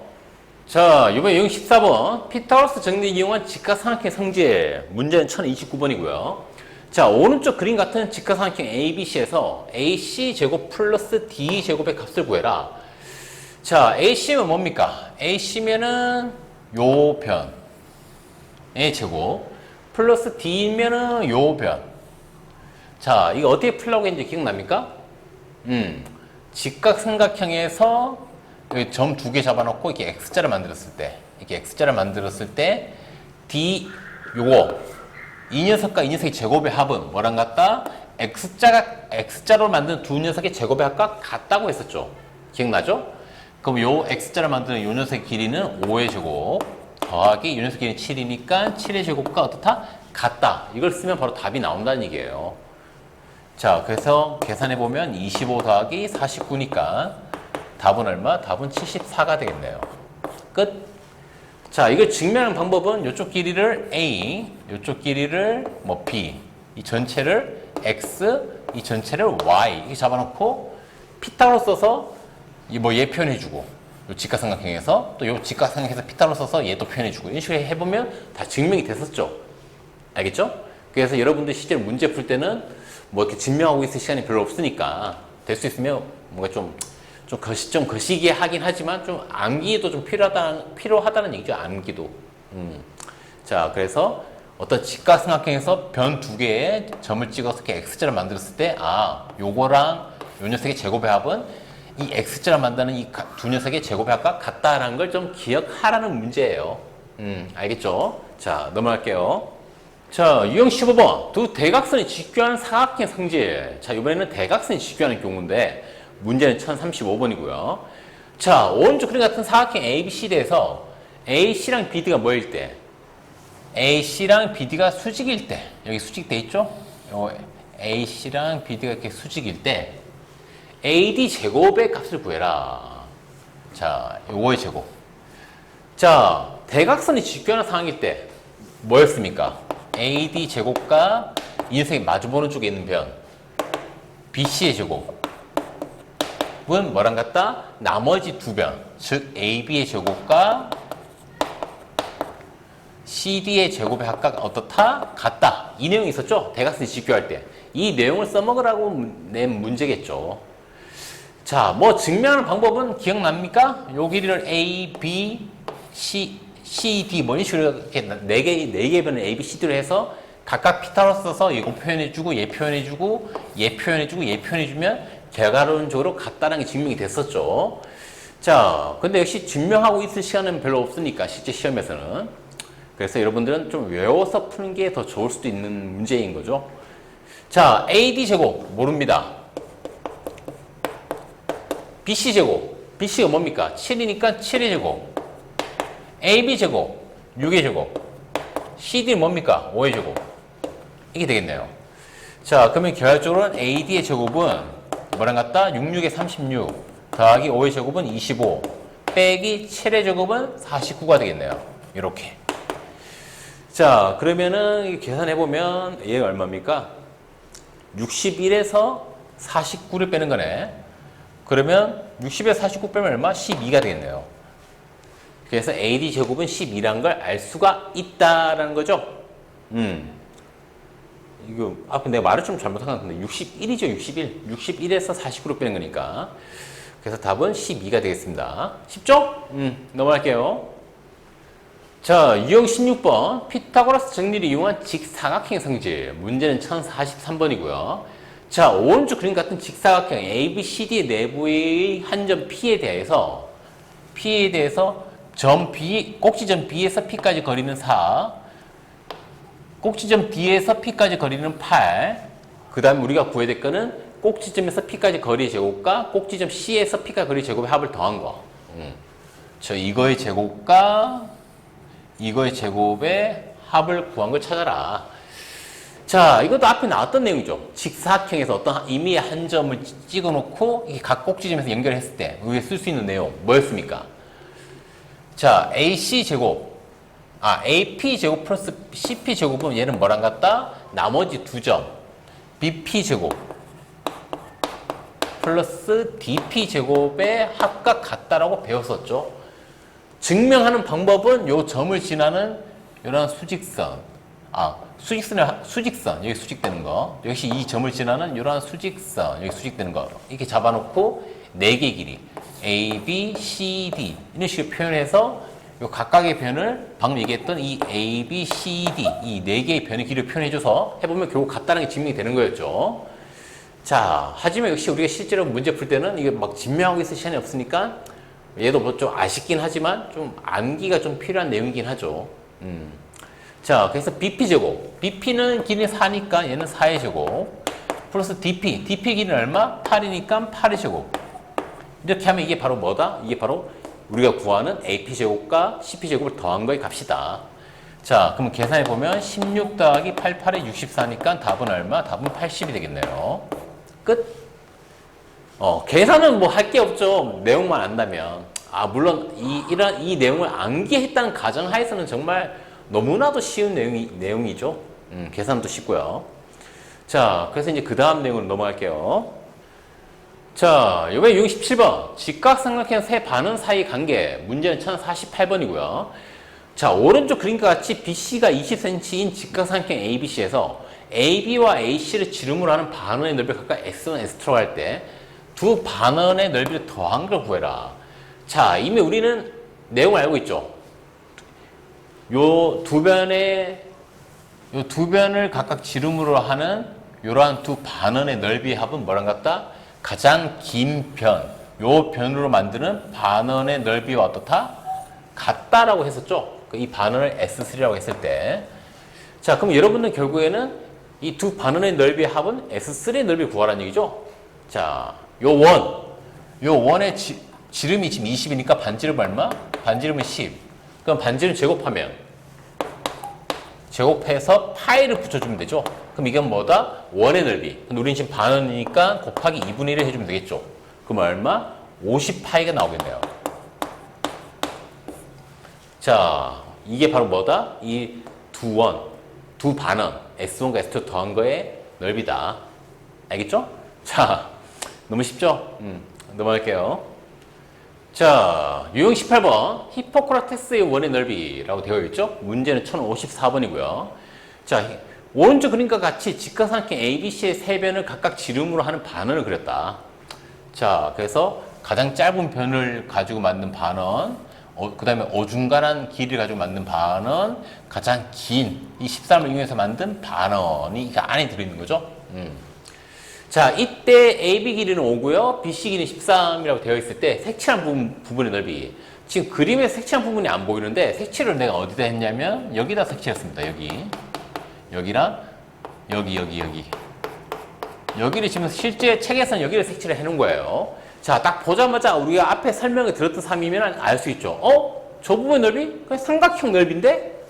자, 이번에 유형 14번. 피타고라스 정리를 이용한 직각삼각형 성질. 문제는 1029번이고요. 자, 오른쪽 그림 같은 직각삼각형 ABC에서 AC 제곱 플러스 D 제곱의 값을 구해라. 자, AC면 뭡니까? AC면은 요 변. 의 제곱 플러스 D면은 요 변. 자, 이거 어떻게 풀라고 했는지 기억납니까? 직각삼각형에서 점 두 개 잡아놓고 이렇게 X자를 만들었을 때 D 요거 이 녀석과 이 녀석의 제곱의 합은 뭐랑 같다? X자로 만든 두 녀석의 제곱의 합과 같다고 했었죠. 기억나죠? 그럼 요 X자를 만드는 요 녀석의 길이는 5의 제곱 더하기 이 녀석 길이는 7이니까 7의 제곱과 어떻다? 같다. 이걸 쓰면 바로 답이 나온다는 얘기예요. 자, 그래서 계산해보면 25 더하기 49니까 답은 얼마? 답은 74가 되겠네요. 끝. 자, 이걸 증명하는 방법은 이쪽 길이를 A, 이쪽 길이를 뭐 B, 이 전체를 X, 이 전체를 Y 이렇게 잡아놓고 피타로 써서 얘 표현해주고, 요 직각삼각형에서 또 요 직각삼각형에서 피타로 써서 얘도 표현해주고, 이런 식으로 해보면 다 증명이 됐었죠. 알겠죠? 그래서 여러분들 실제로 문제 풀 때는 뭐 이렇게 증명하고 있을 시간이 별로 없으니까 될 수 있으면 뭔가 좀 거시기에 하긴 하지만 좀 암기도 좀 필요하다는 얘기죠. 암기도. 자, 그래서 어떤 직각삼각형에서 변 두 개의 점을 찍어서 이렇게 X자를 만들었을 때, 요거랑 요 녀석의 제곱의 합은 이 X자를 만드는 이 두 녀석의 제곱의 합과 같다라는 걸 좀 기억하라는 문제예요. 알겠죠? 자, 넘어갈게요. 자, 유형 15번. 두 대각선이 직교하는 사각형 성질. 자, 이번에는 대각선이 직교하는 경우인데, 문제는 1035번이고요. 자, 오른쪽 그림 같은 사각형 ABCD에서 AC랑 BD가 뭐일 때? AC랑 BD가 수직일 때. 여기 수직돼 있죠? AC랑 BD가 이렇게 수직일 때, AD 제곱의 값을 구해라. 자, 5의 제곱. 자, 대각선이 직교하는 상황일 때 뭐였습니까? AD 제곱과 이 녀석이 마주보는 쪽에 있는 변 BC의 제곱은 뭐랑 같다? 나머지 두 변, 즉 AB의 제곱과 CD의 제곱의 합과 어떻다? 같다. 이 내용이 있었죠? 대각선이 직교할 때. 이 내용을 써먹으라고 낸 문제겠죠. 자, 뭐 증명하는 방법은 기억납니까? 요 길이를 A, B, C, D 뭐 이런 식으로 이렇게 네 개의 변을 A, B, C, D로 해서 각각 피타로 써서 이거 표현해주고 얘 표현해주고 얘 표현해주고 얘 표현해주면 결과론적으로 같다는 게 증명이 됐었죠. 자, 근데 역시 증명하고 있을 시간은 별로 없으니까 실제 시험에서는. 그래서 여러분들은 좀 외워서 푸는 게 더 좋을 수도 있는 문제인 거죠. 자, AD 제곱 모릅니다. BC 제곱. BC가 뭡니까? 7이니까 7의 제곱. AB 제곱. 6의 제곱. CD는 뭡니까? 5의 제곱. 이게 되겠네요. 자, 그러면 결과적으로는 AD의 제곱은 뭐랑 같다? 66에 36 더하기 5의 제곱은 25 빼기 7의 제곱은 49가 되겠네요. 이렇게. 자, 그러면은 계산해보면 얘가 얼마입니까? 61에서 49를 빼는 거네. 그러면 60에서 49 빼면 얼마? 12가 되겠네요. 그래서 AD 제곱은 12라는 걸 알 수가 있다라는 거죠. 이거 내가 말을 좀 잘못한 것 같은데 61이죠. 61. 61에서 49로 빼는 거니까. 그래서 답은 12가 되겠습니다. 쉽죠? 넘어갈게요. 자, 유형 16번. 피타고라스 정리를 이용한 직사각형 성질. 문제는 1043번이고요. 자, 오른쪽 그림 같은 직사각형 ABCD의 내부의 한 점 P에 대해서 점 B, 꼭지점 B에서 P까지 거리는 4, 꼭지점 D에서 P까지 거리는 8, 그 다음에 우리가 구해야 될 거는 꼭지점에서 P까지 거리의 제곱과 꼭지점 C에서 P까지 거리의 제곱의 합을 더한 거. 이거의 제곱과 이거의 제곱의 합을 구한 걸 찾아라. 자, 이것도 앞에 나왔던 내용이죠. 직사각형에서 어떤 임의의 한 점을 찍어놓고 각 꼭지점에서 연결했을 때 우리가 쓸 수 있는 내용 뭐였습니까? 자, AC 제곱, AP 제곱 플러스 CP 제곱은 얘는 뭐랑 같다? 나머지 두 점 BP 제곱 플러스 DP 제곱의 합과 같다라고 배웠었죠. 증명하는 방법은 요 점을 지나는 이런 수직선, 수직선, 여기 수직되는 거, 역시 이 점을 지나는 이런 수직선, 여기 수직되는 거, 이렇게 잡아놓고 4개의 길이, A, B, C, D, 이런 식으로 표현해서 요 각각의 변을 방금 얘기했던 이 A, B, C, D, 이 4개의 변의 길이를 표현해줘서 해보면 결국 같다는 게 증명이 되는 거였죠. 자, 하지만 역시 우리가 실제로 문제 풀 때는 이게 막 증명하고 있을 시간이 없으니까 얘도 뭐 좀 아쉽긴 하지만 좀 암기가 좀 필요한 내용이긴 하죠. 자, 그래서 BP제곱. BP는 길이 4니까 얘는 4의 제곱. 플러스 DP. DP 길이는 얼마? 8이니까 8의 제곱. 이렇게 하면 이게 바로 뭐다? 이게 바로 우리가 구하는 AP제곱과 CP제곱을 더한 거의 값이다. 자, 그럼 계산해보면 16 더하기 88에 64니까 답은 얼마? 답은 80이 되겠네요. 끝. 계산은 뭐 할 게 없죠. 내용만 안다면. 물론 이 내용을 암기했다는 가정하에서는 정말 너무나도 쉬운 내용이죠. 계산도 쉽고요. 자, 그래서 이제 그 다음 내용으로 넘어갈게요. 자, 이번에 67번. 직각삼각형 세 반원 사이 관계. 문제는 1048번이고요. 자, 오른쪽 그림과 같이 BC가 20cm인 직각삼각형 ABC에서 AB와 AC를 지름으로 하는 반원의 넓이를 각각 S1, S2라고 할 때 두 반원의 넓이를 더한 걸 구해라. 자, 이미 우리는 내용을 알고 있죠. 요 두 변을 각각 지름으로 하는 이러한 두 반원의 넓이의 합은 뭐랑 같다? 가장 긴 변, 요 변으로 만드는 반원의 넓이와 어떻다? 같다라고 했었죠. 이 반원을 S3라고 했을 때. 자, 그럼 여러분들 결국에는 이 두 반원의 넓이의 합은 S3의 넓이를 구하라는 얘기죠. 자, 요 원의 지름이 지금 20이니까 반지름 얼마? 반지름은 10. 그럼 반지름 제곱해서 파이를 붙여주면 되죠. 그럼 이건 뭐다? 원의 넓이. 근데 우리는 지금 반원이니까 곱하기 2분의 1을 해주면 되겠죠. 그럼 얼마? 50파이가 나오겠네요. 자, 이게 바로 뭐다? 이 두 반원, S1과 S2 더한 거의 넓이다. 알겠죠? 자, 너무 쉽죠? 넘어갈게요. 자, 유형 18번. 히포크라테스의 원의 넓이라고 되어 있죠? 문제는 1054번이고요. 자, 오른쪽 그림과 같이 직각삼각형 ABC의 세 변을 각각 지름으로 하는 반원을 그렸다. 자, 그래서 가장 짧은 변을 가지고 만든 반원, 그 다음에 어중간한 길이를 가지고 만든 반원, 가장 긴 이 13을 이용해서 만든 반원이 이 안에 들어있는 거죠. 자, 이때 AB 길이는 5고요. BC 길이는 13이라고 되어 있을 때 색칠한 부분의 넓이. 지금 그림에 색칠한 부분이 안 보이는데 색칠을 내가 어디다 했냐면 여기다 색칠했습니다. 여기랑 여기. 여기를 지금 실제 책에서는 여기를 색칠을 해놓은 거예요. 자, 딱 보자마자 우리가 앞에 설명을 들었던 사람이면 알 수 있죠. 저 부분의 넓이? 그냥 삼각형 넓이인데?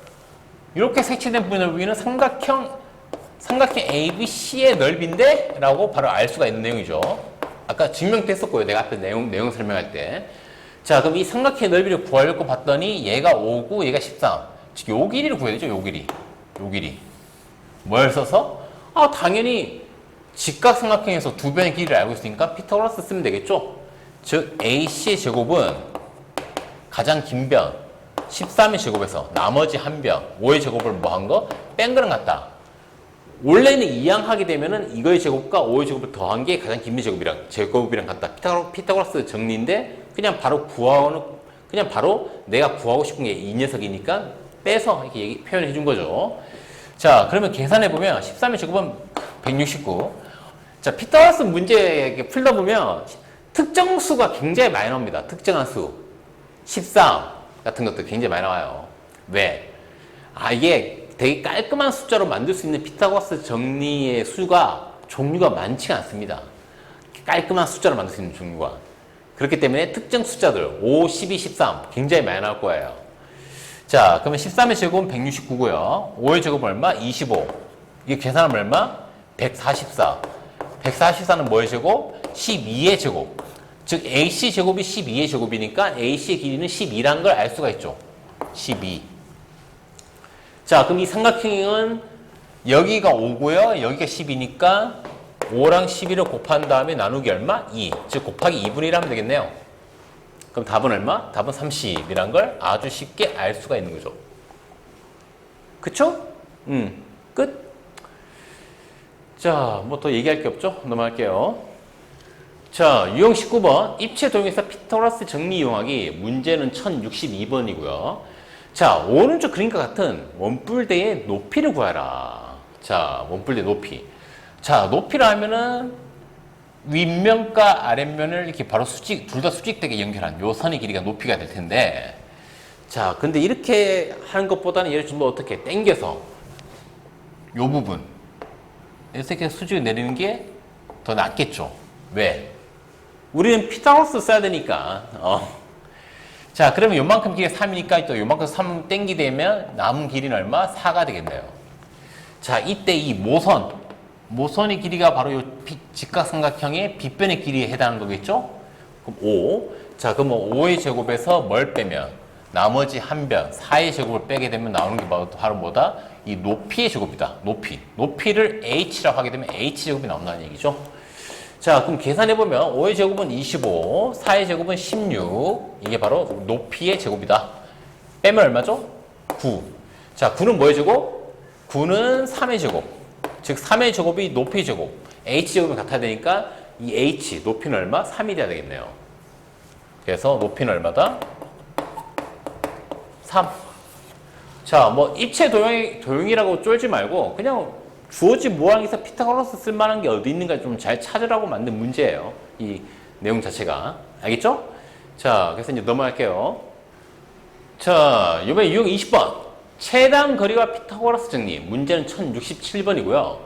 이렇게 색칠된 부분의 넓이는 삼각형 ABC의 넓이인데? 라고 바로 알 수가 있는 내용이죠. 아까 증명도 했었고요. 내가 앞에 내용 설명할 때. 자, 그럼 이 삼각형의 넓이를 구하려고 봤더니 얘가 5고 얘가 13. 즉, 요 길이를 구해야 되죠. 요 길이. 뭘 써서? 당연히 직각삼각형에서 두 변의 길이를 알고 있으니까 피타고라스 쓰면 되겠죠. 즉, AC의 제곱은 가장 긴 변, 13의 제곱에서 나머지 한 변, 5의 제곱을 뭐 한 거? 뺀 거랑 같다. 원래는 이항하게 되면은 이거의 제곱과 5의 제곱을 더한 게 가장 긴 제곱이랑 같다. 피타고라스 정리인데 그냥 바로 내가 구하고 싶은 게 이 녀석이니까 빼서 이렇게 표현해 준 거죠. 자, 그러면 계산해 보면 13의 제곱은 169. 자, 피타고라스 문제 풀다 보면 특정 수가 굉장히 많이 나옵니다. 특정한 수. 13 같은 것도 굉장히 많이 나와요. 왜? 이게 되게 깔끔한 숫자로 만들 수 있는 피타고라스 정리의 수가 종류가 많지가 않습니다. 깔끔한 숫자로 만들 수 있는 종류가. 그렇기 때문에 특정 숫자들 5, 12, 13 굉장히 많이 나올 거예요. 자, 그러면 13의 제곱은 169고요. 5의 제곱은 얼마? 25. 이게 계산하면 얼마? 144. 144는 뭐의 제곱? 12의 제곱. 즉 AC 제곱이 12의 제곱이니까 AC의 길이는 12라는 걸 알 수가 있죠. 12. 자, 그럼 이 삼각형은 여기가 5고요. 여기가 10이니까 5랑 12를 곱한 다음에 나누기 얼마? 2. 즉 곱하기 2분의 1 하면 되겠네요. 그럼 답은 얼마? 답은 30이란 걸 아주 쉽게 알 수가 있는 거죠. 그쵸? 끝. 자, 뭐 더 얘기할 게 없죠? 넘어갈게요. 자, 유형 19번. 입체 도형에서 피타고라스 정리 이용하기. 문제는 1062번이고요. 자, 오른쪽 그림과 같은 원뿔대의 높이를 구하라. 자, 원뿔대 높이. 자, 높이라 하면은 윗면과 아랫면을 이렇게 바로 둘 다 수직되게 연결한 요 선의 길이가 높이가 될 텐데, 자, 근데 이렇게 하는 것보다는 얘를 좀 더 어떻게 당겨서 요 부분 이렇게 수직을 내리는 게 더 낫겠죠. 왜? 우리는 피타고라스 써야 되니까. 자, 그러면 요만큼 길이가 3이니까 또 요만큼 3 당기되면 남은 길이는 얼마? 4가 되겠네요. 자, 이때 이 모선의 길이가 바로 요 직각삼각형의 빗변의 길이에 해당하는 거겠죠? 그럼 5. 자, 그럼 5의 제곱에서 뭘 빼면 나머지 한 변, 4의 제곱을 빼게 되면 나오는 게 바로 뭐다? 이 높이의 제곱이다. 높이를 h라고 하게 되면 h제곱이 나온다는 얘기죠. 자, 그럼 계산해보면 5의 제곱은 25, 4의 제곱은 16. 이게 바로 높이의 제곱이다. 빼면 얼마죠? 9. 자, 9는 뭐의 제곱? 9는 3의 제곱. 즉 3의 제곱이 높이의 제곱. h제곱이 같아야 되니까 이 h, 높이는 얼마? 3이 돼야 되겠네요. 그래서 높이는 얼마다? 3. 자, 뭐 입체 도형이라고 쫄지 말고 그냥 주어진 모양에서 피타고라스 쓸만한 게 어디 있는가 좀 잘 찾으라고 만든 문제예요. 이 내용 자체가. 알겠죠? 자, 그래서 이제 넘어갈게요. 자, 이번에 유형 20번. 최단 거리와 피타고라스 정리. 문제는 1067번이고요.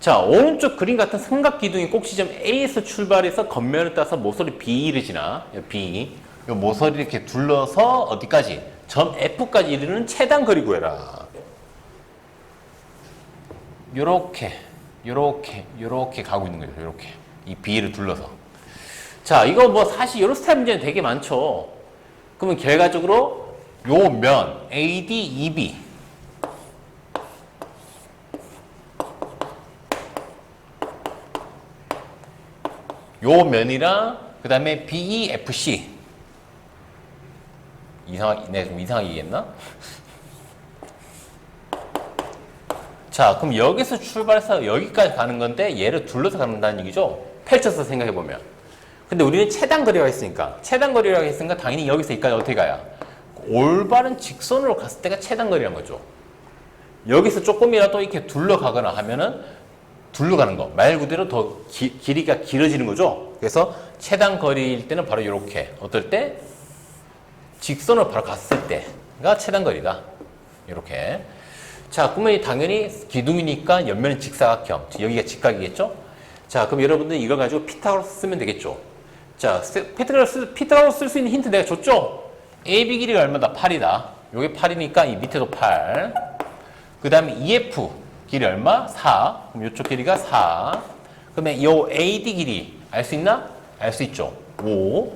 자, 오른쪽 그림 같은 삼각 기둥이 꼭지점 A에서 출발해서 겉면을 따서 모서리 B를 지나. B. 이 모서리 이렇게 둘러서 어디까지? 점 F까지 이르는 최단 거리 구해라. 요렇게 가고 있는 거죠. 요렇게. 이 B를 둘러서. 자, 이거 뭐 사실 요런 스타일 문제는 되게 많죠. 그러면 결과적으로 요 면, AD, EB. 요 면이랑, 그 다음에 BEFC. 좀 이상하게 얘기했나? 자, 그럼 여기서 출발해서 여기까지 가는 건데 얘를 둘러서 간다는 얘기죠? 펼쳐서 생각해보면. 근데 우리는 최단 거리가 있으니까. 최단 거리라고 했으니까 당연히 여기서 여기까지 어떻게 가야? 올바른 직선으로 갔을 때가 최단 거리란 거죠. 여기서 조금이라도 이렇게 둘러가거나 하면은 둘러가는 거. 말 그대로 더 길이가 길어지는 거죠. 그래서 최단 거리일 때는 바로 이렇게. 어떨 때? 직선으로 바로 갔을 때가 최단 거리다. 이렇게. 자, 그러면 당연히 기둥이니까 옆면은 직사각형. 여기가 직각이겠죠? 자, 그럼 여러분들 이걸 가지고 피타고라스 쓰면 되겠죠? 자, 피타고라스 쓸 수 있는 힌트 내가 줬죠? AB 길이가 얼마다? 8이다. 요게 8이니까 이 밑에도 8. 그 다음에 EF 길이 얼마? 4. 그럼 이쪽 길이가 4. 그러면 요 AD 길이 알 수 있나? 알 수 있죠. 5.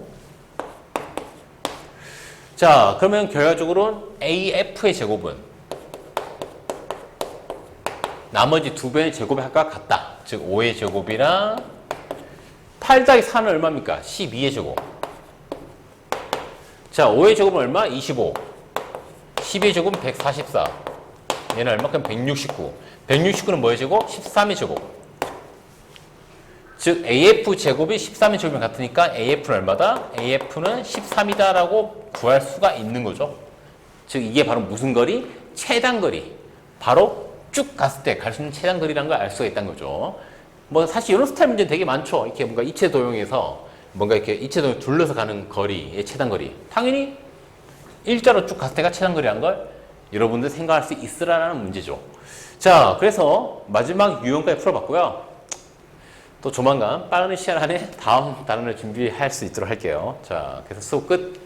자, 그러면 결과적으로는 AF의 제곱은 나머지 두 배의 제곱의 합과 같다. 즉 5의 제곱이랑 8 더하기 4는 얼마입니까? 12의 제곱. 자, 5의 제곱은 얼마? 25. 12의 제곱은 144. 얘는 얼마큼? 169. 169는 뭐의 제곱? 13의 제곱. 즉 AF 제곱이 13의 제곱이랑 같으니까 AF는 얼마다? AF는 13이다 라고 구할 수가 있는 거죠. 즉 이게 바로 무슨 거리? 최단거리. 바로 쭉 갔을 때 갈 수 있는 최단거리라는 걸 알 수가 있다는 거죠. 뭐 사실 이런 스타일 문제 되게 많죠. 이렇게 뭔가 이체 도형에서 뭔가 이렇게 이체 도형 둘러서 가는 거리의 최단거리. 당연히 일자로 쭉 갔을 때가 최단거리라는 걸 여러분들 생각할 수 있으라는 문제죠. 자, 그래서 마지막 유형까지 풀어봤고요. 또 조만간 빠른 시간 안에 다음 단원을 준비할 수 있도록 할게요. 자, 그래서 수업 끝.